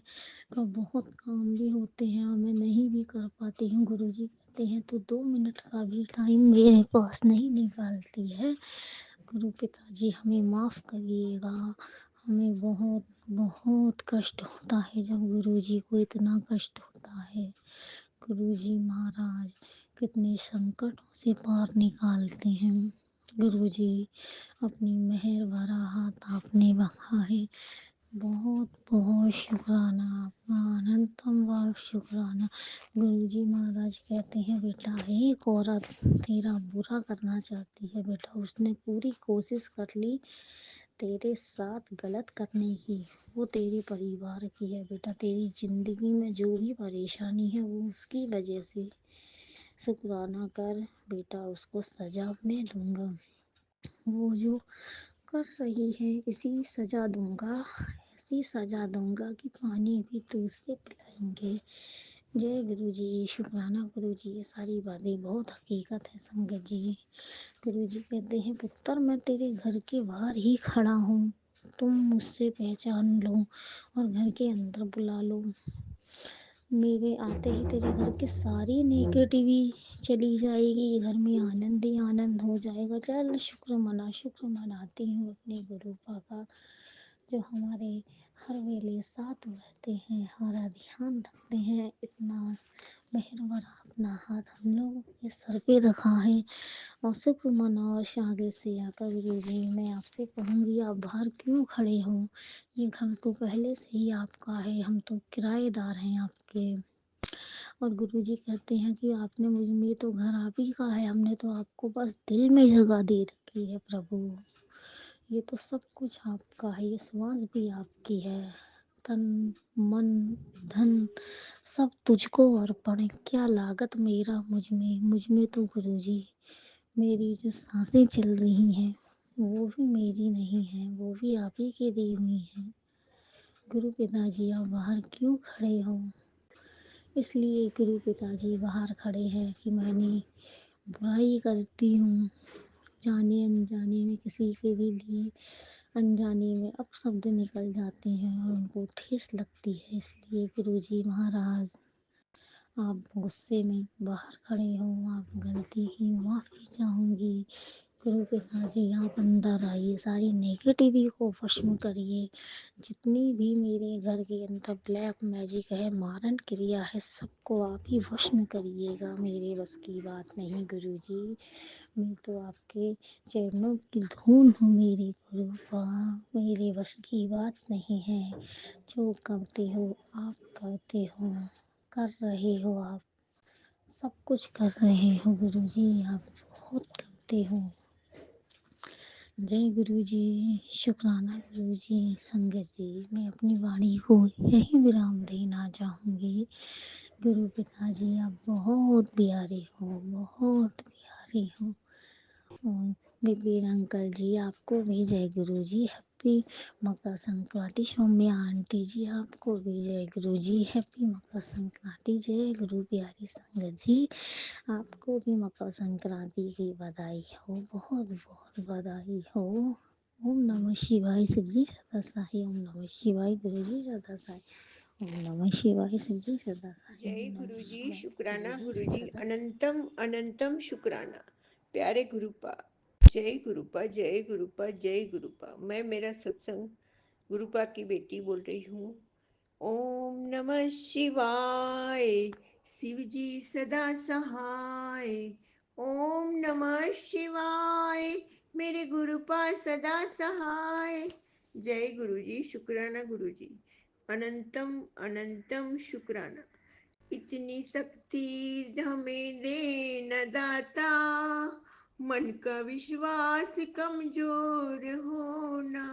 कब बहुत काम भी होते हैं और मैं नहीं भी कर पाती हूँ। गुरुजी कहते हैं तो 2 मिनट का भी टाइम मेरे पास नहीं निकालती है। गुरु पिताजी हमें माफ़ करिएगा। हमें बहुत बहुत कष्ट होता है जब गुरुजी को इतना कष्ट होता है। गुरुजी महाराज कितने संकटों से पार निकालते हैं। गुरुजी अपनी मेहर भरा हाथ आपने रखा है। बहुत बहुत शुक्राना आपका, अनंतम बार शुक्राना। गुरुजी महाराज कहते हैं बेटा, एक औरत तेरा बुरा करना चाहती है बेटा, उसने पूरी कोशिश कर ली तेरे साथ गलत करने की, वो तेरे परिवार की है बेटा। तेरी जिंदगी में जो भी परेशानी है वो उसकी वजह से। शुक्राना कर बेटा, उसको सजा मैं दूंगा। वो जो कर रही है इसी सजा दूंगा, ऐसी सजा दूंगा कि पानी भी तो उससे पिलाएंगे। जय गुरु जी, शुक्राना गुरु जी। ये सारी बातें बहुत हकीकत है संगत जी। गुरु जी कहते हैं पुत्र, मैं तेरे घर के बाहर ही खड़ा हूँ, तुम मुझसे पहचान लो और घर के अंदर बुला लो। मेरे आते ही तेरे घर की सारी नेगेटिवी चली जाएगी, घर में आनंद ही आनंद हो जाएगा। चल शुक्र मनाती हूँ अपने गुरु का, जो हमारे हर वेले साथ रहते हैं, हमारा ध्यान रखते हैं। इतना मेहर भरा अपना हाथ हम लोगों के सर पे रखा है। और शुक्र मनाओ और आगे से आकर गुरु जी मैं आपसे कहूँगी, आप बाहर क्यों खड़े हो? ये घर तो पहले से ही आपका है, हम तो किराएदार हैं आपके। और गुरुजी कहते हैं कि आपने मुझ में तो घर आप ही का है, हमने तो आपको बस दिल में जगह दे रखी है प्रभु। ये तो सब कुछ आपका है, ये श्वास भी आपकी है, तन मन धन सब तुझको अर्पण है। क्या लागत मेरा मुझ में तो गुरुजी मेरी जो सांसें चल रही हैं वो भी मेरी नहीं है, वो भी आप ही की दी हुई हैं। गुरु पिताजी आप बाहर क्यों खड़े हो? इसलिए गुरु पिताजी बाहर खड़े हैं कि मैंने बुराई करती हूँ, जाने अनजाने में किसी के भी लिए अनजाने में अपशब्द निकल जाते हैं और उनको ठेस लगती है। इसलिए गुरुजी महाराज आप गुस्से में बाहर खड़े हो, आप गलती की माफ़ी चाहूँगी। गुरु पिताजी आप अंदर आइए, सारी नेगेटिविटी को भस्म करिए। जितनी भी मेरे घर के अंदर ब्लैक मैजिक है, मारण क्रिया है, सबको आप ही भस्म करिएगा। मेरे बस की बात नहीं गुरुजी, मैं तो आपके चरणों की धूल हूँ मेरे गुरुपा, मेरे बस की बात नहीं है। जो करते हो आप करते हो, कर रहे हो आप, सब कुछ कर रहे हो गुरुजी, आप बहुत करते हो। जय गुरु जी, शुक्राना गुरु जी। संगत जी मैं अपनी वाणी को यही विराम देना चाहूँगी। गुरु पिताजी आप बहुत प्यारे हो, बहुत प्यारे हो। और विपिन अंकल जी आपको भी जय गुरु जी, हैप्पी मकर संक्रांति। सौम्या आंटी जी आपको भी जय गुरु जी, हैप्पी मकर संक्रांति। जय गुरु प्यारी संगत जी, आपको भी मकर संक्रांति की बधाई हो, बहुत बहुत बधाई हो। ओम नमः शिवाय, शिवजी सदा सहाय। ओम नमः शिवाय, गुरु जी सदा सहाय। ओम नमः शिवाय, शिवजी सदा सहाय। जय ओम नमः गुरुजी, शिवाय, शुक्राना गुरु जी गुरुजी, सदा। अनंतम अनंतम शुक्राना। प्यारे गुरुपा, जय गुरुपा, जय गुरुपा, जय गुरुपा। मैं मेरा सत्संग गुरुपा की बेटी बोल रही हूँ। ओम नमः शिवाय, शिव जी सदा सहाय। ओम नमः शिवाय, मेरे गुरुपा सदा सहाय। जय गुरुजी, शुक्राना गुरुजी, अनंतम अनंतम शुक्राना। इतनी शक्ति हमें दे न दाता, मन का विश्वास कमजोर होना।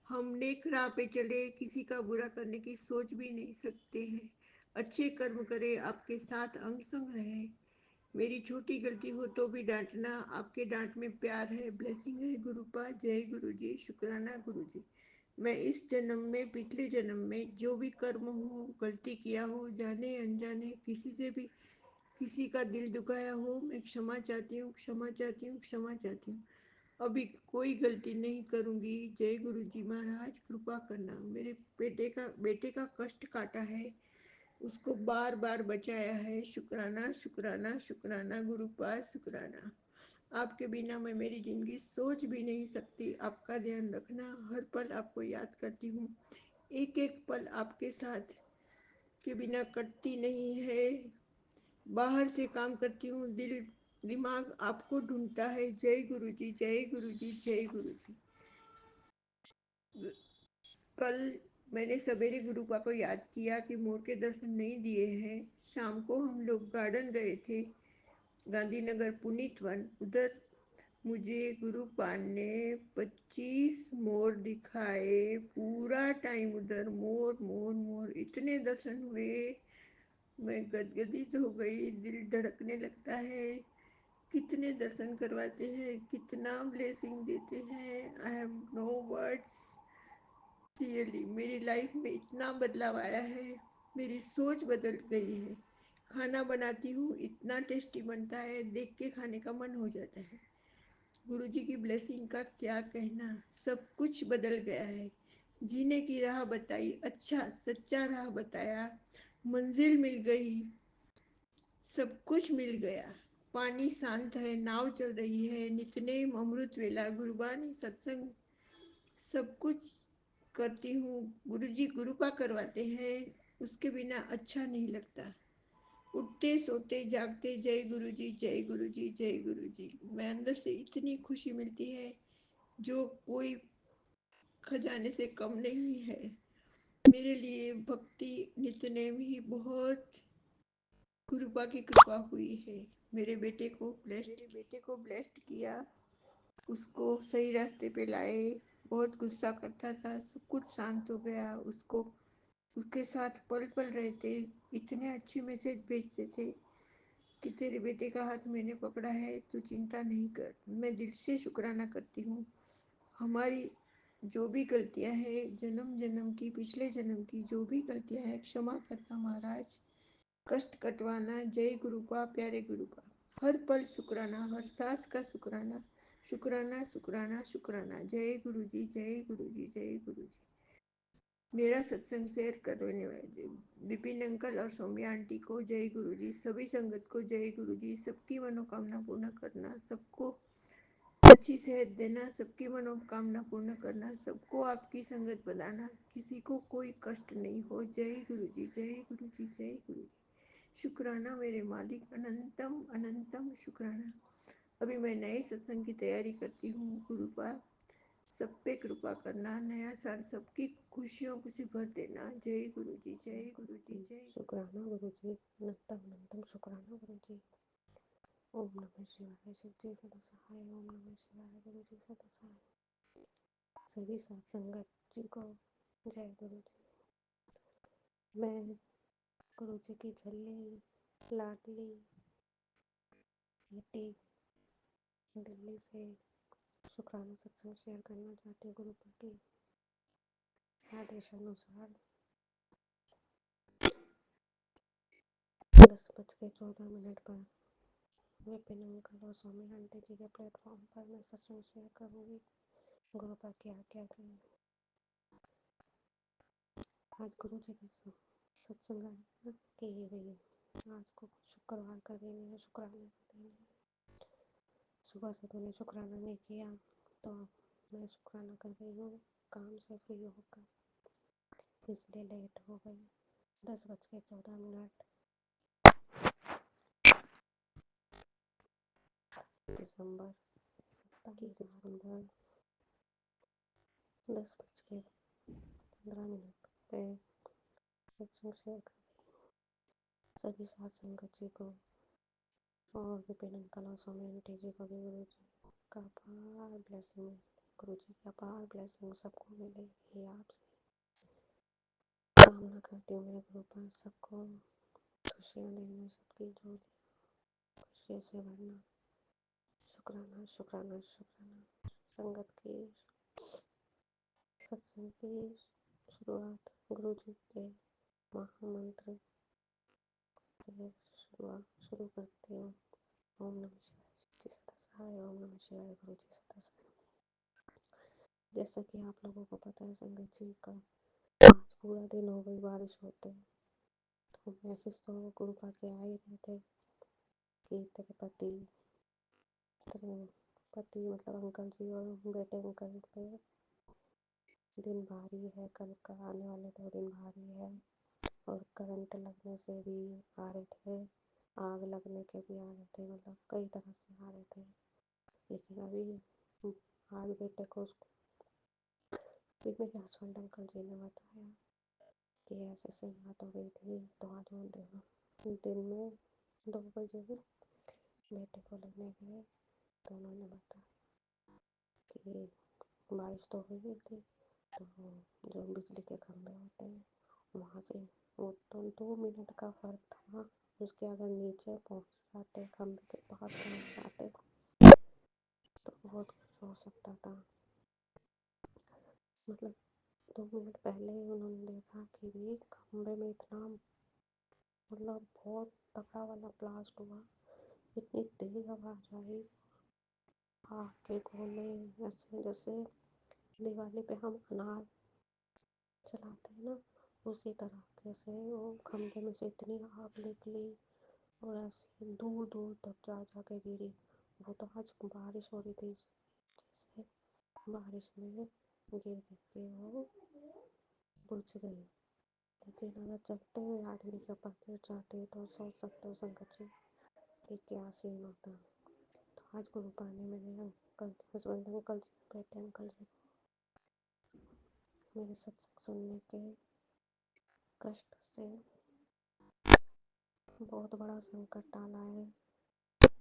हम नेक राह पे चले, किसी का बुरा करने की सोच भी नहीं सकते हैं। अच्छे कर्म करे, आपके साथ अंग संग रहे। मेरी छोटी गलती हो तो भी डांटना, आपके डांट में प्यार है, ब्लेसिंग है। गुरुपा जय गुरु जी, शुक्राना गुरु जी। मैं इस जन्म में पिछले जन्म में जो भी कर्म हो, गलती किया हो, जाने अनजाने किसी से भी किसी का दिल दुखाया हो, मैं क्षमा चाहती हूँ, क्षमा चाहती हूँ, क्षमा चाहती हूँ। अभी कोई गलती नहीं करूँगी। जय गुरु जी महाराज, कृपा करना। मेरे बेटे का कष्ट काटा है, उसको बार बार बचाया है। शुक्राना शुक्राना शुक्राना गुरुपाद, शुक्राना। आपके बिना मैं मेरी जिंदगी सोच भी नहीं सकती। आपका ध्यान रखना, हर पल आपको याद करती हूँ। एक एक पल आपके साथ के बिना कटती नहीं है। बाहर से काम करती हूँ, दिल दिमाग आपको ढूंढता है। जय गुरु जी, जय गुरु जी, जय गुरु जी। कल मैंने सवेरे गुरुपा को याद किया कि मोर के दर्शन नहीं दिए हैं। शाम को हम लोग गार्डन गए थे, गांधीनगर पुनीत वन। उधर मुझे गुरुपा ने 25 मोर दिखाए। पूरा टाइम उधर मोर मोर मोर, इतने दर्शन हुए, मैं गदगदित हो गई, दिल धड़कने लगता है। कितने दर्शन करवाते हैं, कितना ब्लेसिंग देते हैं। I have no words. Really मेरी लाइफ में इतना बदलाव आया है, मेरी सोच बदल गई है। खाना बनाती हूँ, इतना टेस्टी बनता है, देख के खाने का मन हो जाता है। गुरुजी की ब्लेसिंग का क्या कहना, सब कुछ बदल गया है। जीने की राह बताई, अच्छा सच्चा राह बताया, मंजिल मिल गई, सब कुछ मिल गया। पानी शांत है, नाव चल रही है, नितनेम अमृत वेला, गुरबानी सत्संग, सब कुछ करती हूँ। गुरुजी गुरुपा करवाते हैं, उसके बिना अच्छा नहीं लगता। उठते सोते जागते जय गुरु जी, जय गुरु जी, जय गुरु जी। मैं अंदर से इतनी खुशी मिलती है जो कोई खजाने से कम नहीं है। मेरे लिए भक्ति नितनेम ही बहुत गुरुपा की कृपा हुई है। मेरे बेटे को ब्लेस्ड किया, उसको सही रास्ते पे लाए। बहुत गुस्सा करता था, सब कुछ शांत हो गया। उसको उसके साथ पल पल रहते, इतने अच्छे मैसेज भेजते थे कि तेरे बेटे का हाथ मैंने पकड़ा है, तू चिंता नहीं कर। मैं दिल से शुक्राना करती हूँ। हमारी जो भी गलतियाँ हैं, जन्म जन्म की, पिछले जन्म की जो भी गलतियाँ हैं, क्षमा करना महाराज, कष्ट कटवाना। जय गुरुपा, प्यारे गुरुपा। हर पल शुक्राना, हर सांस का शुक्राना, शुक्राना शुक्राना शुक्राना। जय गुरु जी, जय गुरु जी, जय गुरु जी। मेरा सत्संग शेयर करने वाले विपिन अंकल और सौम्या आंटी को जय गुरु जी, सभी संगत को जय गुरु जी। सबकी मनोकामना पूर्ण करना, सबको अच्छी सेहत देना, सबकी मनोकामना पूर्ण करना, सबको आपकी संगत बनाना, किसी को कोई कष्ट नहीं हो। जय गुरु जी, जय गुरु जी, जय गुरु जी। शुक्राना मेरे मालिक, अनंतम अनंतम शुक्राना। अभी मैं नए सत्संग की तैयारी करती हूँ। गुरुपा सब पे कृपा करना, नया साल सबकी खुशियों से भर देना। जय गुरु जी, जय गुरु जी, जय शुक्राना गुरु जी, अनंतम अनंतम शुक्राना गुरु जी। ओम नमः शिवाय, शिव जी सदा सहाय। ओम नमः शिवाय, गुरु जी सदा सहाय। सभी साथ संगत जी को जय गुरु जी। मैं गुरु जी की झल्ली लाडली बेटी दिल्ली से शुक्राना सत्संग शेयर करना चाहती हूँ। गुरु के आदेशानुसार 10:14 पर विपिन अंकल और स्वामी आंटी जी के प्लेटफॉर्म पर मैं सत्संग शेयर करूँगी। गुरुपा की आज्ञा के आज गुरु जी की सत्संग की हुई। आज को शुक्रवार का दिन है, शुक्राने का दिन है। सुबह से मैंने शुक्राना नहीं किया तो मैं शुक्राना कर रही हूँ काम से फ्री होकर, इसलिए लेट हो गई। 10:14 दिसंबर 10:15 पे सत्संग शेयर कर सभी साथ संगत जी को और विपिन अंकल और स्वामी आंटी जी को भी गुरु जी का अपार ब्लेसिंग, गुरु जी की अपार ब्लेसिंग सबको मिले। ये आपसे कामना करती हूँ। मेरे गुरु पास सबको खुशियाँ देना, सबकी झोली खुशियों से भरना। शुक्राना शुक्राना शुक्राना संगत की सत्संग की शुरुआत गुरु जी के महामंत्र से शुरू करते हैं। ओम नमः शिवाय, शिव जी सदा सहाय। ओम नमः शिवाय, गुरु जी सदा सहाय। जैसा कि आप लोगों को पता है, संगत जी का आज पूरा दिन हो गई बारिश होते, तो मैसेज तो गुरुपा के आ ही रहे थे कि तेरे पति मतलब अंकल जी और बेटे अंकल पे दिन भारी है, कल का आने वाले 2 दिन भारी है, और करंट लगने से भी आ रहे थे, आग लगने के भी आ रहे थे, मतलब कई तरह से आ रहे थे। लेकिन अभी आज बेटे को उसको फिर मेरे हस्बैंड अंकल जी ने बताया कि ऐसे ऐसे बात हो गई थी, तो आज वो दिन में 2 बजे बेटे को लेने गए, तो उन्होंने बताया कि बारिश तो हो गई थी, तो जो बिजली के खंभे होते हैं वहाँ से वो तो 2 मिनट का फर्क था, उसके अगर नीचे पहुँच जाते, खंभे के पास पहुँच जाते, तो बहुत कुछ हो सकता था। मतलब 2 मिनट पहले ही उन्होंने देखा कि भी खंभे में इतना मतलब बहुत तगड़ा वाला ब्लास्ट हुआ, इतनी तेज आवाज आई, आग के गोले ऐसे जैसे दिवाली पे हम अनार चलाते हैं ना, उसी तरह से वो खंभे में से इतनी आग निकली और ऐसे दूर दूर तक जा के गिरी। वो तो आज बारिश हो रही थी, जैसे बारिश में गिर के वो बुझ गई। लेकिन अगर चलते हुए आदमी के ऊपर गिर जाते तो सोच सकते हो संगत जी कि क्या सीन होता। तो आज गुरु पाने मेरे अंकल हस्बैंड अंकल जी बेटे अंकल जी मेरे सत्संग सुनने के कष्ट से बहुत बड़ा संकट डाला है।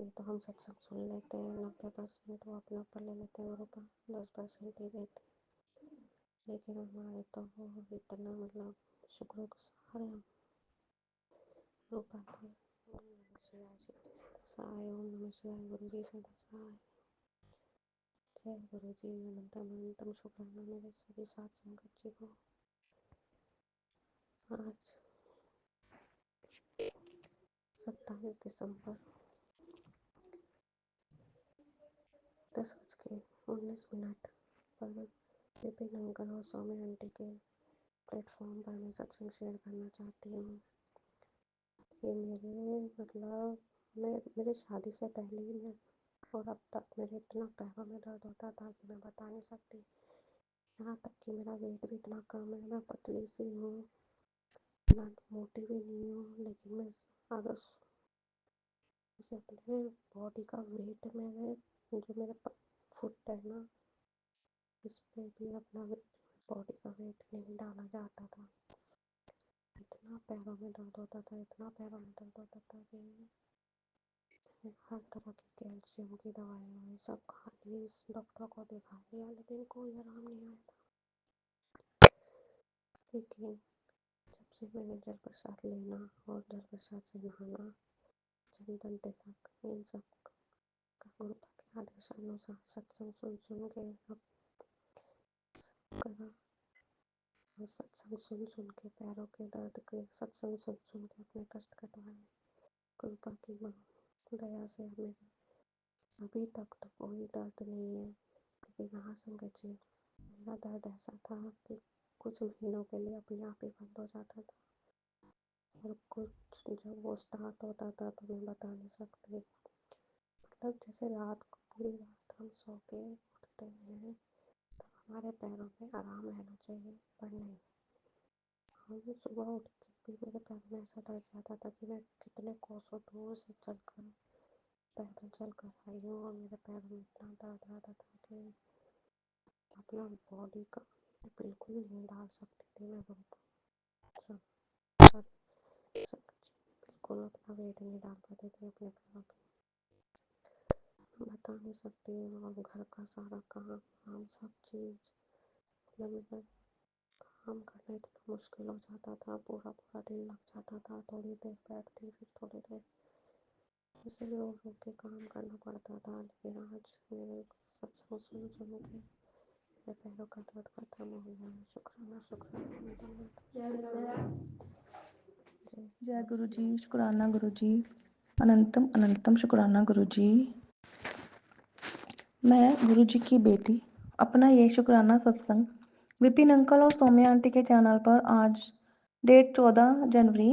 ये तो हम सत्संग सुन लेते हैं, 90% वो अपने ऊपर ले लेते हैं, गुरु पर 10% ही देते हैं। लेकिन हमारे तो वो इतना मतलब शुक्रगुजार हैं रूपा के। ओम नमः शिवाय, शिव जी सदा सहाय। ओम नमः शिवाय, गुरु जी सदा सहाय। जय गुरु जी। अनंतम अनंतम शुक्राना मेरे सभी साथ संगत जी को। आज 27 दिसंबर 10:19 पर विपिन अंकल और सौम्य आंटी के प्लेटफॉर्म पर मैं सत्संग शेयर करना चाहती हूँ कि मेरे शादी से पहले ही मैं और अब तक मेरे इतना पैरों में दर्द होता था कि मैं बता नहीं सकती। यहाँ तक कि मेरा वेट भी इतना कम है, मैं पतली सी हूँ, ना मोटी भी नहीं हूँ, लेकिन मैं अगर उसे अपने बॉडी का वेट मैंने जो मेरे फुट है ना, इस पे भी अपना बॉडी का वेट नहीं डाला जाता था। इतना पैरों में दर्द होता था, इतना पैरों में दर्द होता था कि हर तरह की कैल्शियम की दवाइयाँ सब खा ली, डॉक्टर को दिखा लिया, लेकिन कोई आराम नहीं आया था। लेकिन जब से मैंने जल प्रसाद लेना और जल प्रसाद से नहाना, चंदन तिलक, इन सब का गुरु के आदेशानुसार सत्संग सुन के अब करा, और सत्संग सुन के पैरों के दर्द के सत्संग सुन के अपने कष्ट कटवाए। कृपा की दया से हमें अभी तक तो कोई दर्द नहीं है। लेकिन हाँ संगत जी, मेरा दर्द ऐसा था कि कुछ महीनों के लिए अपने आप ही बंद हो जाता था, और कुछ जब वो स्टार्ट होता था तो मैं बता नहीं सकती। मतलब जैसे रात को पूरी रात हम सो के उठते हैं तो हमारे पैरों में आराम रहना चाहिए, पर नहीं, हम सुबह उठ के भी मेरे पैर में ऐसा दर्द जाता था कि मैं कितने कोसों दूर से चलकर पैदल चल कर आई हूँ, और मेरे पैरों में इतना दर्द रहता था कि अपना बॉडी का बिल्कुल नहीं डाल सकती थी मैं बिल्कुल अपना वेट नहीं डाल पाते थे अपने पैरों पे, बता नहीं सकती हूँ। और घर का सारा काम सब चीज़ मतलब काम करना इतना मुश्किल हो जाता था, पूरा पूरा दिन लग जाता था। थोड़ी देर बैठती, फिर थोड़ी देर ऐसे रोक रोक के काम करना पड़ता था। लेकिन आज मेरे सत्संग सुन के मेरे पैरों का दर्द खत्म हो गया। शुक्राना शुक्राना अनंतम जय गुरु जी, शुक्राना गुरु जी, अनंतम अनंतम शुक्राना गुरु जी। मैं गुरु जी की बेटी अपना ये शुक्राना सत्संग विपिन अंकल और सौम्या आंटी के चैनल पर आज डेट 14 जनवरी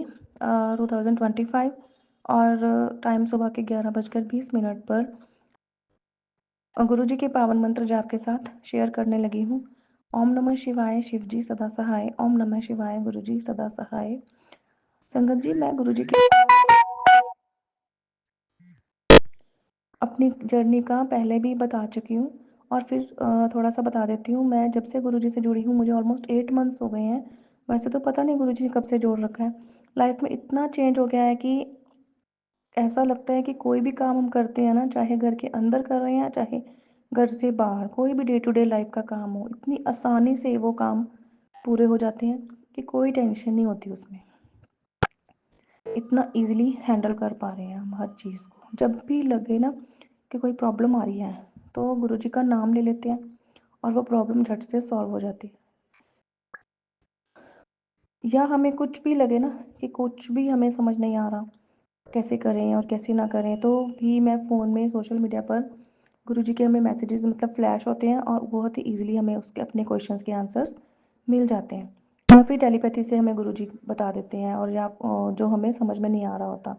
2025 और टाइम सुबह के 11:20 पर गुरु जी के पावन मंत्र जाप के साथ शेयर करने लगी हूँ। ओम नमः शिवाय, शिव जी सदा सहाय। ओम नमः शिवाय, गुरु जी सदा सहाय। संगत जी, मैं गुरु जी की अपनी जर्नी का पहले भी बता चुकी हूँ और फिर थोड़ा सा बता देती हूँ। मैं जब से गुरु जी से जुड़ी हूँ मुझे ऑलमोस्ट 8 मंथ्स हो गए हैं। वैसे तो पता नहीं गुरु जी कब से जोड़ रखा है। लाइफ में इतना चेंज हो गया है कि ऐसा लगता है कि कोई भी काम हम करते हैं ना, चाहे घर के अंदर कर रहे हैं चाहे घर से बाहर, कोई भी डे टू डे लाइफ का काम हो, इतनी आसानी से वो काम पूरे हो जाते हैं कि कोई टेंशन नहीं होती उसमें। इतना इजीली हैंडल कर पा रहे हैं हम हर चीज़ को। जब भी लगे ना कि कोई प्रॉब्लम आ रही है तो गुरु जी का नाम ले लेते हैं और वो प्रॉब्लम झट से सॉल्व हो जाती है। या हमें कुछ भी लगे ना कि कुछ भी हमें समझ नहीं आ रहा कैसे करें और कैसे ना करें, तो भी मैं फ़ोन में सोशल मीडिया पर गुरु जी के हमें मैसेजेस मतलब फ्लैश होते हैं और बहुत ही ईजिली हमें उसके अपने क्वेश्चंस के आंसर्स मिल जाते हैं। या फिर टेलीपैथी से हमें गुरु जी बता देते हैं और या जो हमें समझ में नहीं आ रहा होता,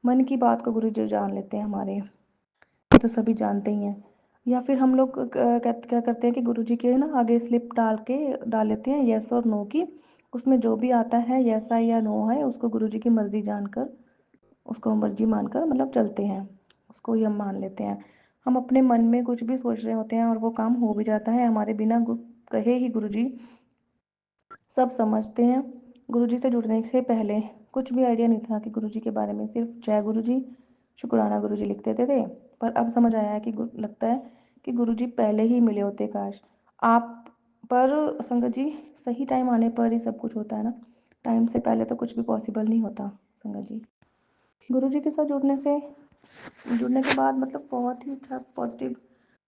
मन की बात को गुरु जी जान लेते हैं हमारे, ये तो सभी जानते ही हैं। या फिर हम लोग क्या करते हैं कि गुरु जी के ना आगे स्लिप डाल लेते हैं येस और नो की। उसमें जो भी आता है येस है या नो है उसको गुरु जी की मर्ज़ी जानकर, उसको मर्ज़ी मानकर मतलब चलते हैं, उसको ही हम मान लेते हैं। हम अपने मन में कुछ भी सोच रहे होते हैं और वो काम हो भी जाता है हमारे बिना कहे ही। गुरु जी सब समझते हैं। गुरु जी से जुड़ने से पहले कुछ भी आइडिया नहीं था कि गुरु जी के बारे में, सिर्फ जय गुरु जी, शुक्राना गुरु जी लिख देते थे। पर अब समझ आया है कि लगता है कि गुरु जी पहले ही मिले होते काश। आप पर संगत जी सही टाइम आने पर ही सब कुछ होता है ना, टाइम से पहले तो कुछ भी पॉसिबल नहीं होता संगत जी। गुरु जी के साथ जुड़ने के बाद मतलब बहुत ही अच्छा पॉजिटिव,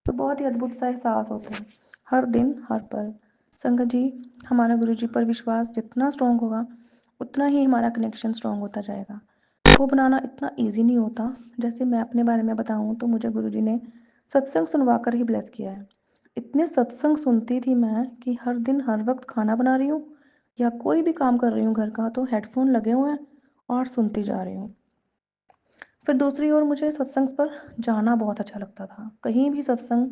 तो बहुत ही अद्भुत सा एहसास होता है हर दिन हर पल। संगत जी, हमारा गुरु जी पर विश्वास जितना स्ट्रॉन्ग होगा उतना ही हमारा कनेक्शन स्ट्रॉन्ग होता जाएगा। वो बनाना इतना ईजी नहीं होता। जैसे मैं अपने बारे में बताऊँ तो मुझे गुरु जी ने सत्संग सुनवा कर ही ब्लेस किया है। इतने सत्संग सुनती थी मैं कि हर दिन हर वक्त खाना बना रही हूँ या कोई भी काम कर रही हूँ घर का तो हेडफोन लगे हुए हैं और सुनती जा रही हूँ। फिर दूसरी ओर मुझे सत्संग पर जाना बहुत अच्छा लगता था। कहीं भी सत्संग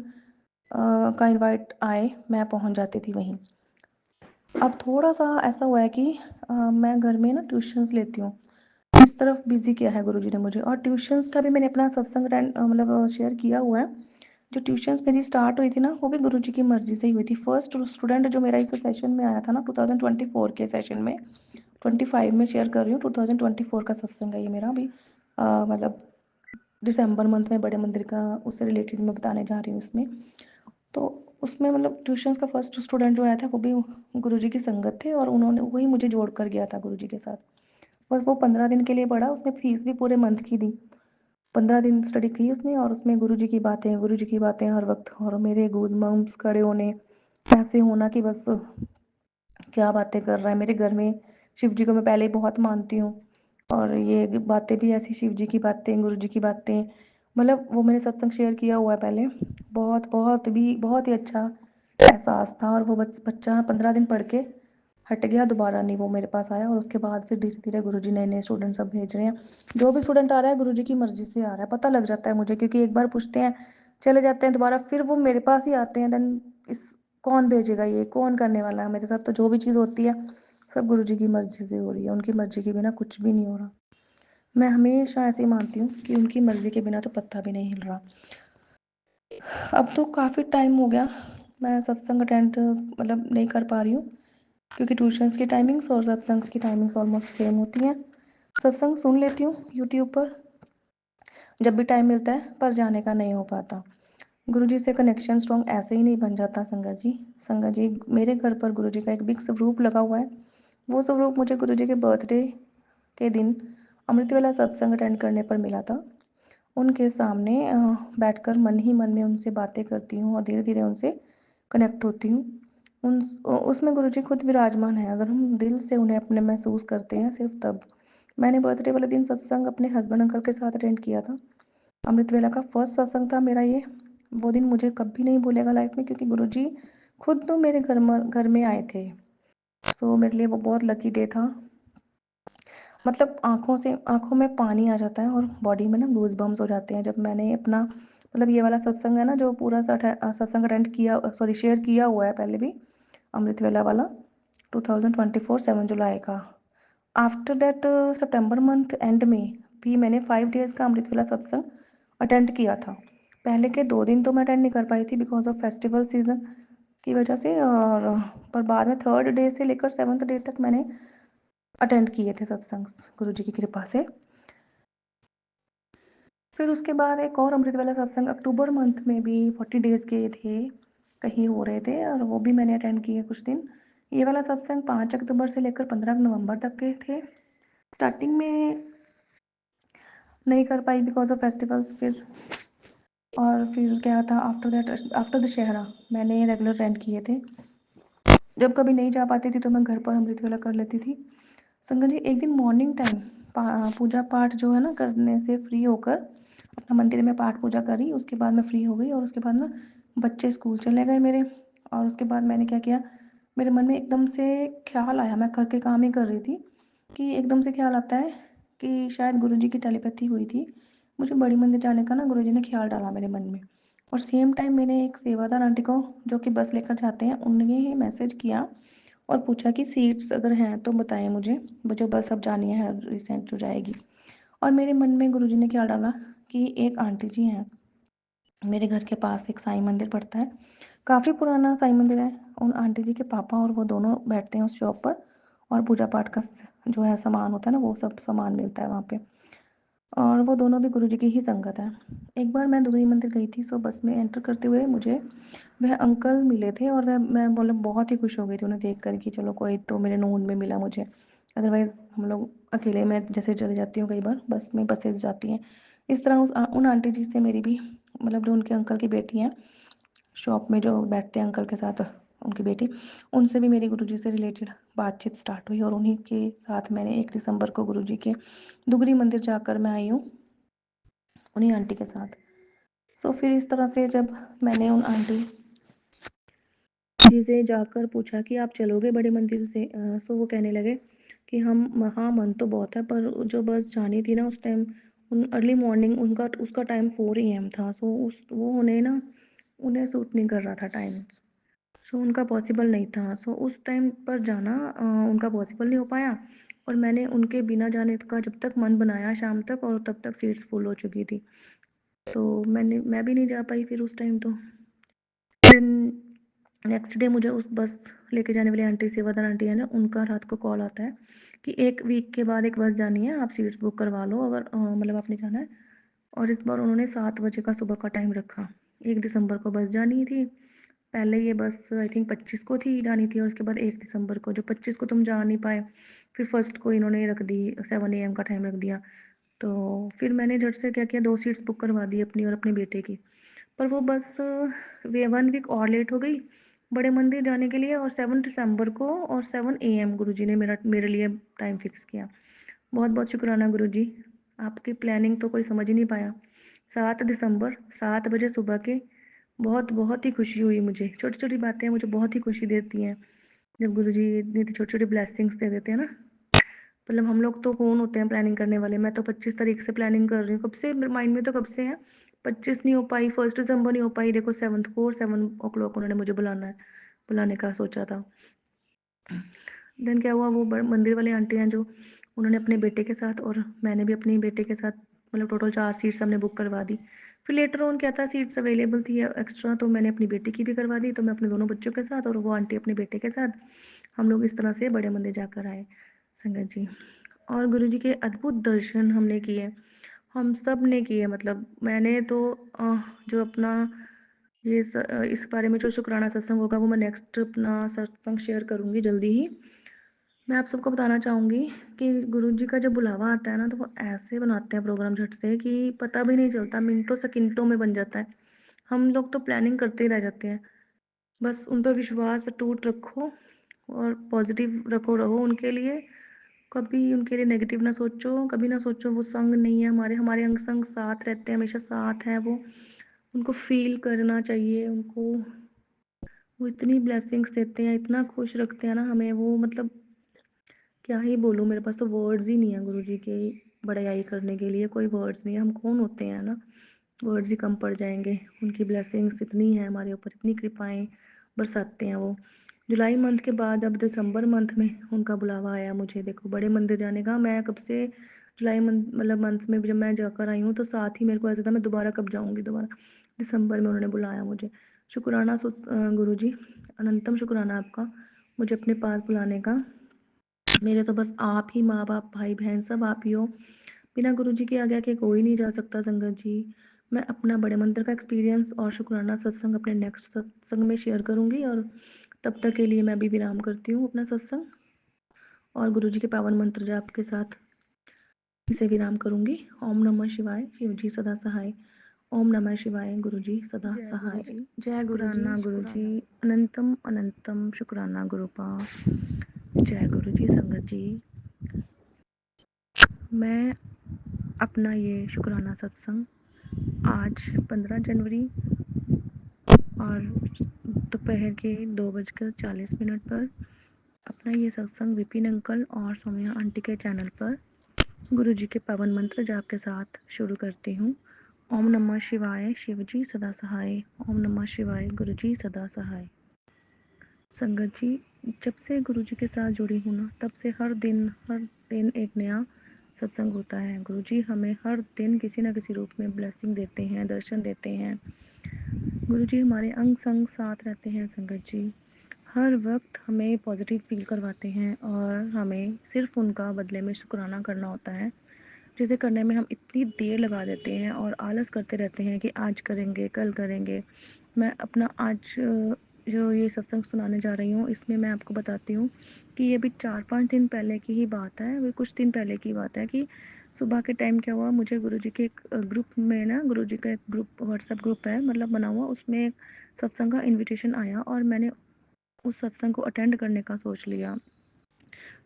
का इनवाइट आए मैं पहुंच जाती थी वहीं। अब थोड़ा सा ऐसा हुआ है कि मैं घर में ना ट्यूशन्स लेती हूँ। इस तरफ बिजी किया है गुरुजी ने मुझे, और ट्यूशन्स का भी मैंने अपना सत्संग मतलब शेयर किया हुआ है। जो ट्यूशन्स मेरी स्टार्ट हुई थी ना वो भी गुरुजी की मर्जी से ही हुई थी। फर्स्ट स्टूडेंट जो मेरा इस सेशन में आया था ना 2024 के सेशन में, 25 में शेयर कर रही हूँ, 2024 का सत्संग है ये मेरा अभी, मतलब दिसंबर मंथ में बड़े मंदिर का उससे रिलेटेड मैं बताने जा रही हूँ इसमें। तो उसमें मतलब ट्यूशन्स का फर्स्ट स्टूडेंट जो आया था वो भी गुरुजी की संगत थे और उन्होंने वही मुझे जोड़ कर गया था गुरुजी के साथ। बस वो 15 दिन के लिए पढ़ा, उसने फीस भी पूरे मंथ की दी। 15 दिन स्टडी की उसने और उसमें गुरुजी की बातें हर वक्त, और मेरे गूज़बम्प्स खड़े होने, ऐसे होना कि बस क्या बातें कर रहा है। मेरे घर में शिव जी को मैं पहले ही बहुत मानती हूँ और ये बातें भी ऐसी शिव जी की बातें, गुरु जी की बातें, मतलब वो मैंने सत्संग शेयर किया हुआ है पहले। बहुत ही अच्छा एहसास था। और वो बच्चा 15 दिन पढ़ के हट गया, दोबारा नहीं वो मेरे पास आया। और उसके बाद फिर धीरे धीरे गुरु जी नए नए स्टूडेंट सब भेज रहे हैं। जो भी स्टूडेंट आ रहा है गुरु जी की मर्जी से आ रहा है, पता लग जाता है मुझे, क्योंकि एक बार पूछते हैं चले जाते हैं, दोबारा फिर वो मेरे पास ही आते हैं। देन इस कौन भेजेगा, ये कौन करने वाला है मेरे साथ। तो जो भी चीज़ होती है सब गुरु जी की मर्जी से हो रही है, उनकी मर्जी के बिना कुछ भी नहीं हो रहा। मैं हमेशा ऐसे ही मानती हूँ कि उनकी मर्जी के बिना तो पत्ता भी नहीं हिल रहा। अब तो काफ़ी टाइम हो गया मैं सत्संग अटेंड मतलब नहीं कर पा रही हूँ, क्योंकि ट्यूशन्स की टाइमिंग्स और सत्संग की टाइमिंग्स ऑलमोस्ट सेम होती हैं। सत्संग सुन लेती हूँ यूट्यूब पर जब भी टाइम मिलता है, पर जाने का नहीं हो पाता। गुरु जी से कनेक्शन स्ट्रॉन्ग ऐसे ही नहीं बन जाता संगत जी। संगत जी, मेरे घर पर गुरु जी का एक बिग स्वरूप लगा हुआ है। वो स्वरूप मुझे गुरु जी के बर्थडे के दिन अमृत वाला सत्संग अटेंड करने पर मिला था। उनके सामने बैठकर मन ही मन में उनसे बातें करती हूँ और धीरे धीरे उनसे कनेक्ट होती हूँ। उन उसमें गुरुजी खुद विराजमान हैं, अगर हम दिल से उन्हें अपने महसूस करते हैं सिर्फ़ तब। मैंने बर्थडे वाले दिन सत्संग अपने हस्बैंड अंकल के साथ अटेंड किया था। अमृत वेला का फर्स्ट सत्संग था मेरा ये। वो दिन मुझे कभी नहीं भूलेगा लाइफ़ में, क्योंकि गुरुजी खुद तो मेरे घर में आए थे। सो मेरे लिए वो बहुत लकी डे था। मतलब आँखों में पानी आ जाता है और बॉडी में ना गूज़बम्प्स हो जाते हैं जब मैंने अपना, मतलब ये वाला सत्संग है ना जो पूरा सत्संग अटेंड किया, सॉरी शेयर किया हुआ है पहले भी, अमृत वेला वाला 2024 7 जुलाई का। After that September month and में भी मैंने 5 डेज़ का अमृत वेला सत्संग अटेंड किया था। पहले के 2 दिन तो मैं अटेंड नहीं कर पाई थी बिकॉज़ ऑफ फेस्टिवल सीज़न की वजह से, और पर बाद में 3rd डे से लेकर 7th डे तक मैंने अटेंड किए थे सत्संग गुरुजी की कृपा से। फिर उसके बाद एक और अमृत वेला सत्संग अक्टूबर मंथ में भी 40 डेज़ के थे, कहीं हो रहे थे, और वो भी मैंने अटेंड किए कुछ दिन। ये वाला सत्संग 5 अक्टूबर से लेकर 15 नवंबर तक के थे। स्टार्टिंग में नहीं कर पाई बिकॉज़ ऑफ फेस्टिवल्स, फिर क्या था आफ्टर दैट, आफ्टर दशहरा मैंने रेगुलर अटेंड किए थे। जब कभी नहीं जा पाती थी तो मैं घर पर अमृत वेला कर लेती थी। संगत जी, एक दिन मॉर्निंग टाइम पूजा पाठ जो है ना करने से फ्री होकर अपना मंदिर में पाठ पूजा करी, उसके बाद मैं फ्री हो गई, और उसके बाद ना बच्चे स्कूल चले गए मेरे, और उसके बाद मैंने क्या किया, मेरे मन में एकदम से ख्याल आया, मैं घर के काम ही कर रही थी कि एकदम से ख्याल आता है कि शायद गुरुजी की टेलीपैथी हुई थी, मुझे बड़ी मंदिर जाने का ना गुरुजी ने ख्याल डाला मेरे मन में। और सेम टाइम मैंने एक सेवादार आंटी को जो कि बस लेकर जाते हैं, उन्हें मैसेज किया और पूछा कि सीट्स अगर हैं तो बताएं मुझे, जो बस अब जानी है रिसेंट जो जाएगी। और मेरे मन में गुरुजी ने क्या डाला कि एक आंटी जी हैं, मेरे घर के पास एक साईं मंदिर पड़ता है, काफ़ी पुराना साईं मंदिर है। उन आंटी जी के पापा और वो दोनों बैठते हैं उस शॉप पर, और पूजा पाठ का जो है सामान होता है ना, वो सब सामान मिलता है वहाँ पे, और वो दोनों भी गुरुजी की ही संगत है। एक बार मैं दुगनी मंदिर गई थी, सो बस में एंटर करते हुए मुझे वह अंकल मिले थे, और मैं बोले बहुत ही खुश हो गई थी उन्हें देख कर कि चलो कोई तो मेरे नोन में मिला मुझे। अदरवाइज़ हम लोग अकेले में जैसे चले जाती हूँ कई बार, बस में बसेस जाती हैं, इस तरह उन आंटी जी से मेरी भी, मतलब जो उनके अंकल की बेटी हैं, शॉप में जो बैठते हैं अंकल के साथ उनकी बेटी, उनसे भी मेरी गुरुजी से रिलेटेड बातचीत स्टार्ट हुई, और उन्हीं के साथ मैंने 1 दिसंबर को गुरुजी के दुगरी मंदिर जाकर मैं आई हूँ उन्हीं आंटी के साथ। सो फिर इस तरह से जब मैंने उन आंटी जी से जाकर पूछा कि आप चलोगे बड़े मंदिर से, सो वो कहने लगे कि हम, हाँ मन तो बहुत है, पर जो बस जानी थी ना उस टाइम, उन अर्ली मॉर्निंग उनका उसका टाइम 4 AM था, सो वो उन्हें सूट नहीं कर रहा था टाइम, सो उनका पॉसिबल नहीं था, सो उस टाइम पर जाना उनका पॉसिबल नहीं हो पाया, और मैंने उनके बिना जाने का जब तक मन बनाया शाम तक, और तब तक सीट्स फुल हो चुकी थी, तो मैं भी नहीं जा पाई फिर उस टाइम तो। देन नेक्स्ट डे मुझे उस बस लेके जाने वाली आंटी, सेवादार आंटी है ना, उनका रात को कॉल आता है कि 1 वीक के बाद एक बस जानी है, आप सीट्स बुक करवा लो अगर मतलब आपने जाना है। और इस बार उन्होंने 7 बजे का सुबह का टाइम रखा। 1 दिसंबर को बस जानी थी, पहले ये बस आई थिंक 25 को थी जानी थी, और उसके बाद 1 दिसंबर को, जो 25 को तुम जा नहीं पाए, फिर फर्स्ट को इन्होंने रख दी, 7 AM का टाइम रख दिया। तो फिर मैंने झट से क्या किया, 2 सीट्स बुक करवा दी अपनी और अपने बेटे की, पर वो बस वे 1 वीक और लेट हो गई बड़े मंदिर जाने के लिए, और 7 दिसंबर को और 7 AM गुरुजी ने मेरे लिए टाइम फिक्स किया। बहुत बहुत शुक्राना गुरुजी, आपकी प्लानिंग तो कोई समझ ही नहीं पाया। 7 दिसंबर 7 बजे सुबह के, बहुत बहुत ही खुशी हुई मुझे। छोटी छोटी बातें मुझे बहुत ही खुशी देती हैं जब गुरुजी इतनी छोटी छोटी ब्लेसिंग्स दे देते हैं ना। मतलब हम लोग तो कौन होते हैं प्लानिंग करने वाले, मैं तो 25 तारीख से प्लानिंग कर रही हूँ, कब से माइंड में तो कब से है, 25 नहीं हो पाई, 1 दिसंबर नहीं हो पाई, देखो 7th को, और 7 o'clock उन्होंने मुझे बुलाने का सोचा था। देन क्या हुआ, वो मंदिर वाले आंटी हैं जो, उन्होंने अपने बेटे के साथ और मैंने भी अपने बेटे के साथ, मतलब टोटल 4 सीट्स हमने बुक करवा दी। फिर लेटर ऑन क्या था, सीट्स अवेलेबल थी एक्स्ट्रा, तो मैंने अपनी बेटी की भी करवा दी, तो मैं अपने दोनों बच्चों के साथ और वो आंटी अपने बेटे के साथ, हम लोग इस तरह से बड़े मंदिर जाकर आए संगत जी। और गुरुजी के अद्भुत दर्शन हमने किए, हम सब ने किए, मतलब मैंने तो जो अपना इस बारे में जो शुक्राना सत्संग होगा वो मैं नेक्स्ट अपना सत्संग शेयर करूँगी जल्दी ही। मैं आप सबको बताना चाहूँगी कि गुरुजी का जब बुलावा आता है ना, तो वो ऐसे बनाते हैं प्रोग्राम झट से कि पता भी नहीं चलता, मिनटों सेकंडों में बन जाता है। हम लोग तो प्लानिंग करते ही रह जाते हैं। बस उन पर विश्वास अटूट रखो और पॉजिटिव रहो उनके लिए। कभी उनके लिए नेगेटिव ना सोचो, कभी ना सोचो वो संग नहीं है हमारे, हमारे अंग संग साथ रहते हैं, हमेशा साथ हैं वो। उनको फ़ील करना चाहिए उनको। वो इतनी ब्लेसिंग्स देते हैं, इतना खुश रखते हैं ना हमें वो, मतलब क्या ही बोलूँ, मेरे पास तो वर्ड्स ही नहीं है गुरुजी की बड़ाई करने के लिए, कोई वर्ड्स नहीं है। हम कौन होते हैं ना, वर्ड्स ही कम पड़ जाएँगे। उनकी ब्लेसिंग्स इतनी हैं हमारे ऊपर, इतनी कृपाएँ बरसाते हैं वो। जुलाई मंथ के बाद अब दिसंबर मंथ में उनका बुलावा आया मुझे, देखो बड़े मंदिर जाने का। मैं कब से जुलाई मंथ मतलब मंथ में जब मैं जाकर आई हूँ तो साथ ही मेरे को ऐसा था मैं दोबारा कब जाऊँगी दोबारा। दिसंबर में उन्होंने बुलाया मुझे। शुक्राना गुरुजी, अनंतम शुक्राना आपका मुझे अपने पास बुलाने का। मेरे तो बस आप ही माँ बाप भाई बहन सब आप ही हो। बिना गुरुजी के आगे के कोई नहीं जा सकता संगत जी। मैं अपना बड़े मंदिर का एक्सपीरियंस और शुक्राना सत्संग अपने नेक्स्ट सत्संग में शेयर करूँगी, और तब तक के लिए मैं भी विराम करती हूँ अपना सत्संग और गुरुजी के पावन मंत्र जाप के साथ इसे विराम करूँगी। ओम नमः शिवाय, शिव जी सदा सहाय। ओम नमः शिवाय, गुरुजी सदा जय सहाय। गुरुजी, जय शुक्राना गुरुजी, गुरुजी। शुक्राना अनंतम अनंतम शुक्राना गुरुपा। जय गुरुजी संगत जी। मैं अपना ये शुक्राना सत्संग आज 15 जनवरी और दोपहर के 2:40 पर अपना ये सत्संग विपिन अंकल और सौम्या आंटी के चैनल पर गुरुजी के पावन मंत्र जाप के साथ शुरू करती हूँ। ओम नमः शिवाय, शिवजी सदा सहाय। ओम नमः शिवाय, गुरुजी सदा सहाय। संगत जी, जब से गुरुजी के साथ जुड़ी हूँ ना, तब से हर दिन एक नया सत्संग होता है। गुरुजी हमें हर दिन किसी न किसी रूप में ब्लेसिंग देते हैं, दर्शन देते हैं। गुरुजी हमारे अंग संग साथ रहते हैं संगत जी। हर वक्त हमें पॉजिटिव फील करवाते हैं और हमें सिर्फ उनका बदले में शुक्राना करना होता है, जिसे करने में हम इतनी देर लगा देते हैं और आलस करते रहते हैं कि आज करेंगे, कल करेंगे। मैं अपना आज जो ये सत्संग सुनाने जा रही हूँ, इसमें मैं आपको बताती हूँ कि ये भी 4-5 दिन पहले की ही बात है। अभी कुछ दिन पहले की बात है कि सुबह के टाइम क्या हुआ, मुझे गुरुजी के एक ग्रुप में ना, गुरुजी का एक ग्रुप व्हाट्सएप ग्रुप है मतलब बना हुआ, उसमें एक सत्संग का इन्विटेशन आया और मैंने उस सत्संग को अटेंड करने का सोच लिया।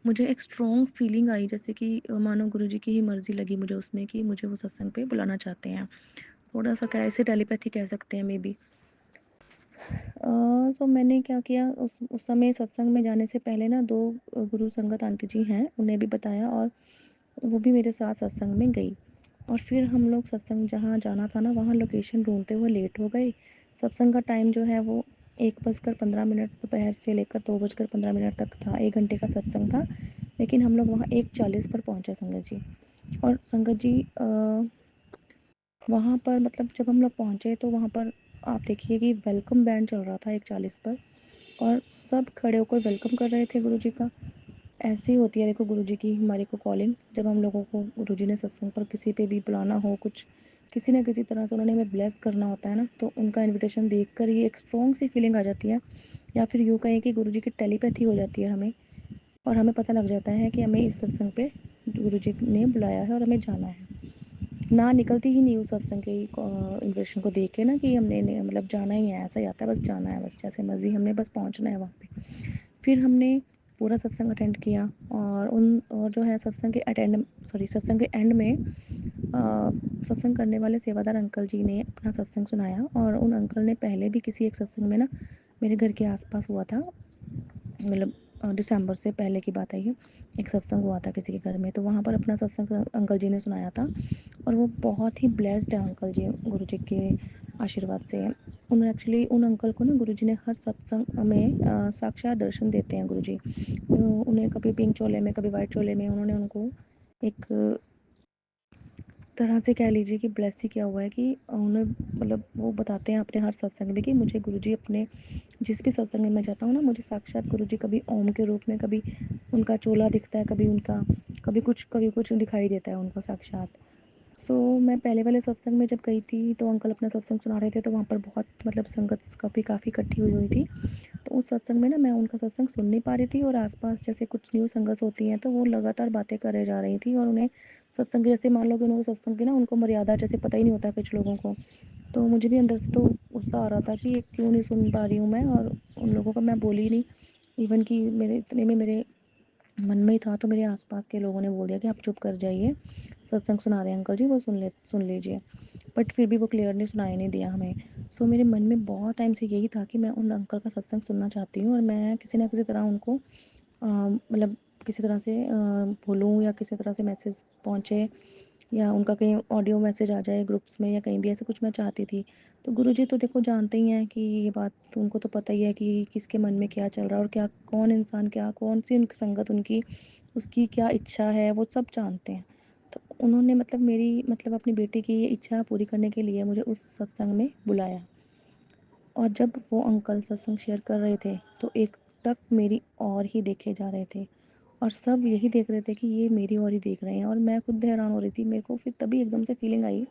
मुझे एक स्ट्रॉन्ग फीलिंग आई, जैसे कि मानो गुरुजी की ही मर्ज़ी लगी मुझे उसमें कि मुझे वो सत्संग पे बुलाना चाहते हैं। थोड़ा-सा कैसे टेलीपैथी कह सकते हैं मे बी। सो मैंने क्या किया, उस समय सत्संग में जाने से पहले ना 2 गुरु संगत आंटी जी हैं, उन्हें भी बताया और वो भी मेरे साथ सत्संग में गई। और फिर हम लोग सत्संग जहाँ जाना था ना, वहाँ लोकेशन ढूँढते हुए लेट हो गए। सत्संग का टाइम जो है वो 1:15 दोपहर से लेकर 2:15 तक था, 1 घंटे का सत्संग था। लेकिन हम लोग वहाँ 1:40 पर पहुँचे संगत जी। और संगत जी वहाँ पर मतलब जब हम लोग पहुँचे तो वहाँ पर आप देखिए कि वेलकम बैंड चल रहा था 1:40 पर और सब खड़े होकर वेलकम कर रहे थे गुरुजी का। ऐसे ही होती है देखो गुरुजी की हमारे को कॉलिंग, जब हम लोगों को गुरुजी ने सत्संग पर किसी पे भी बुलाना हो, कुछ किसी न किसी तरह से उन्होंने हमें ब्लेस करना होता है ना, तो उनका इन्विटेशन देखकर ही एक स्ट्रॉन्ग सी फीलिंग आ जाती है, या फिर यूँ कहें कि गुरुजी की टेलीपैथी हो जाती है हमें, और हमें पता लग जाता है कि हमें इस सत्संग पे गुरुजी ने बुलाया है और हमें जाना है। ना निकलती ही नहीं उस सत्संग के इन्विटेशन को देख के ना कि हमने मतलब जाना ही है, ऐसा ही आता है, बस जाना है, बस जैसे मर्जी हमने बस पहुंचना है वहाँ पे। फिर हमने पूरा सत्संग अटेंड किया और जो है सत्संग के एंड में सत्संग करने वाले सेवादार अंकल जी ने अपना सत्संग सुनाया, और उन अंकल ने पहले भी किसी एक सत्संग में ना मेरे घर के आसपास हुआ था, मतलब दिसंबर से पहले की बात है ये, एक सत्संग हुआ था किसी के घर में, तो वहाँ पर अपना सत्संग अंकल जी ने सुनाया था और वो बहुत ही ब्लेस्ड है अंकल जी गुरुजी के आशीर्वाद से। उन अंकल को ना गुरुजी ने हर सत्संग में साक्षात दर्शन देते हैं गुरुजी। उन्हें कभी पिंक चोले में, कभी वाइट चोले में, उन्होंने उनको एक तरह से कह लीजिए कि ब्लेस ही किया हुआ है कि उन्हें मतलब वो बताते हैं अपने हर सत्संग में कि मुझे गुरुजी अपने जिस भी सत्संग में मैं जाता हूँ ना, मुझे साक्षात गुरुजी कभी ओम के रूप में, कभी उनका चोला दिखता है, कभी कुछ दिखाई देता है उनको साक्षात। मैं पहले वाले सत्संग में जब गई थी तो अंकल अपना सत्संग सुना रहे थे, तो वहाँ पर बहुत मतलब संगत काफ़ी इकट्ठी हुई हुई थी। तो उस सत्संग में ना मैं उनका सत्संग सुन नहीं पा रही थी, और आसपास जैसे कुछ न्यू संगत होती हैं तो वो लगातार बातें करे जा रही थी, और उन्हें सत्संग जैसे मान लो कि उनको सत्संग की ना उनको मर्यादा जैसे पता ही नहीं होता कुछ लोगों को, तो मुझे भी अंदर से तो गुस्सा आ रहा था कि ये क्यों नहीं सुन पा रही हूँ मैं, और उन लोगों को मैं बोली नहीं। इवन कि मेरे इतने में मेरे मन में ही था, तो मेरे आसपास के लोगों ने बोल दिया कि आप चुप कर जाइए, सत्संग सुना रहे हैं अंकल जी, वो सुन लीजिए। बट फिर भी वो क्लियरली सुनाई नहीं दिया हमें। सो मेरे मन में बहुत टाइम से यही था कि मैं उन अंकल का सत्संग सुनना चाहती हूँ, और मैं किसी ना किसी तरह उनको मतलब किसी तरह से बोलूँ, या किसी तरह से मैसेज पहुँचे, या उनका कहीं ऑडियो मैसेज आ जाए ग्रुप्स में या कहीं भी, ऐसा कुछ मैं चाहती थी। तो गुरुजी तो देखो जानते ही हैं कि ये बात, तो उनको तो पता ही है कि किसके मन में क्या चल रहा है, और क्या कौन इंसान, क्या कौन सी उनकी संगत, उनकी उसकी क्या इच्छा है, वो सब जानते हैं। तो उन्होंने मतलब मेरी मतलब अपनी बेटी की ये इच्छा पूरी करने के लिए मुझे उस सत्संग में बुलाया। और जब वो अंकल सत्संग शेयर कर रहे थे, तो एक टक मेरी और ही देखे जा रहे थे, और सब यही देख रहे थे कि ये मेरी ओर ही देख रहे हैं, और मैं खुद हैरान हो रही थी। मेरे को फिर तभी एकदम से फीलिंग आई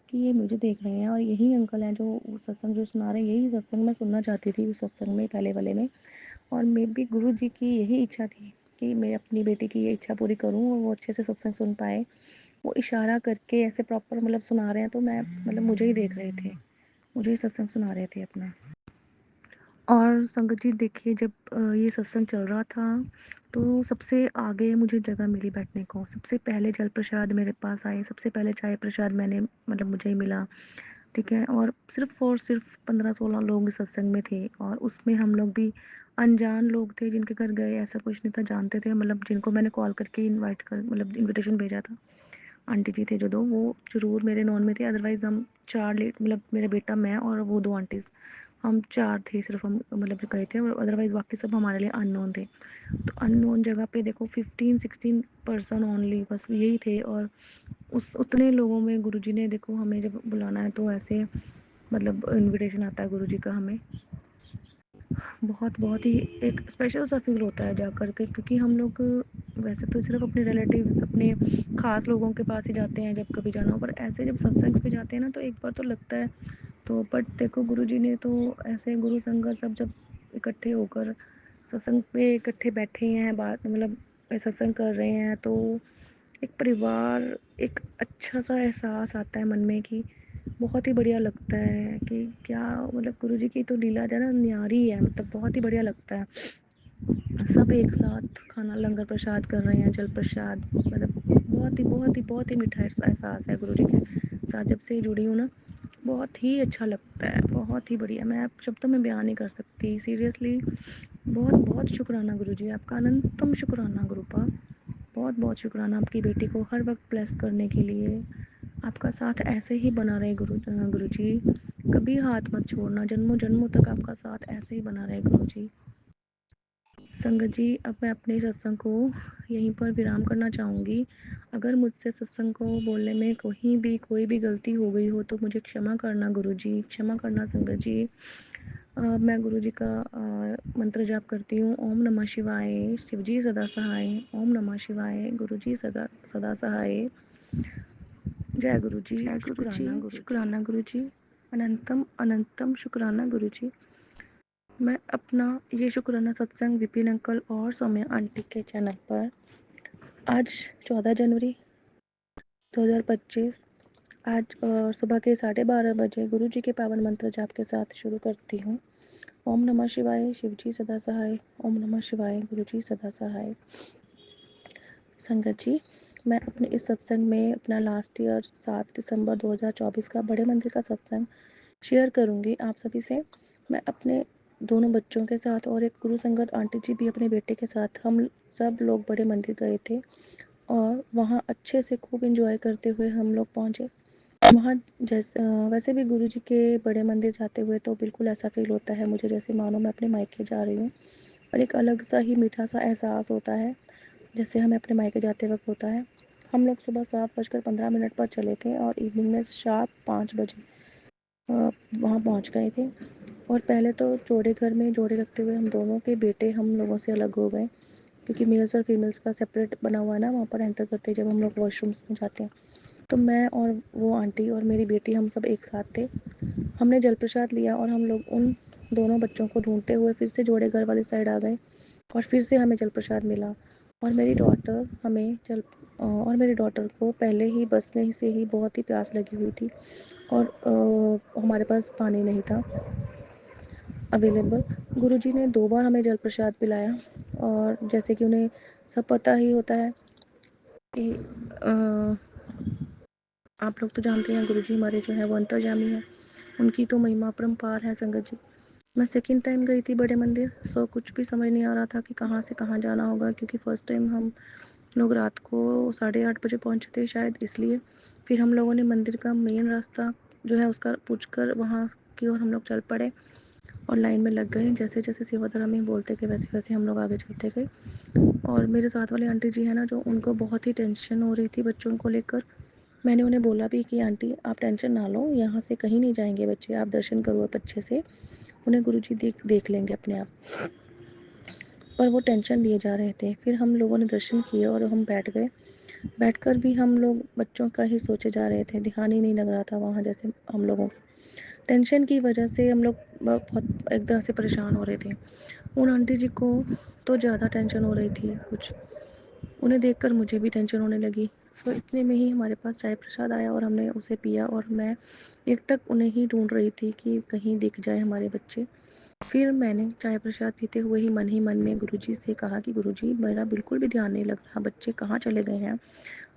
कि ये मुझे देख रहे हैं, और यही अंकल हैं जो वो सत्संग जो सुना रहे हैं, यही सत्संग मैं सुनना चाहती थी उस सत्संग में, पहले वाले में। और मे बी गुरु जी की यही इच्छा थी कि मैं अपनी बेटी की ये इच्छा पूरी करूँ, और वो अच्छे से सत्संग सुन पाए। वो इशारा करके ऐसे प्रॉपर मतलब सुना रहे हैं, तो मैं मतलब मुझे ही देख रहे थे, मुझे ही सत्संग सुना रहे थे अपना। और संगत जी देखिए, जब ये सत्संग चल रहा था, तो सबसे आगे मुझे जगह मिली बैठने को। सबसे पहले जल प्रसाद मेरे पास आए, सबसे पहले चाय प्रसाद मैंने मतलब मुझे ही मिला, ठीक है। और सिर्फ 15-16 लोग इस सत्संग में थे, और उसमें हम लोग भी अनजान लोग थे जिनके घर गए, ऐसा कुछ नहीं था। जानते थे मतलब, जिनको मैंने कॉल करके इनवाइट कर मतलब इनविटेशन भेजा था, आंटी जी थे जो दो, वो ज़रूर मेरे नॉन में थे। अदरवाइज़ हम 4 लेट मतलब मेरा बेटा, मैं और वो 2 आंटीज़, हम 4 थे सिर्फ, हम मतलब गए थे, और अदरवाइज़ बाकी सब हमारे लिए अननोन थे। तो अननोन जगह पे देखो 15-16 पर्सन ओनली, बस यही थे। और उस उतने लोगों में गुरुजी ने देखो हमें जब बुलाना है, तो ऐसे मतलब इनविटेशन आता है गुरुजी का हमें, बहुत बहुत ही एक स्पेशल सा फील होता है जाकर के। क्योंकि हम लोग वैसे तो सिर्फ अपने रिलेटिव्स, अपने ख़ास लोगों के पास ही जाते हैं जब कभी जाना हो, पर ऐसे जब सत्संग पे जाते हैं ना, तो एक बार तो लगता है। तो बट देखो गुरुजी ने तो ऐसे गुरु संगत सब जब इकट्ठे होकर सत्संग पे इकट्ठे बैठे हैं, बात मतलब सत्संग कर रहे हैं, तो एक परिवार, एक अच्छा सा एहसास आता है मन में कि बहुत ही बढ़िया लगता है कि क्या मतलब गुरुजी की तो लीला जो है ना, न्यारी है, मतलब बहुत ही बढ़िया लगता है। सब एक साथ खाना लंगर प्रसाद कर रहे हैं, जल प्रसाद, मतलब बहुत ही मीठा एहसास है गुरुजी के साथ जब से जुड़ी हूँ ना। बहुत ही अच्छा लगता है, बहुत ही बढ़िया। मैं आप शब्दों में बयान नहीं कर सकती सीरियसली। बहुत बहुत शुक्राना गुरुजी, आपका अनंतम शुक्राना गुरुपा। बहुत बहुत शुक्राना आपकी बेटी को हर वक्त ब्लेस करने के लिए। आपका साथ ऐसे ही बना रहे गुरुजी, कभी हाथ मत छोड़ना, जन्मों जन्मों तक आपका साथ ऐसे ही बना रहे गुरुजी। संगत जी, अब मैं अपने सत्संग को यहीं पर विराम करना चाहूँगी। अगर मुझसे सत्संग को बोलने में कोई भी गलती हो गई हो, तो मुझे क्षमा करना गुरुजी, क्षमा करना संगत जी। मैं गुरुजी का मंत्र जाप करती हूँ। ओम नमः शिवाय, शिवजी सदा सहाय। ओम नमः शिवाय, गुरुजी सदा सदा सहाय। जय गुरुजी, शुक्राना गुरुजी, अनंतम अनंतम शुक्राना गुरुजी। मैं अपना ये शुक्राना सत्संग विपिन अंकल और सौम्या आंटी के चैनल पर आज 14 जनवरी 2025 आज सुबह के 12:30 बजे गुरुजी के पावन मंत्र जाप के साथ शुरू करती हूँ। ओम नमः शिवाय, शिवजी सदा सहाय। ओम नमः शिवाय, गुरुजी सदा सहाय। संगत जी, मैं अपने इस सत्संग में अपना लास्ट ईयर 7 दिसंबर 2024 का बड़े मंदिर का सत्संग शेयर करूँगी आप सभी से। मैं अपने दोनों बच्चों के साथ और एक गुरु संगत आंटी जी भी अपने बेटे के साथ, हम सब लोग बड़े मंदिर गए थे, और वहाँ अच्छे से खूब एंजॉय करते हुए हम लोग पहुँचे। वहाँ वैसे भी गुरुजी के बड़े मंदिर जाते हुए तो बिल्कुल ऐसा फील होता है मुझे जैसे मानो मैं अपने मायके जा रही हूँ, और एक अलग सा ही मीठा सा एहसास होता है जैसे हमें अपने मायके जाते वक्त होता है। हम लोग सुबह 7:15 पर चले थे, और इवनिंग में शार्प 5 बजे वहाँ पहुँच गए थे। और पहले तो जोड़े घर में जोड़े रखते हुए हम दोनों के बेटे हम लोगों से अलग हो गए, क्योंकि मेल्स और फीमेल्स का सेपरेट बना हुआ है ना, वहाँ पर एंटर करते ही जब हम लोग वॉशरूम्स में जाते हैं। तो मैं और वो आंटी और मेरी बेटी हम सब एक साथ थे। हमने जल प्रसाद लिया, और हम लोग उन दोनों बच्चों को ढूंढते हुए फिर से जोड़े घर वाली साइड आ गए, और फिर से हमें जल प्रसाद मिला। और मेरी डॉटर को पहले ही बस में से ही बहुत ही प्यास लगी हुई थी, और हमारे पास पानी नहीं था अवेलेबल। गुरुजी ने 2 बार हमें जल प्रसाद पिलाया और जैसे कि उन्हें सब पता ही होता है कि आप लोग तो जानते हैं गुरुजी हमारे जो हैं वो अंतर्यामी हैं। उनकी तो महिमा अपरंपार है संगत जी। मैं सेकंड टाइम गई थी बड़े मंदिर, सो कुछ भी समझ नहीं आ रहा था कि कहाँ से कहाँ जाना होगा, क्योंकि फर्स्ट टाइम हम लोग रात को 8:30 बजे पहुँचे थे शायद, इसलिए फिर हम लोगों ने मंदिर का मेन रास्ता जो है उसका पूछकर वहाँ की ओर हम लोग चल पड़े और लाइन में लग गए। जैसे जैसे सेवादार हमें बोलते गए वैसे वैसे हम लोग आगे चलते गए। और मेरे साथ वाले आंटी जी है ना, जो उनको बहुत ही टेंशन हो रही थी बच्चों को लेकर। मैंने उन्हें बोला भी कि आंटी आप टेंशन ना लो, यहाँ से कहीं नहीं जाएंगे बच्चे, आप दर्शन करो आप अच्छे से, उन्हें गुरुजी देख लेंगे अपने आप। पर वो टेंशन लिए जा रहे थे। फिर हम लोगों ने दर्शन किए और हम बैठ गए। बैठकर भी हम लोग बच्चों का ही सोचे जा रहे थे, ध्यान ही नहीं लग रहा था वहाँ। जैसे हम लोगों को टेंशन की वजह से हम लोग बहुत एक तरह से परेशान हो रहे थे। उन आंटी जी को तो ज़्यादा टेंशन हो रही थी कुछ, उन्हें देखकर मुझे भी टेंशन होने लगी। तो इतने में ही हमारे पास चाय प्रसाद आया और हमने उसे पिया और मैं एकटक उन्हें ही ढूंढ रही थी कि कहीं दिख जाए हमारे बच्चे। फिर मैंने चाय प्रसाद पीते हुए ही मन में गुरुजी से कहा कि गुरुजी मेरा बिल्कुल भी ध्यान नहीं लग रहा, बच्चे कहाँ चले गए हैं,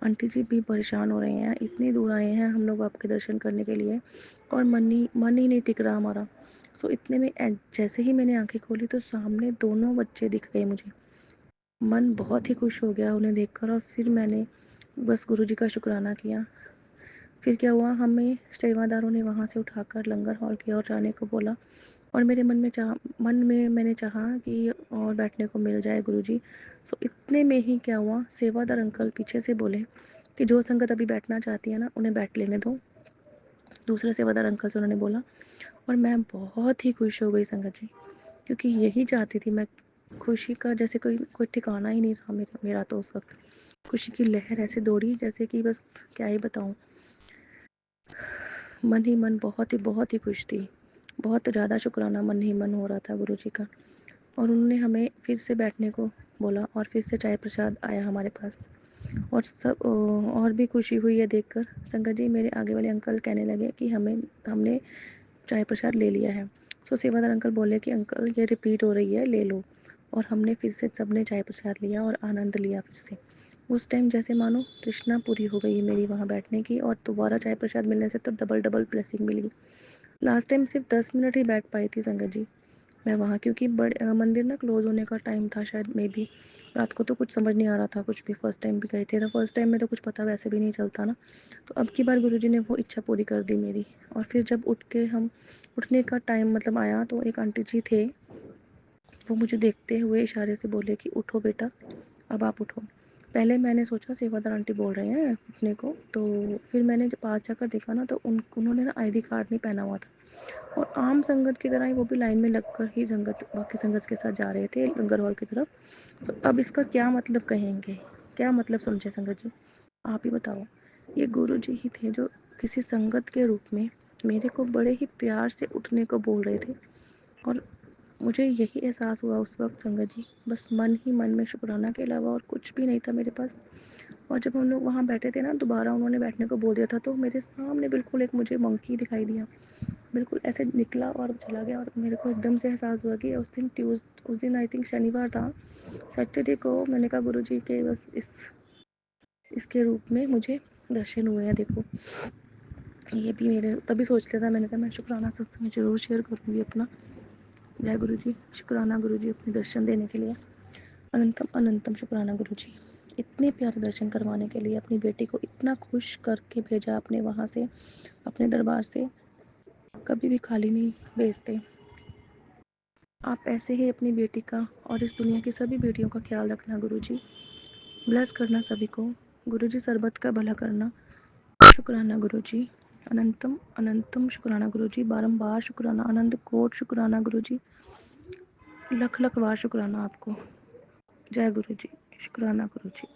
आंटी जी भी परेशान हो रहे हैं, इतनी दूर आए हैं हम लोग आपके दर्शन करने के लिए और मन ही नहीं टिक रहा हमारा। सो इतने में जैसे ही मैंने आंखें खोली तो सामने दोनों बच्चे दिख गए मुझे। मन बहुत ही खुश हो गया उन्हें देखकर और फिर मैंने बस गुरुजी का शुक्राना किया। फिर क्या हुआ, हमें सेवादारों ने वहाँ से उठाकर लंगर हॉल की ओर जाने को बोला और मेरे मन में मैंने चाहा कि और बैठने को मिल जाए गुरुजी। सो इतने में ही क्या हुआ, सेवादार अंकल पीछे से बोले कि जो संगत अभी बैठना चाहती है ना उन्हें बैठ लेने दो। दूसरे सेवादार अंकल से उन्होंने बोला और मैं बहुत ही खुश हो गई संगत जी, क्योंकि यही चाहती थी मैं। खुशी का जैसे कोई ठिकाना ही नहीं रहा मेरा तो उस वक्त खुशी की लहर ऐसे दौड़ी जैसे कि बस क्या ही बताऊं। मन ही मन बहुत ही खुश थी, बहुत ज़्यादा शुक्राना मन ही मन हो रहा था गुरुजी का। और उन्होंने हमें फिर से बैठने को बोला और फिर से चाय प्रसाद आया हमारे पास और सब और भी खुशी हुई है देखकर। संगत जी मेरे आगे वाले अंकल कहने लगे कि हमने चाय प्रसाद ले लिया है। सो सेवादार अंकल बोले कि अंकल ये रिपीट हो रही है, ले लो। और हमने फिर से सबने चाय प्रसाद लिया और आनंद लिया फिर से। उस टाइम जैसे मानो तृष्णा पूरी हो गई है मेरी वहाँ बैठने की, और दोबारा चाय प्रसाद मिलने से तो डबल डबल ब्लेसिंग मिल गई। लास्ट टाइम सिर्फ 10 मिनट ही बैठ पाई थी संगत जी मैं वहाँ, क्योंकि मंदिर ना क्लोज होने का टाइम था शायद, मे बी रात को तो कुछ समझ नहीं आ रहा था कुछ भी। फर्स्ट टाइम भी गए थे तो फर्स्ट टाइम में तो कुछ पता वैसे भी नहीं चलता ना। तो अब की बार गुरुजी ने वो इच्छा पूरी कर दी मेरी। और फिर जब उठने का टाइम मतलब आया तो एक आंटी जी थे, वो मुझे देखते हुए इशारे से बोले कि उठो बेटा, अब आप उठो। पहले मैंने सोचा सेवादार आंटी बोल रहे हैं उठने को, तो फिर मैंने जब पास जाकर देखा ना तो उन्होंने ना आईडी कार्ड नहीं पहना हुआ था और आम संगत की तरह ही वो भी लाइन में लगकर ही बाकी संगत के साथ जा रहे थे लंगर हॉल की तरफ। तो अब इसका क्या मतलब कहेंगे, क्या मतलब समझे संगत जी, आप ही बताओ। ये गुरु जी ही थे जो किसी संगत के रूप में मेरे को बड़े ही प्यार से उठने को बोल रहे थे। और मुझे यही एहसास हुआ उस वक्त संगत जी, बस मन ही मन में शुक्राना के अलावा और कुछ भी नहीं था मेरे पास। और जब हम लोग वहाँ बैठे थे ना, दोबारा उन्होंने बैठने को बोल दिया था, तो मेरे सामने बिल्कुल एक मुझे मंकी दिखाई दिया, बिल्कुल ऐसे निकला और चला गया। और मेरे को एकदम से एहसास हुआ कि उस दिन आई थिंक शनिवार था, सैटरडे को मैंने कहा गुरुजी के बस इसके रूप में मुझे दर्शन हुए हैं, देखो। ये भी मेरे तभी सोच लिया था, मैंने कहा मैं शुक्राना सत्संग जरूर शेयर करूँगी अपना। जय गुरु जी, शुक्राना गुरु जी अपने दर्शन देने के लिए, अनंतम अनंतम शुक्राना गुरु जी, इतने प्यारे दर्शन करवाने के लिए, अपनी बेटी को इतना खुश करके भेजा आपने वहाँ से, अपने दरबार से। कभी भी खाली नहीं भेजते आप, ऐसे ही अपनी बेटी का और इस दुनिया की सभी बेटियों का ख्याल रखना गुरु जी, ब्लेस करना सभी को गुरु जी, सरबत का भला करना। शुक्राना गुरु जी, अनंतम अनंतम शुक्राना गुरु जी, बारंबार शुक्राना, आनंद कोट शुक्राना गुरु जी, लख लख बार शुक्राना आपको। जय गुरु जी, शुक्राना गुरु जी।